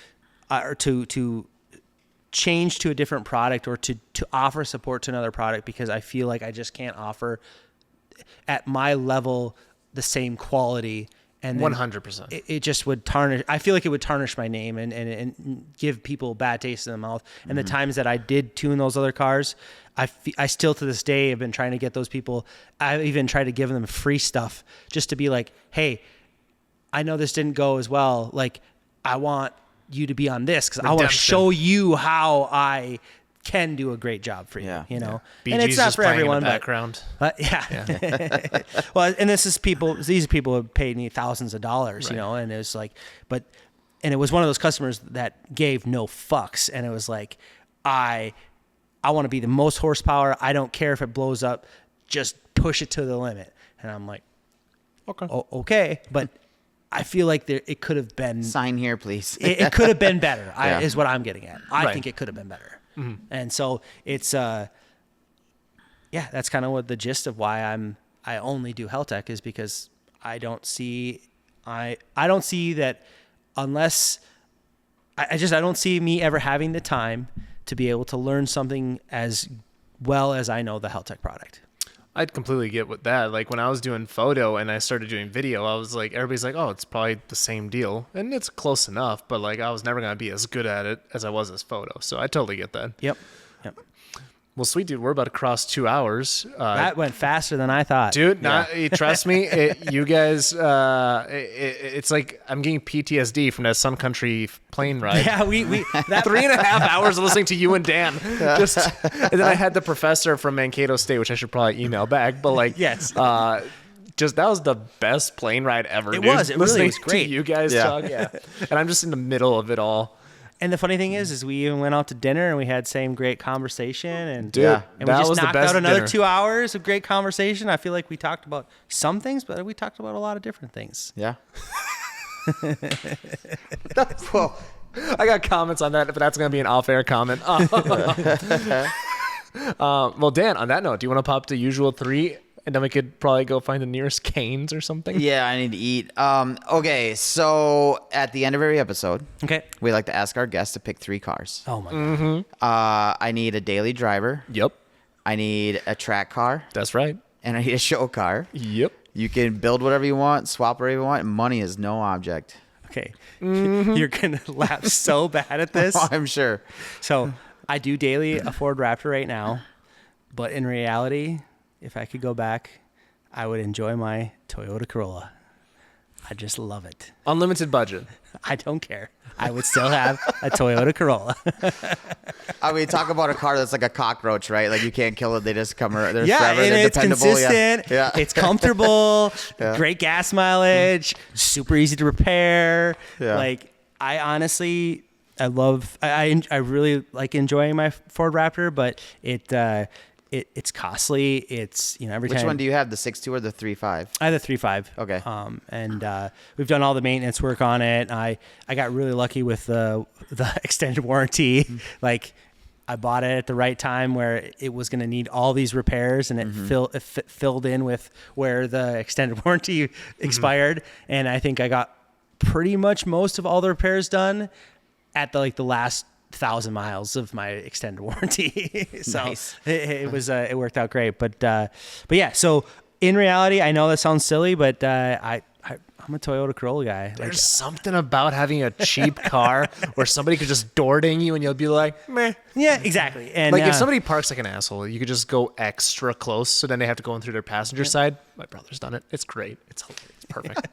change to a different product or to offer support to another product because I feel like I just can't offer at my level the same quality. And 100%. It just would tarnish. I feel like it would tarnish my name and give people a bad taste in the mouth. And the times that I did tune those other cars, I still to this day have been trying to get those people. I've even tried to give them free stuff just to be like, hey, I know this didn't go as well. Like, I want you to be on this because I want to show you how I can do a great job for you. Yeah. And BG's it's not just for playing everyone, in the background. But yeah. Well, and these people have paid me thousands of dollars, Right. And it was like, and it was one of those customers that gave no fucks, and it was like, I want to be the most horsepower. I don't care if it blows up, just push it to the limit. And I'm like, okay, but I feel like it could have been Sign here, please. it could have been better. Yeah. Is what I'm getting at. I Right. think it could have been better. Mm-hmm. And so it's that's kind of what the gist of why I only do Haltech is because I don't see that unless I don't see me ever having the time to be able to learn something as well as I know the Haltech product. I'd completely get with that. Like when I was doing photo and I started doing video, I was like, everybody's like, oh, it's probably the same deal. And it's close enough, but like I was never going to be as good at it as I was as photo. So I totally get that. Yep. Well, sweet dude, we're about to cross 2 hours. That went faster than I thought. Dude, trust me, you guys, it's like I'm getting PTSD from that Sun Country plane ride. Yeah, we that 3.5 hours listening to you and Dan. And then I had the professor from Mankato State, which I should probably email back. But like, Yes. Just that was the best plane ride ever. It dude. was. It really Listening was great. To you guys talk, yeah. And I'm just in the middle of it all. And the funny thing is we even went out to dinner and we had same great conversation and Dude, Yeah. and we that just was the knocked best out another dinner. 2 hours of great conversation. I feel like we talked about some things, but we talked about a lot of different things. Yeah. Well, I got comments on that, but that's going to be an off-air comment. Well, Dan, on that note, do you want to pop the usual 3? And then we could probably go find the nearest Cane's or something. Yeah, I need to eat. Okay, so at the end of every episode, Okay. we like to ask our guests to pick 3 cars. Oh my God. I need a daily driver. Yep, I need a track car. that's right. And I need a show car. Yep. You can build whatever you want, swap whatever you want, and money is no object. Okay. You're going to laugh so bad at this. I'm sure. So I do daily a Ford Raptor right now, but in reality, if I could go back, I would enjoy my Toyota Corolla. I just love it. Unlimited budget. I don't care. I would still have a Toyota Corolla. I mean, talk about a car that's like a cockroach, right? Like you can't kill it; they just come around. They're Yeah, forever. and They're it's dependable. consistent. Yeah. It's comfortable. Great gas mileage. Super easy to repair. Yeah. Like I honestly, I really like enjoying my Ford Raptor, but it's costly. It's every Which time. one do you have? The 6.2 or the 3.5? I have the 3.5. Okay. And we've done all the maintenance work on it. I got really lucky with the extended warranty. Like I bought it at the right time where it was going to need all these repairs, and it filled in with where the extended warranty expired. And I think I got pretty much most of all the repairs done at the last 1,000 miles of my extended warranty. So Nice. it worked out great. But yeah, so in reality, I know that sounds silly, but I'm a Toyota Corolla guy. There's something about having a cheap car where somebody could just door ding you and you'll be like, meh. Yeah, exactly. And Like if somebody parks like an asshole, you could just go extra close, so then they have to go in through their passenger side. My brother's done it. It's great. It's hilarious. It's perfect.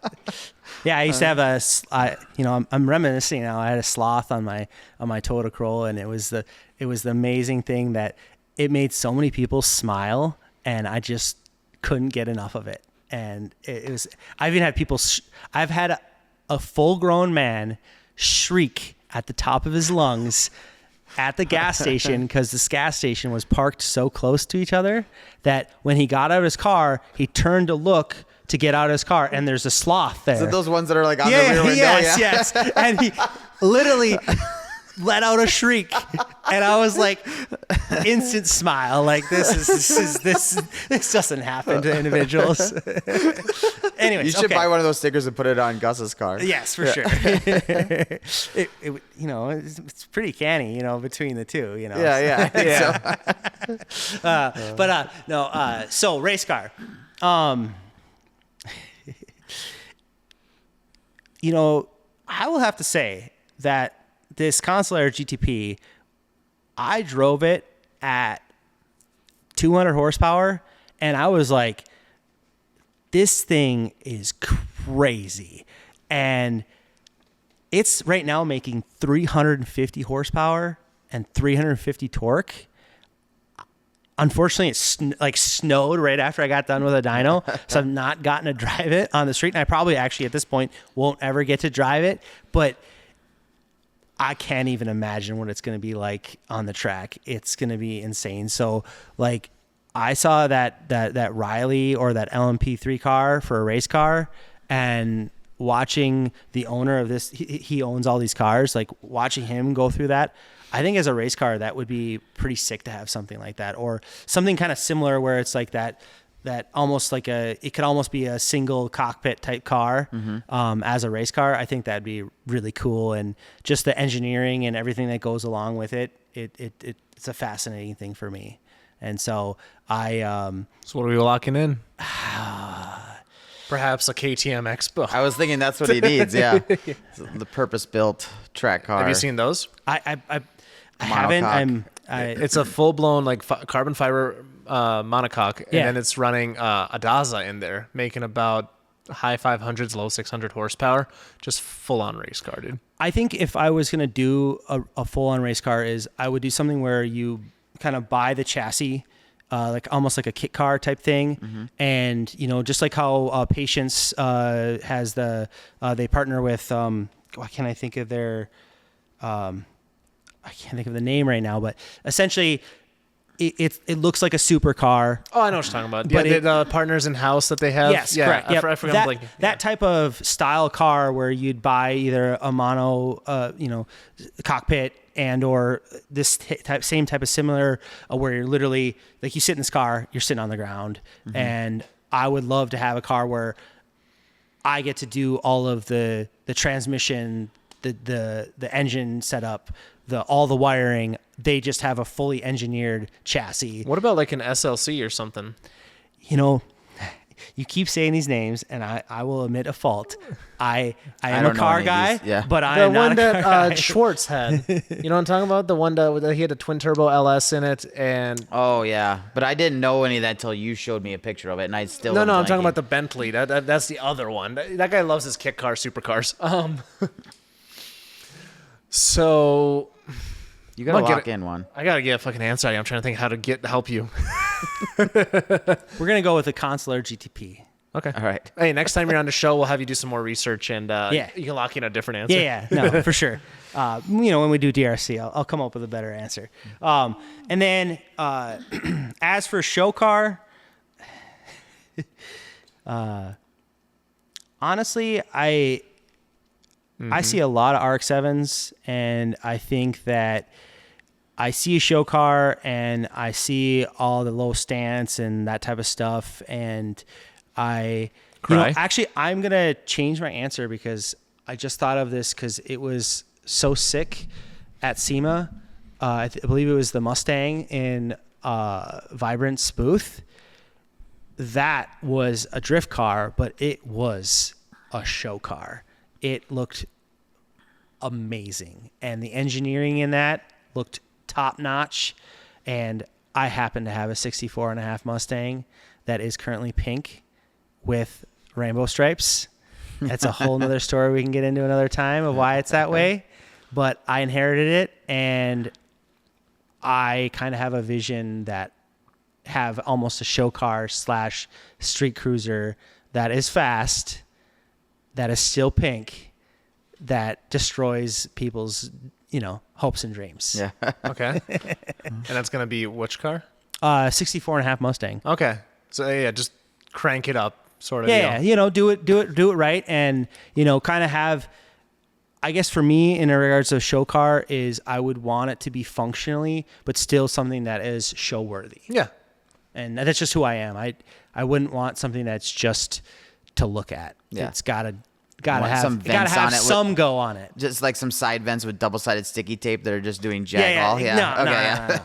yeah, I used to have I'm reminiscing now. I had a sloth on my Toyota Corolla, and it was the amazing thing that it made so many people smile, and I just couldn't get enough of it. And it was, I've even had people, I've had a full grown man shriek at the top of his lungs at the gas station because this gas station was parked so close to each other that when he got out of his car, he turned to look to get out of his car, and there's a sloth there. Is it those ones that are like on the rear window? Yes. And he literally let out a shriek, and I was like, instant smile. Like this doesn't happen to individuals. Anyways, You should buy one of those stickers and put it on Gus's car. Yes, for sure. It's pretty canny, between the two, Yeah, I think so. So race car. I will have to say that this Consular GTP, I drove it at 200 horsepower, and I was like, this thing is crazy. And it's right now making 350 horsepower and 350 torque. Unfortunately, it snowed right after I got done with a dyno, so I've not gotten to drive it on the street, and I probably actually at this point won't ever get to drive it, but I can't even imagine what it's going to be like on the track. It's going to be insane. So, like, I saw that Riley or that LMP3 car for a race car, and watching the owner of this, he owns all these cars, like watching him go through that, I think as a race car, that would be pretty sick to have something like that, or something kind of similar where it's like that almost like it could almost be a single cockpit type car as a race car. I think that'd be really cool, and just the engineering and everything that goes along with it. It's a fascinating thing for me, and so So what are we locking in? Perhaps a KTM Expo. I was thinking that's what he needs. Yeah, the purpose-built track car. Have you seen those? I haven't. It's a full-blown like carbon fiber monocoque, and then it's running a Daza in there, making about high 500s, low 600 horsepower, just full-on race car, dude. I think if I was gonna do a full-on race car, I would do something where you kind of buy the chassis, like almost like a kit car type thing, and just like how Patience has they partner with why can't I think of their I can't think of the name right now, but essentially it looks like a supercar. Oh, I know what you're talking about. But Yeah, the partners in house that they have. Yes, yeah, correct. Yep. I forgot. That type of style car where you'd buy either a mono, cockpit and or this same type of similar, where you're literally like you sit in this car, you're sitting on the ground, and I would love to have a car where I get to do all of the transmission, the engine setup, all the wiring. They just have a fully engineered chassis. What about like an SLC or something? you keep saying these names, and I will admit a fault. I am don't a know car any of guy, these, yeah. but I The am not one a that car guy. Schwartz had. You know what I'm talking about? The one that he had a twin turbo LS in it, and Oh yeah, but I didn't know any of that until you showed me a picture of it, and I still. no, am I'm talking blanking. about the Bentley. That's the other one. That guy loves his kit car supercars. So You gotta I'll get lock it. in one. I gotta get a fucking answer. I'm trying to think how to help you. We're gonna go with a Consular GTP. Okay. All right. Hey, next time you're on the show, we'll have you do some more research, and Yeah. you can lock in a different answer. Yeah, no, for sure. When we do DRC, I'll come up with a better answer. And then as for show car, honestly, I see a lot of RX-7s, and I think that I see a show car and I see all the low stance and that type of stuff, and actually, I'm going to change my answer because I just thought of this because it was so sick at SEMA. I believe it was the Mustang in Vibrant's booth. That was a drift car, but it was a show car. It looked amazing, and the engineering in that looked top notch. And I happen to have a 64.5 Mustang that is currently pink with rainbow stripes. That's a whole nother story we can get into another time of why it's that way. But I inherited it, and I kind of have a vision that have almost a show car / street cruiser that is fast, that is still pink, that destroys people's, hopes and dreams. Yeah. Okay. And that's gonna be which car? 64.5 Mustang. Okay. So yeah, just crank it up, sort of. Yeah, deal. do it right, and kind of have. I guess for me, in regards to a show car, is I would want it to be functionally, but still something that is show worthy. Yeah. And that's just who I am. I wouldn't want something that's just to look at. Yeah. It's gotta Want have some vents on it with- some go on it. Just like some side vents with double-sided sticky tape that are just doing jack Yeah, all. yeah.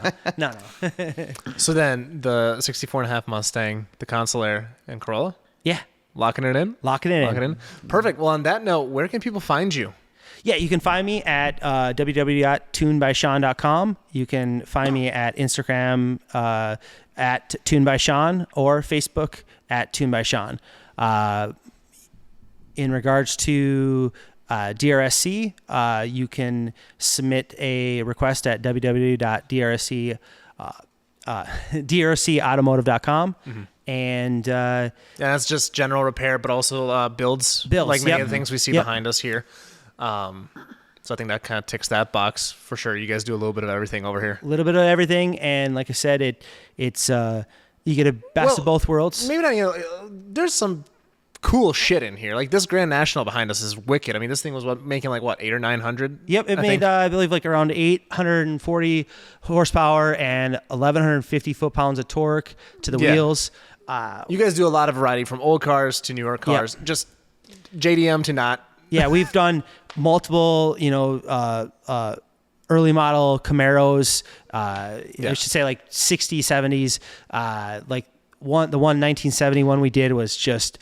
Yeah. No. So then the 64.5 Mustang, the Consular, and Corolla, Yeah. locking it in. Lock it in. Lock it in. Perfect. Well, on that note, where can people find you? Yeah, you can find me at www.TunedByShawn.com. You can find me at Instagram at TunedByShawn or Facebook at TunedByShawn. In regards to DRSC, you can submit a request at DRSCautomotive.com. And And that's just general repair, but also builds, like many yep. of the things we see Yep. behind us here. So I think that kind of ticks that box for sure. You guys do a little bit of everything over here. a little bit of everything, and like I said, it's you get a best of both worlds. Maybe not. There's some cool shit in here. Like this Grand National behind us is wicked. I mean, this thing was making 800 or 900. Yep, it made I believe around 840 horsepower and 1,150 foot-pounds of torque to the Yeah. wheels. You guys do a lot of variety from old cars to newer cars, just JDM to not. Yeah, we've done multiple, early model Camaros. I should say 60s, 70s. The one 1970 one we did was just.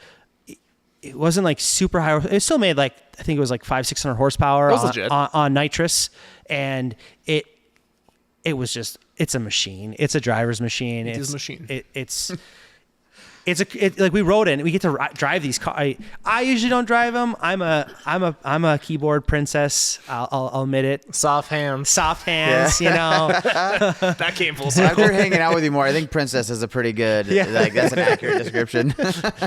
It wasn't super high. It still made I think it was 500-600 horsepower on nitrous, and it was just it's a machine. It's a driver's machine. It's a machine. We rode it and we get to drive these cars. I usually don't drive them. I'm a keyboard princess. I'll admit it. Soft hands. Soft hands, That came full circle. After hanging out with you more, I think Princess is a pretty good. That's an accurate description.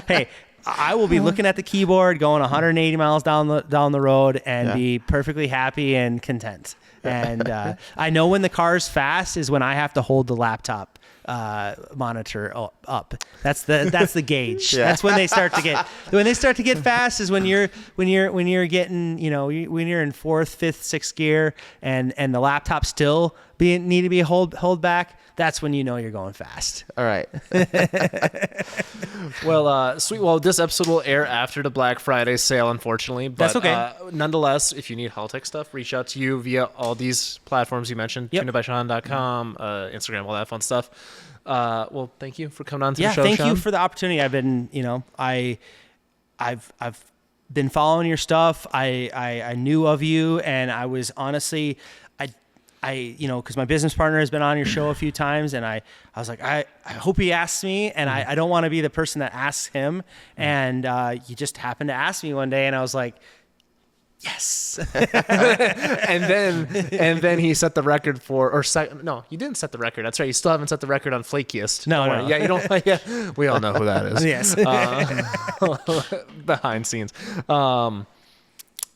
Hey, I will be looking at the keyboard, going 180 miles down the road, and be perfectly happy and content. And I know when the car's fast is when I have to hold the laptop monitor up. That's the gauge. Yeah. That's when they start to get fast is when you're getting when you're in 4th, 5th, 6th gear and the laptop still need to be hold back. That's when you're going fast. All right. Well, sweet. Well, this episode will air after the Black Friday sale, unfortunately. But, That's okay. Nonetheless, if you need Haltech stuff, reach out to you via all these platforms you mentioned, Yep. TunedByShawn.com, Instagram, all that fun stuff. Well, thank you for coming on to Yeah, the show, thank Shawn. you for the opportunity. I've been, I've been following your stuff. I knew of you, and I was honestly, because my business partner has been on your show a few times, and I was like, I hope he asks me, and I don't want to be the person that asks him. And you just happened to ask me one day, and I was like, yes. and then he set the record for, no, you didn't set the record. That's right. You still haven't set the record on flakiest. No, Don't no. worry. Yeah, you don't. Yeah, we all know who that is. Yes. Behind scenes.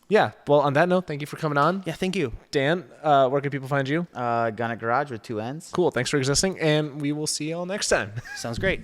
Yeah. Well, on that note, thank you for coming on. Yeah, thank you. Dan, where can people find you? Gun at Garage with 2 N's. Cool. Thanks for existing, and we will see you all next time. Sounds great.